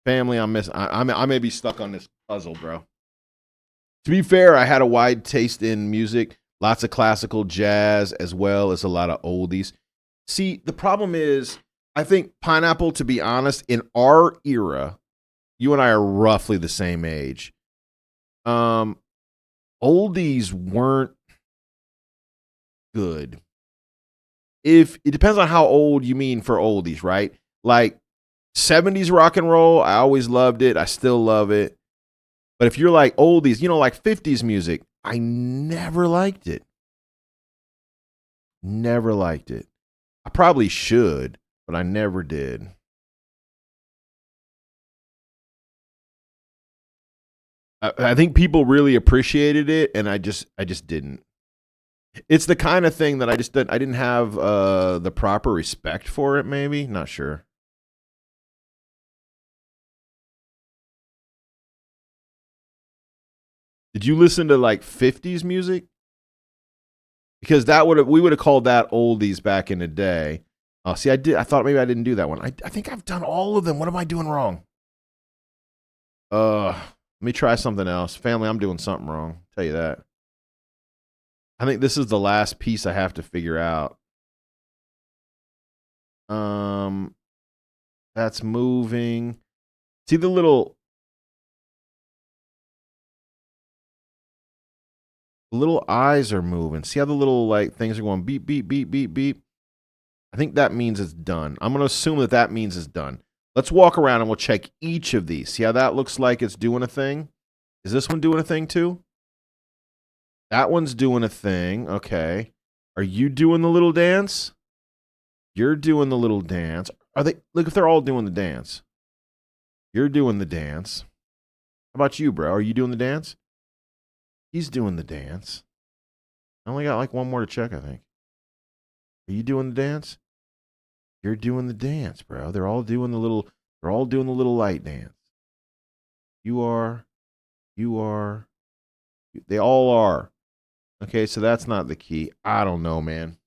Family, I may be stuck on this puzzle, bro. To be fair, I had a wide taste in music, lots of classical jazz as well as a lot of oldies. See, the problem is, I think Pineapple, to be honest, in our era, you and I are roughly the same age. Oldies weren't good. If it depends on how old you mean for oldies, right? Like 70s rock and roll, I always loved it. I still love it. But if you're like oldies, like 50s music, I never liked it. Never liked it. I probably should, but I never did. I think people really appreciated it, and I just didn't. It's the kind of thing that I didn't have the proper respect for it. Maybe, not sure. Did you listen to like 50s music? Because we would have called that oldies back in the day. Oh, see, I did. I thought maybe I didn't do that one. I think I've done all of them. What am I doing wrong? Let me try something else. Family, I'm doing something wrong. Tell you that. I think this is the last piece I have to figure out. That's moving. See the little eyes are moving. See how the little like things are going beep beep beep beep beep. I think that means it's done. I'm going to assume that means it's done. Let's walk around and we'll check each of these. See how that looks like it's doing a thing? Is this one doing a thing too? That one's doing a thing. Okay. Are you doing the little dance? You're doing the little dance. Look, if they're all doing the dance. You're doing the dance. How about you, bro? Are you doing the dance? He's doing the dance. I only got like one more to check, I think. Are you doing the dance? You're doing the dance, bro. They're all doing the little light dance. You are. They all are. Okay, so that's not the key. I don't know, man.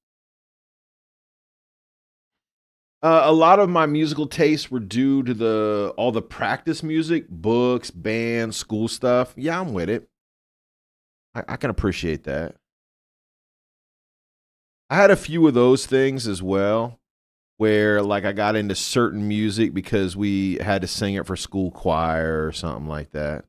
A lot of my musical tastes were due to all the practice music, books, bands, school stuff. Yeah, I'm with it. I can appreciate that. I had a few of those things as well, where like I got into certain music because we had to sing it for school choir or something like that.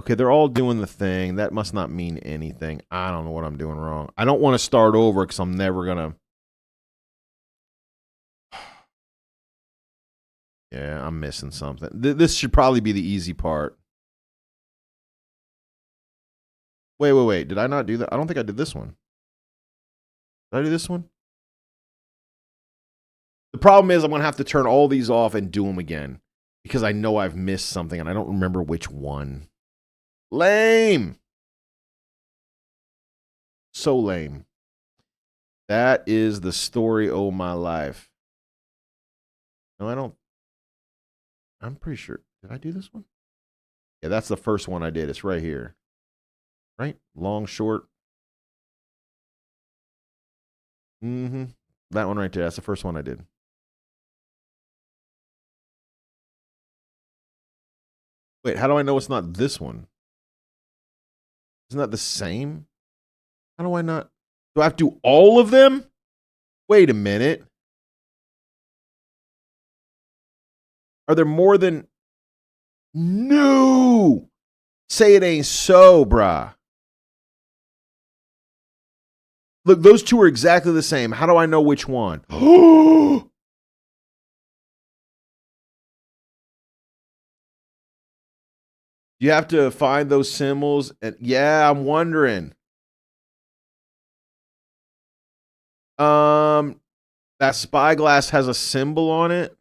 Okay, they're all doing the thing. That must not mean anything. I don't know what I'm doing wrong. I don't want to start over because I'm never gonna. Yeah, I'm missing something. This should probably be the easy part. Wait. Did I not do that? I don't think I did this one. Did I do this one? The problem is I'm going to have to turn all these off and do them again because I know I've missed something and I don't remember which one. Lame. So lame. That is the story of my life. No, I don't. I'm pretty sure. Did I do this one? Yeah, that's the first one I did. It's right here. Right? Long, short. Mm-hmm. That one right there. That's the first one I did. Wait, how do I know it's not this one? Isn't that the same? How do I not? Do I have to do all of them? Wait a minute. Are there more than. No! Say it ain't so, brah. Look, those two are exactly the same. How do I know which one? You have to find those symbols. And yeah, I'm wondering. That spyglass has a symbol on it.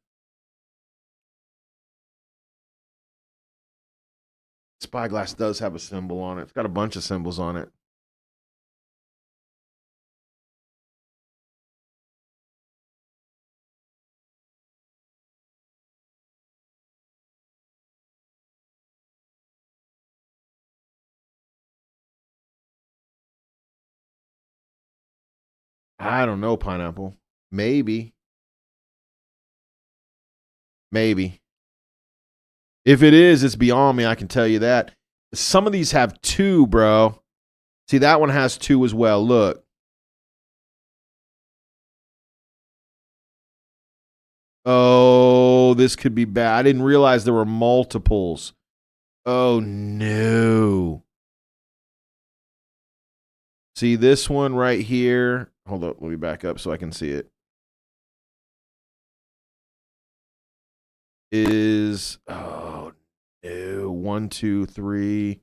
Spyglass does have a symbol on it. It's got a bunch of symbols on it. I don't know, Pineapple. Maybe. Maybe. If it is, it's beyond me. I can tell you that. Some of these have 2, bro. See, that one has 2 as well. Look. Oh, this could be bad. I didn't realize there were multiples. Oh, no. See this one right here? Hold up. Let me back up so I can see it. Is, oh, no. 1, 2, 3.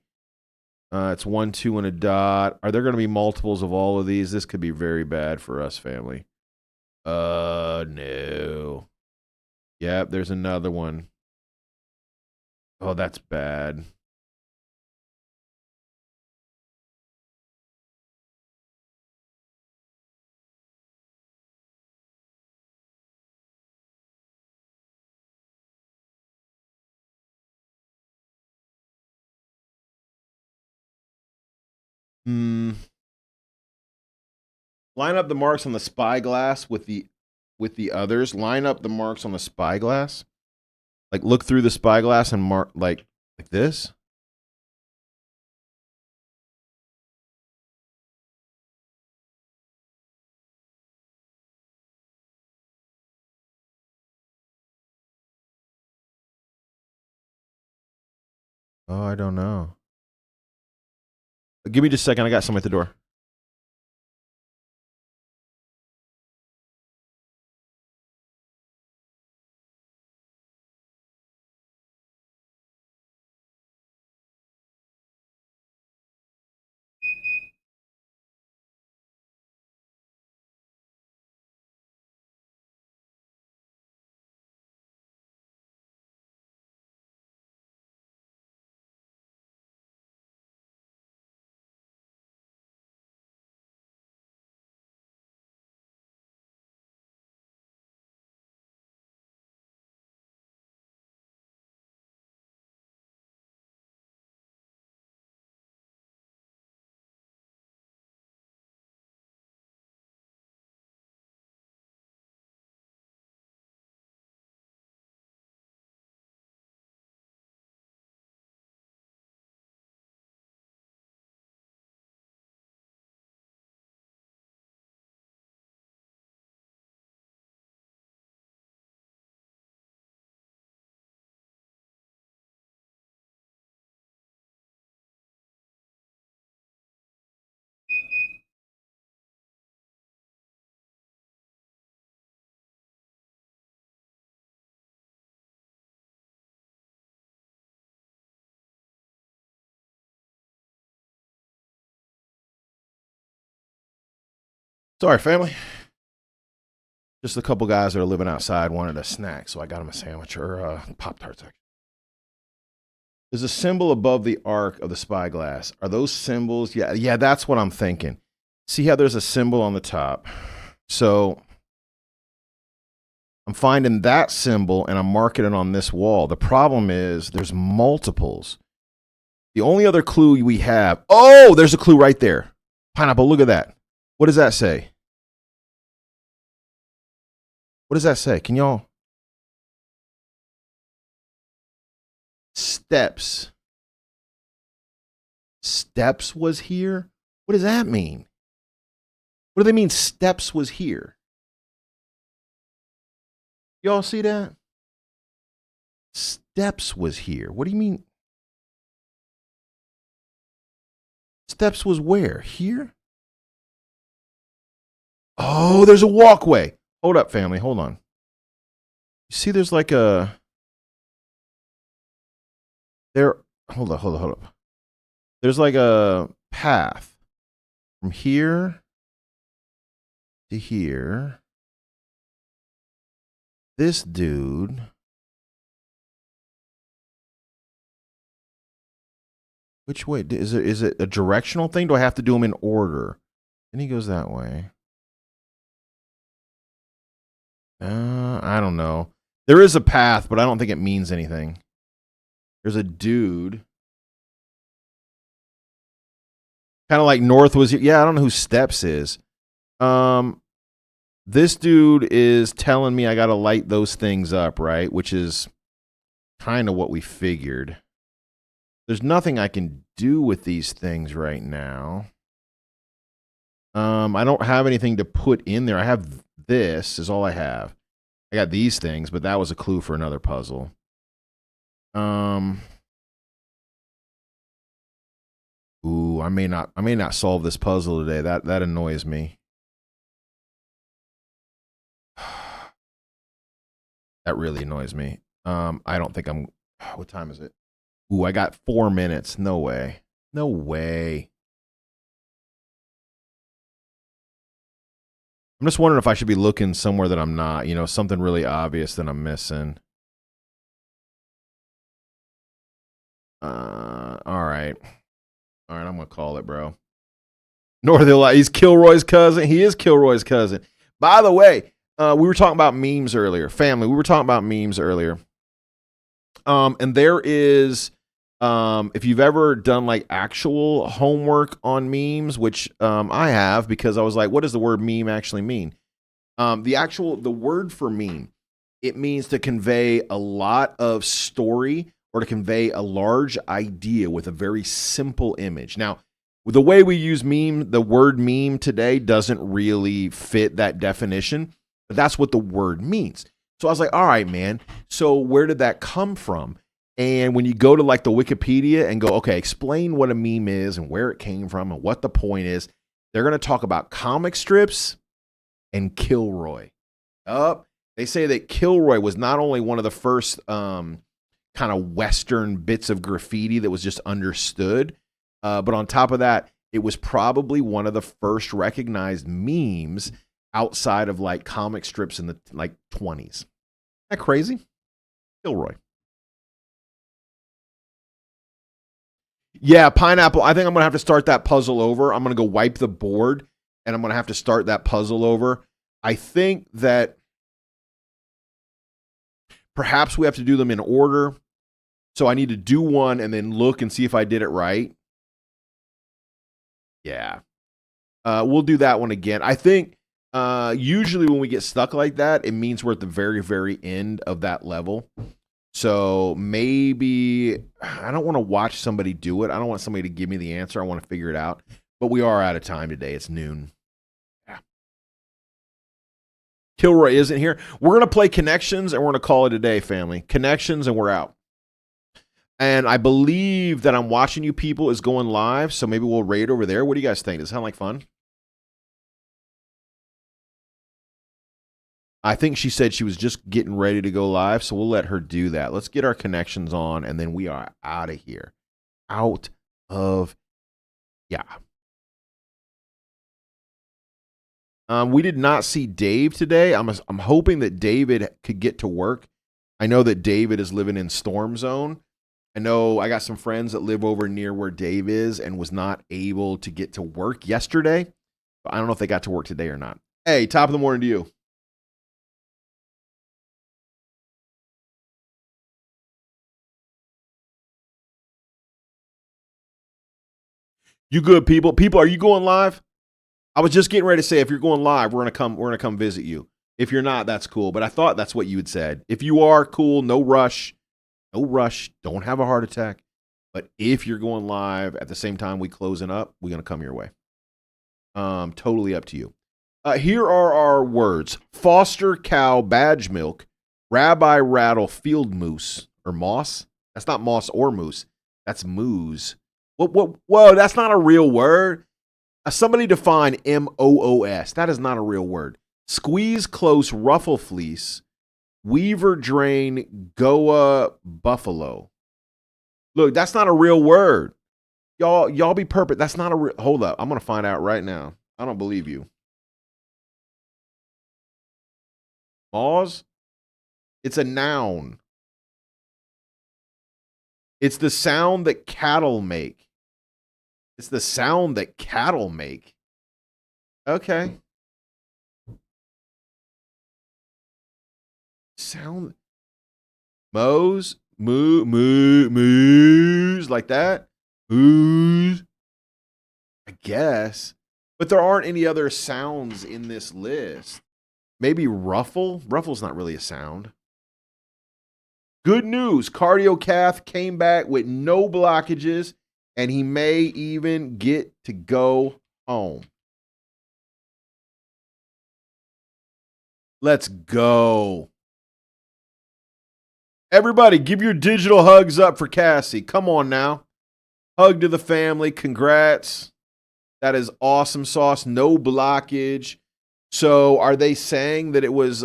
It's 1, 2, and a dot. Are there going to be multiples of all of these? This could be very bad for us, family. No. Yep, there's another one. Oh, that's bad. Line up the marks on the spyglass with the others. Line up the marks on the spyglass. Like look through the spyglass and mark like this. Oh, I don't know. Give me just a second. I got someone at the door. Sorry, family. Just a couple guys that are living outside wanted a snack, so I got them a sandwich or Pop-Tarts. There's a symbol above the arc of the spyglass. Are those symbols? Yeah, that's what I'm thinking. See how there's a symbol on the top? So I'm finding that symbol and I'm marking it on this wall. The problem is there's multiples. The only other clue we have, oh, there's a clue right there. Pineapple, look at that. What does that say? What does that say? Can y'all? Steps. Steps was here? What does that mean? What do they mean steps was here? Y'all see that? Steps was here. What do you mean? Steps was where? Here? Oh, there's a walkway. Hold up, family. Hold on. You see there's like a... There... Hold up. There's like a path from here to here. This dude... Which way? Is it a directional thing? Do I have to do them in order? Then he goes that way. I don't know. There is a path, but I don't think it means anything. There's a dude. Kind of like North was here. Yeah, I don't know who Steps is. this dude is telling me I got to light those things up, right? Which is kind of what we figured. There's nothing I can do with these things right now. I don't have anything to put in there. I have this is all I have. I got these things, but that was a clue for another puzzle. Ooh, I may not solve this puzzle today. That annoys me. That really annoys me. I don't think I'm. What time is it? Ooh, I got 4 minutes. No way. No way. I'm just wondering if I should be looking somewhere that I'm not. You know, something really obvious that I'm missing. All right. All right, I'm gonna call it, bro. Northern, he's Kilroy's cousin. He is Kilroy's cousin. By the way, we were talking about memes earlier. Family, we were talking about memes earlier. And there is, if you've ever done like actual homework on memes, which I have, because I was like, what does the word meme actually mean? The word for meme, it means to convey a lot of story or to convey a large idea with a very simple image. Now, the way we use meme, the word meme today doesn't really fit that definition, but that's what the word means. So I was like, all right, man. So where did that come from? And when you go to like the Wikipedia and go, okay, explain what a meme is and where it came from and what the point is, they're going to talk about comic strips and Kilroy. They say that Kilroy was not only one of the first kind of Western bits of graffiti that was just understood, but on top of that, it was probably one of the first recognized memes outside of like comic strips in the like 20s. Isn't that crazy? Kilroy. Yeah, pineapple. I think I'm going to have to start that puzzle over. I'm going to go wipe the board and I'm going to have to start that puzzle over. I think that perhaps we have to do them in order. So I need to do one and then look and see if I did it right. Yeah. We'll do that one again. I think usually when we get stuck like that, it means we're at the very, very end of that level. So maybe I don't want to watch somebody do it. I don't want somebody to give me the answer. I want to figure it out. But we are out of time today. It's noon. Yeah. Kilroy isn't here. We're going to play Connections and we're going to call it a day, family. Connections and we're out. And I believe that I'm watching you people is going live. So maybe we'll raid over there. What do you guys think? Does it sound like fun? I think she said she was just getting ready to go live, so we'll let her do that. Let's get our connections on, and then we are out of here. Out of, yeah. We did not see Dave today. I'm hoping that David could get to work. I know that David is living in Storm Zone. I know I got some friends that live over near where Dave is and was not able to get to work yesterday. But I don't know if they got to work today or not. Hey, top of the morning to you. You good, people? People, are you going live? I was just getting ready to say, if you're going live, we're gonna come visit you. If you're not, that's cool. But I thought that's what you had said. If you are, cool, no rush. No rush. Don't have a heart attack. But if you're going live at the same time we closing up, we're gonna come your way. Totally up to you. Here are our words: Foster cow badge milk, Rabbi rattle field moose or moss. That's not moss or moose. That's moose. Whoa, that's not a real word. Somebody define MOOS. That is not a real word. Squeeze close ruffle fleece, weaver drain Goa buffalo. Look, that's not a real word. Y'all be perfect. That's not a real. Hold up. I'm going to find out right now. I don't believe you. Maws? It's a noun. It's the sound that cattle make. It's the sound that cattle make. Okay. Sound. Mows. Moos. Like that. Moos. I guess. But there aren't any other sounds in this list. Maybe ruffle. Ruffle's not really a sound. Good news. CardioCath came back with no blockages, and he may even get to go home. Let's go. Everybody, give your digital hugs up for Cassie. Come on now. Hug to the family. Congrats. That is awesome sauce. No blockage. So are they saying that it was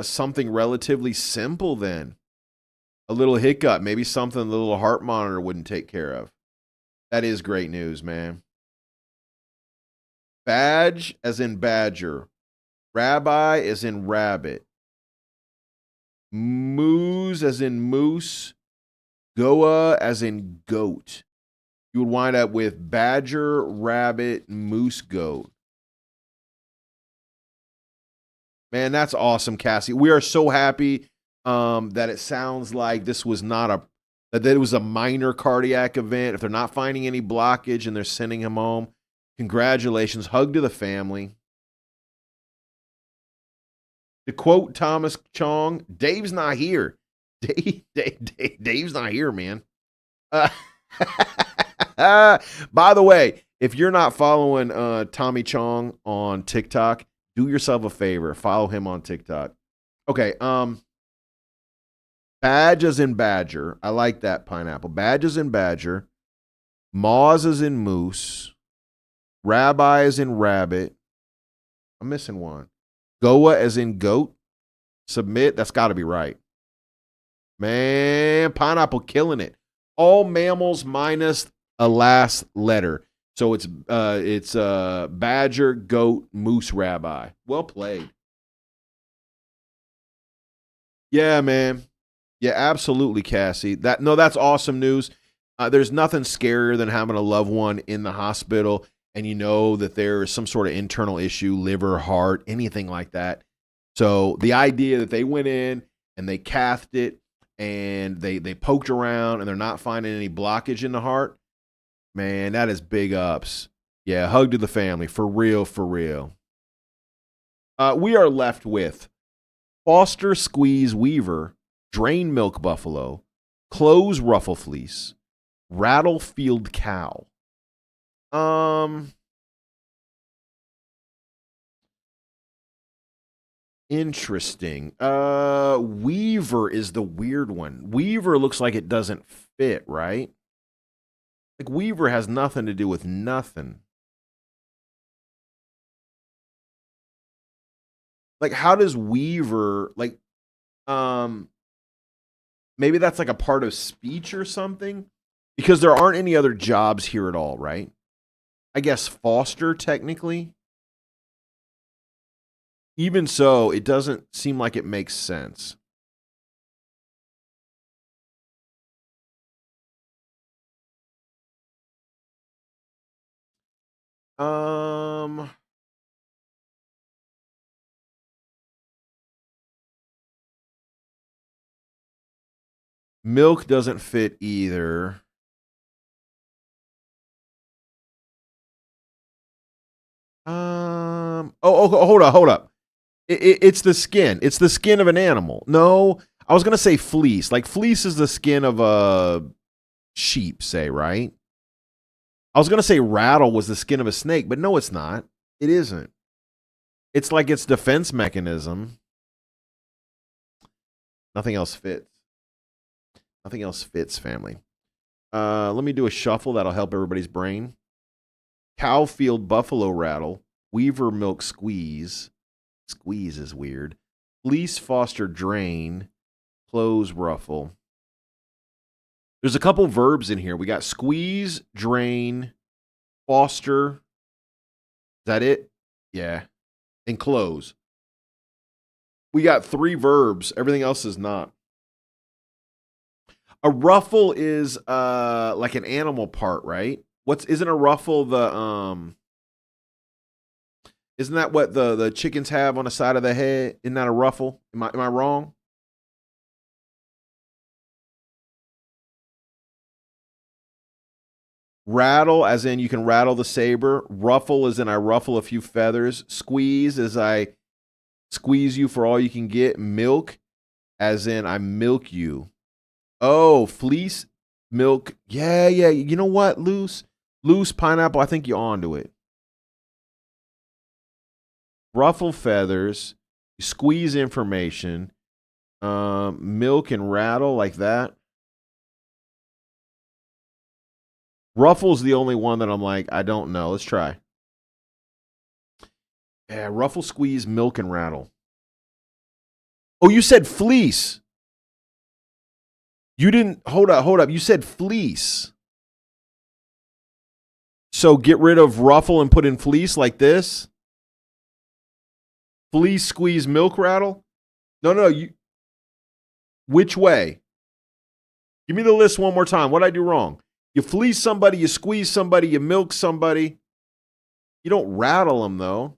something relatively simple then? A little hiccup, maybe something the little heart monitor wouldn't take care of. That is great news, man. Badge as in badger. Rabbi as in rabbit. Moose as in moose. Goa as in goat. You would wind up with badger, rabbit, moose, goat. Man, that's awesome, Cassie. We are so happy that it sounds like this was not that it was a minor cardiac event. If they're not finding any blockage and they're sending him home, congratulations. Hug to the family. To quote Thomas Chong, Dave's not here. Dave's not here, man. By the way, if you're not following Tommy Chong on TikTok, do yourself a favor. Follow him on TikTok. Okay. Badge as in badger. I like that, pineapple. Badge as in badger. Moz as in moose. Rabbi as in rabbit. I'm missing one. Goa as in goat. Submit. That's got to be right. Man, pineapple killing it. All mammals minus a last letter. So it's badger, goat, moose, rabbi. Well played. Yeah, man. Yeah, absolutely, Cassie. That's awesome news. There's nothing scarier than having a loved one in the hospital and you know that there is some sort of internal issue, liver, heart, anything like that. So the idea that they went in and they cathed it and they poked around and they're not finding any blockage in the heart, man, that is big ups. Yeah, hug to the family. For real, for real. We are left with Foster Squeeze Weaver, Drain Milk Buffalo, Close Ruffle Fleece, Rattlefield Cow. Interesting. Weaver is the weird one. Weaver looks like it doesn't fit, right? Like Weaver has nothing to do with nothing. Like how does Weaver maybe that's like a part of speech or something? Because there aren't any other jobs here at all, right? I guess Foster technically. Even so, it doesn't seem like it makes sense. Milk doesn't fit either. Hold up. It's the skin. It's the skin of an animal. No, I was gonna say fleece. Like fleece is the skin of a sheep, say, right? I was gonna say rattle was the skin of a snake, but no, it's not. It isn't. It's like its defense mechanism. Nothing else fits. Nothing else fits, family. Let me do a shuffle. That'll help everybody's brain. Cowfield Buffalo Rattle. Weaver Milk Squeeze. Squeeze is weird. Fleece Foster Drain. Close Ruffle. There's a couple verbs in here. We got squeeze, drain, foster. Is that it? Yeah. And close. We got 3 verbs. Everything else is not. A ruffle is like an animal part, right? Isn't a ruffle the isn't that what the chickens have on the side of the head? Isn't that a ruffle? Am I wrong? Rattle, as in you can rattle the saber. Ruffle, as in I ruffle a few feathers. Squeeze, as I Squeeze you for all you can get. Milk, as in I milk you. Oh, fleece, milk. Yeah. You know what? Loose pineapple. I think you're onto it. Ruffle feathers. Squeeze information. Milk and rattle like that. Ruffle's the only one that I'm like, I don't know. Let's try. Yeah, ruffle, squeeze, milk, and rattle. Oh, you said fleece. You didn't, hold up. You said fleece. So get rid of ruffle and put in fleece like this? Fleece, squeeze, milk, rattle? No, you. Which way? Give me the list one more time. What did I do wrong? You fleece somebody, you squeeze somebody, you milk somebody. You don't rattle them, though.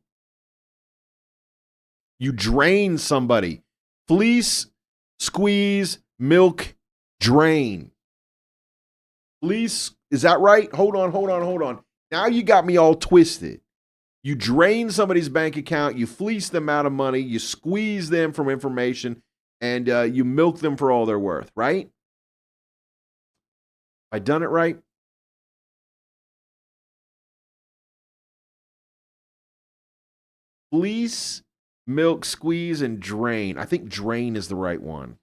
You drain somebody. Fleece, squeeze, milk, drain. Fleece, is that right? Hold on. Now you got me all twisted. You drain somebody's bank account, you fleece them out of money, you squeeze them from information, and you milk them for all they're worth, right? I done it right? Fleece, milk, squeeze, and drain. I think drain is the right one.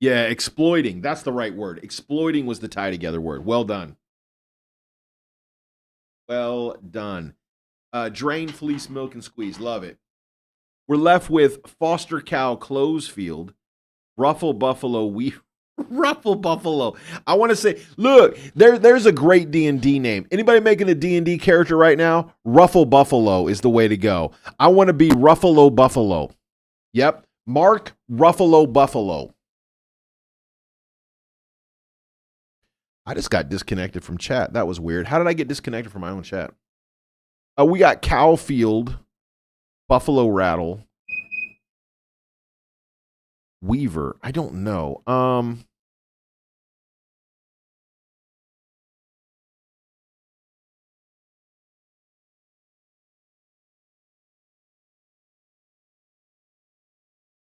Yeah, exploiting. That's the right word. Exploiting was the tie together word. Well done. Well done. Drain, fleece, milk, and squeeze. Love it. We're left with foster cow, clothes field, ruffle buffalo, ruffle buffalo. I want to say, look, there's a great D&D name. Anybody making a D&D character right now? Ruffle buffalo is the way to go. I want to be Ruffalo Buffalo. Yep. Mark Ruffalo Buffalo. I just got disconnected from chat. That was weird. How did I get disconnected from my own chat? We got Cowfield, Buffalo Rattle, Weaver. I don't know.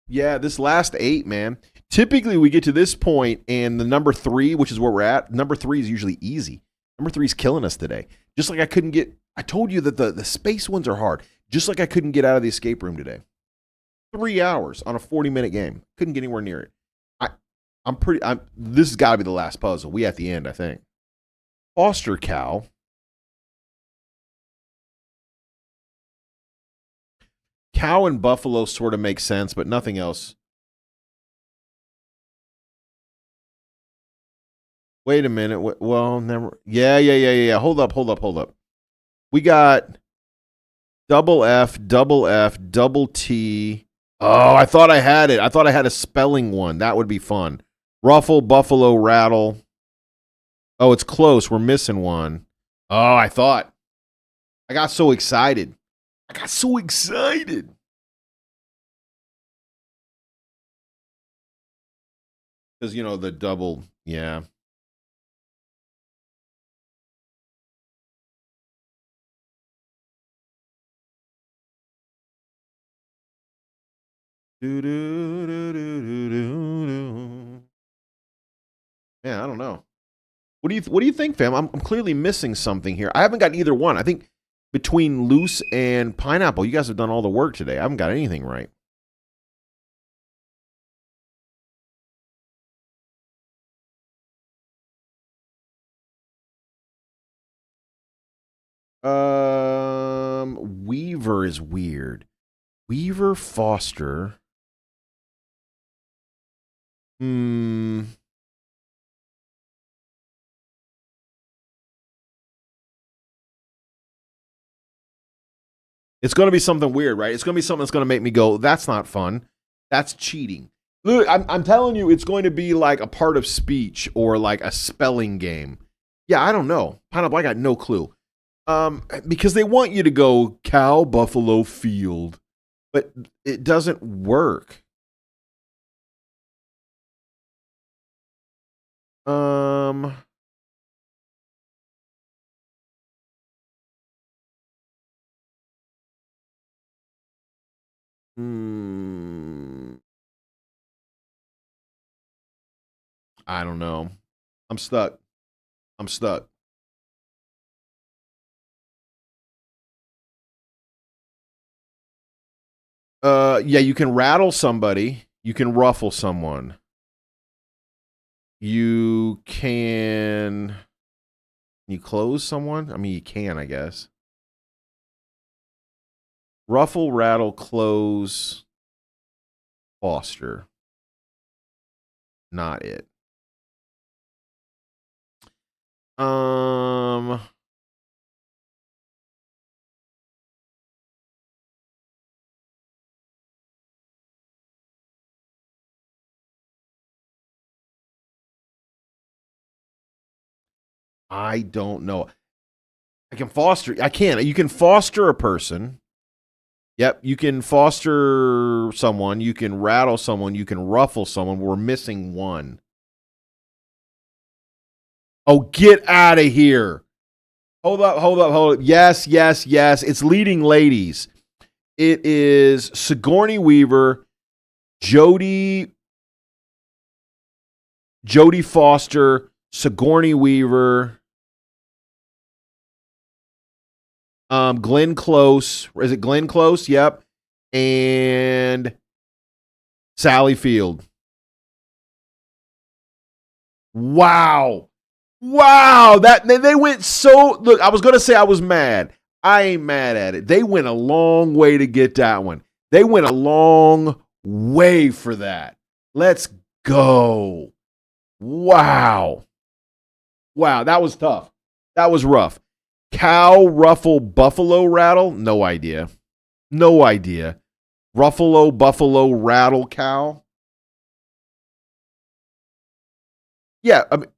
Yeah, this last 8, man. Typically, we get to this point, and the number 3, which is where we're at, number 3 is usually easy. Number 3 is killing us today. Just like I couldn't get, I told you that the space ones are hard. Just like I couldn't get out of the escape room today. 3 hours on a 40-minute game. Couldn't get anywhere near it. This has got to be the last puzzle. We at the end, I think. Foster cow. Cow and buffalo sort of make sense, but nothing else. Wait a minute. Well, never. Yeah. Hold up. We got double F, double T. Oh, I thought I had it. I thought I had a spelling one. That would be fun. Ruffle, buffalo, rattle. Oh, it's close. We're missing one. Oh, I thought. I got so excited. Because, you know, the double. Yeah. Man, I don't know. What do you think, fam? I'm clearly missing something here. I haven't got either one. I think between loose and pineapple, you guys have done all the work today. I haven't got anything right. Weaver is weird. Weaver Foster. It's going to be something weird, right? It's going to be something that's going to make me go, that's not fun. That's cheating. Look, I'm telling you, it's going to be like a part of speech or like a spelling game. Yeah, I don't know. Pineapple, I got no clue. Because they want you to go cow, buffalo, field, but it doesn't work. I don't know. I'm stuck. I'm stuck. Yeah, you can rattle somebody. You can ruffle someone. You can you close someone? I mean, you can, I guess. Ruffle, rattle, close, foster. Not it. I don't know. I can foster. I can. You can foster a person. Yep. You can foster someone. You can rattle someone. You can ruffle someone. We're missing one. Oh, get out of here. Hold up. Yes. It's leading ladies. It is Sigourney Weaver, Jodie Foster, Sigourney Weaver, Glenn Close. Is it Glenn Close? Yep. And Sally Field. Wow. That they went so. Look, I was gonna say I was mad. I ain't mad at it. They went a long way to get that one. They went a long way for that. Let's go. Wow. That was tough. That was rough. Cow, ruffle, buffalo, rattle? No idea. Ruffalo, buffalo, rattle, cow? Yeah, I mean,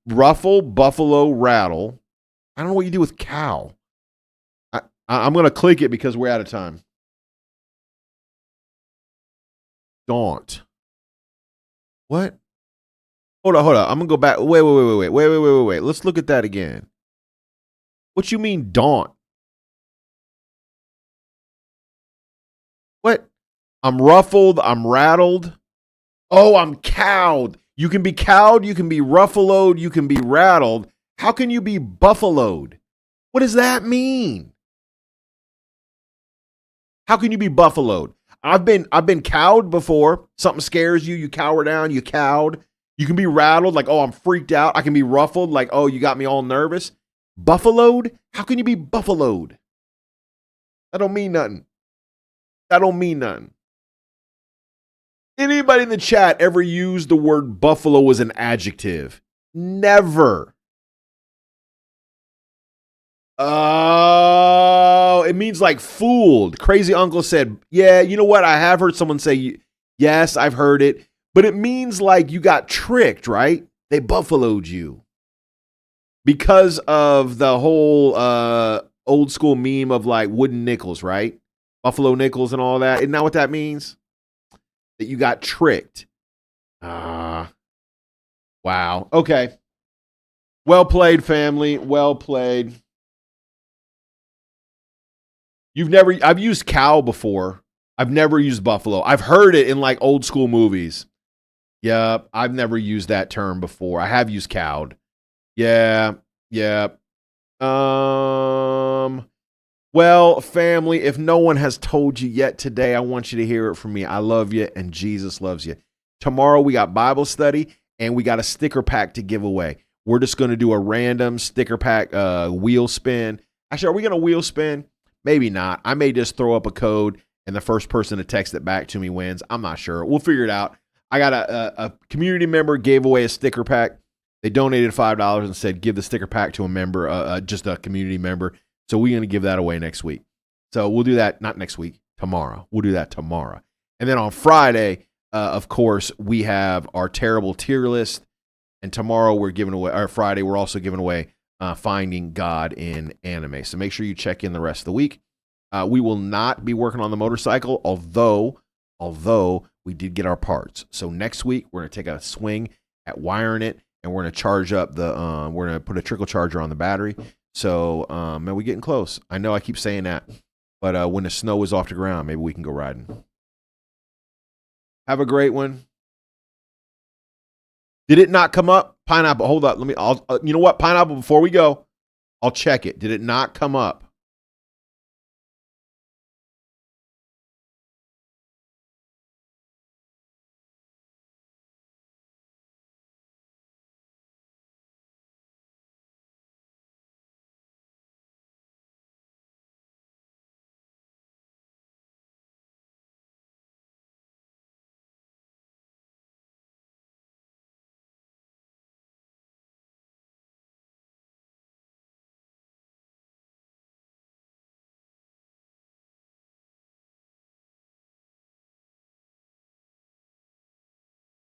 ruffle, buffalo, rattle. I don't know what you do with cow. I'm going to click it because we're out of time. Daunt. What? Hold on. I'm going to go back. Wait. Let's look at that again. What you mean daunt? What? I'm ruffled. I'm rattled. Oh, I'm cowed. You can be cowed. You can be ruffaloed. You can be rattled. How can you be buffaloed? What does that mean? How can you be buffaloed? I've been cowed before. Something scares you. You cower down. You cowed. You can be rattled. Like, oh, I'm freaked out. I can be ruffled. Like, oh, you got me all nervous. Buffaloed? How can you be buffaloed? That don't mean nothing. Anybody in the chat ever used the word buffalo as an adjective? Never. Oh, it means like fooled. Crazy Uncle said, yeah, you know what? I have heard someone say, yes, I've heard it. But it means like you got tricked, right? They buffaloed you. Because of the whole old school meme of like wooden nickels, right? Buffalo nickels and all that. Isn't that what that means? That you got tricked. Wow. Okay. Well played, family. Well played. I've used cow before. I've never used buffalo. I've heard it in like old school movies. Yep. I've never used that term before. I have used cowed. Yeah. Well, family, if no one has told you yet today, I want you to hear it from me. I love you and Jesus loves you. Tomorrow we got Bible study and we got a sticker pack to give away. We're just going to do a random sticker pack wheel spin. Actually, are we going to wheel spin? Maybe not. I may just throw up a code and the first person to text it back to me wins. I'm not sure. We'll figure it out. I got a community member gave away a sticker pack. They donated $5 and said, give the sticker pack to a member, just a community member. So we're going to give that away next week. So we'll do that, not next week, tomorrow. We'll do that tomorrow. And then on Friday, of course, we have our terrible tier list. And tomorrow we're giving away, or Friday, we're also giving away Finding God in Anime. So make sure you check in the rest of the week. We will not be working on the motorcycle, although we did get our parts. So next week, we're going to take a swing at wiring it. And we're going to charge up we're going to put a trickle charger on the battery. So, man, we're getting close. I know I keep saying that, but when the snow is off the ground, maybe we can go riding. Have a great one. Did it not come up? Pineapple, hold up. You know what? Pineapple, before we go, I'll check it. Did it not come up?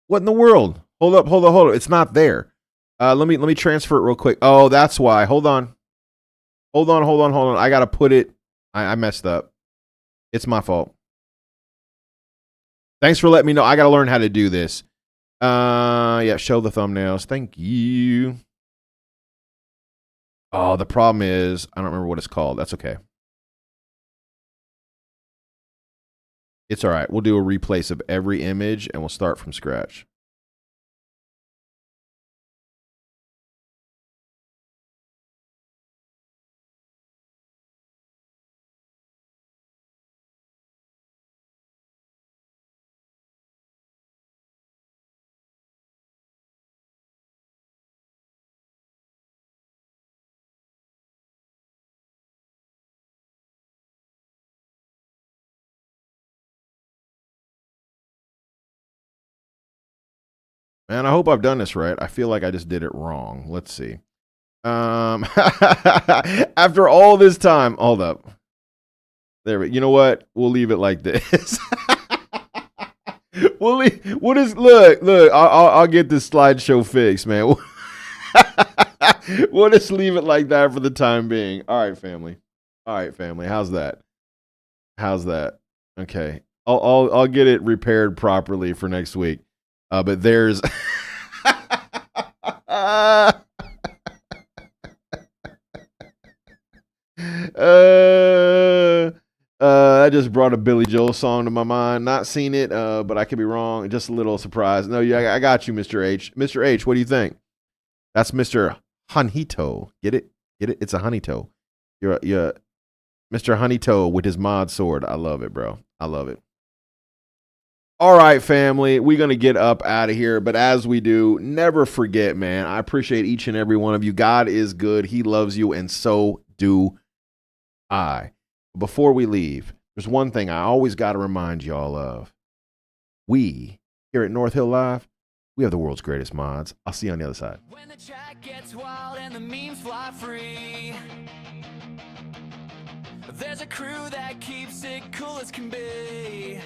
What in the world? Hold up. It's not there. Let me transfer it real quick. Oh, that's why. Hold on. I gotta put it. I messed up. It's my fault. Thanks for letting me know. I gotta learn how to do this. Yeah, show the thumbnails. Thank you. Oh, the problem is I don't remember what it's called. That's okay. It's all right. We'll do a replace of every image and we'll start from scratch. Man, I hope I've done this right. I feel like I just did it wrong. Let's see. After all this time, hold up. There, you know what? We'll leave it like this. We'll look. I'll get this slideshow fixed, man. We'll just leave it like that for the time being. All right, family. How's that? Okay. I'll get it repaired properly for next week. But there's I just brought a Billy Joel song to my mind. Not seen it, but I could be wrong. Just a little surprised. No, yeah, I got you, Mr. H. Mr. H, what do you think? That's Mr. Honeyto. Get it? It's a Honeyto. You're Mr. Honeyto with his mod sword. I love it, bro. I love it. All right, family, we're going to get up out of here. But as we do, never forget, man, I appreciate each and every one of you. God is good. He loves you, and so do I. Before we leave, there's one thing I always got to remind y'all of. We, here at North Hill Live, we have the world's greatest mods. I'll see you on the other side. When the chat gets wild and the memes fly free, there's a crew that keeps it cool as can be.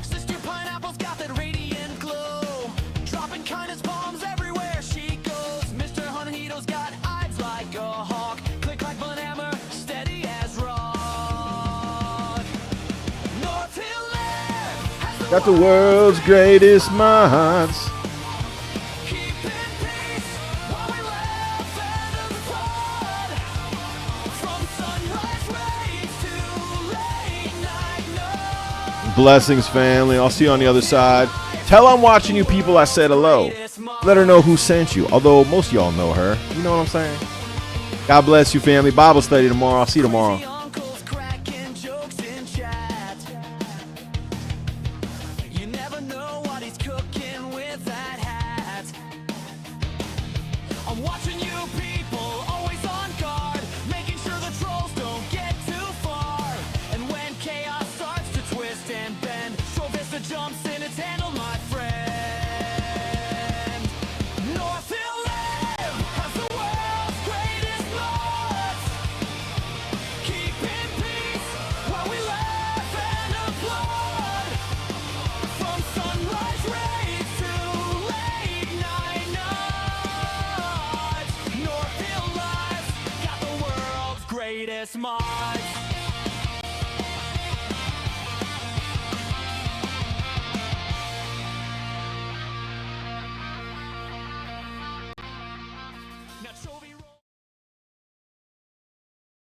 Sister Pineapple's got that radiant glow, dropping kindness bombs everywhere she goes. Mr. Honeyto's got eyes like a hawk, click like Von Hammer, steady as rock. North Hill Live has Got the world's greatest mods. keep in peace while we laugh and applaud. From sunrise rays to late night noise. Blessings, family. I'll see you on the other side. Tell I'm watching you people I said hello. Let her know who sent you. Although most of y'all know her. You know what I'm saying? God bless you, family. Bible study tomorrow. I'll see you tomorrow. The uncles cracking jokes in chat. You never know what he's cooking with that hat. I'm watching you people, always on guard, making sure the trolls don't get too far. And when chaos starts to twist and bend, Trovista jumps in, it's handled, my friend. North Hill Live has the world's greatest mods. Keep in peace while we laugh and applaud. From sunrise rays to late night nods. North Hill Live's got the world's greatest mods.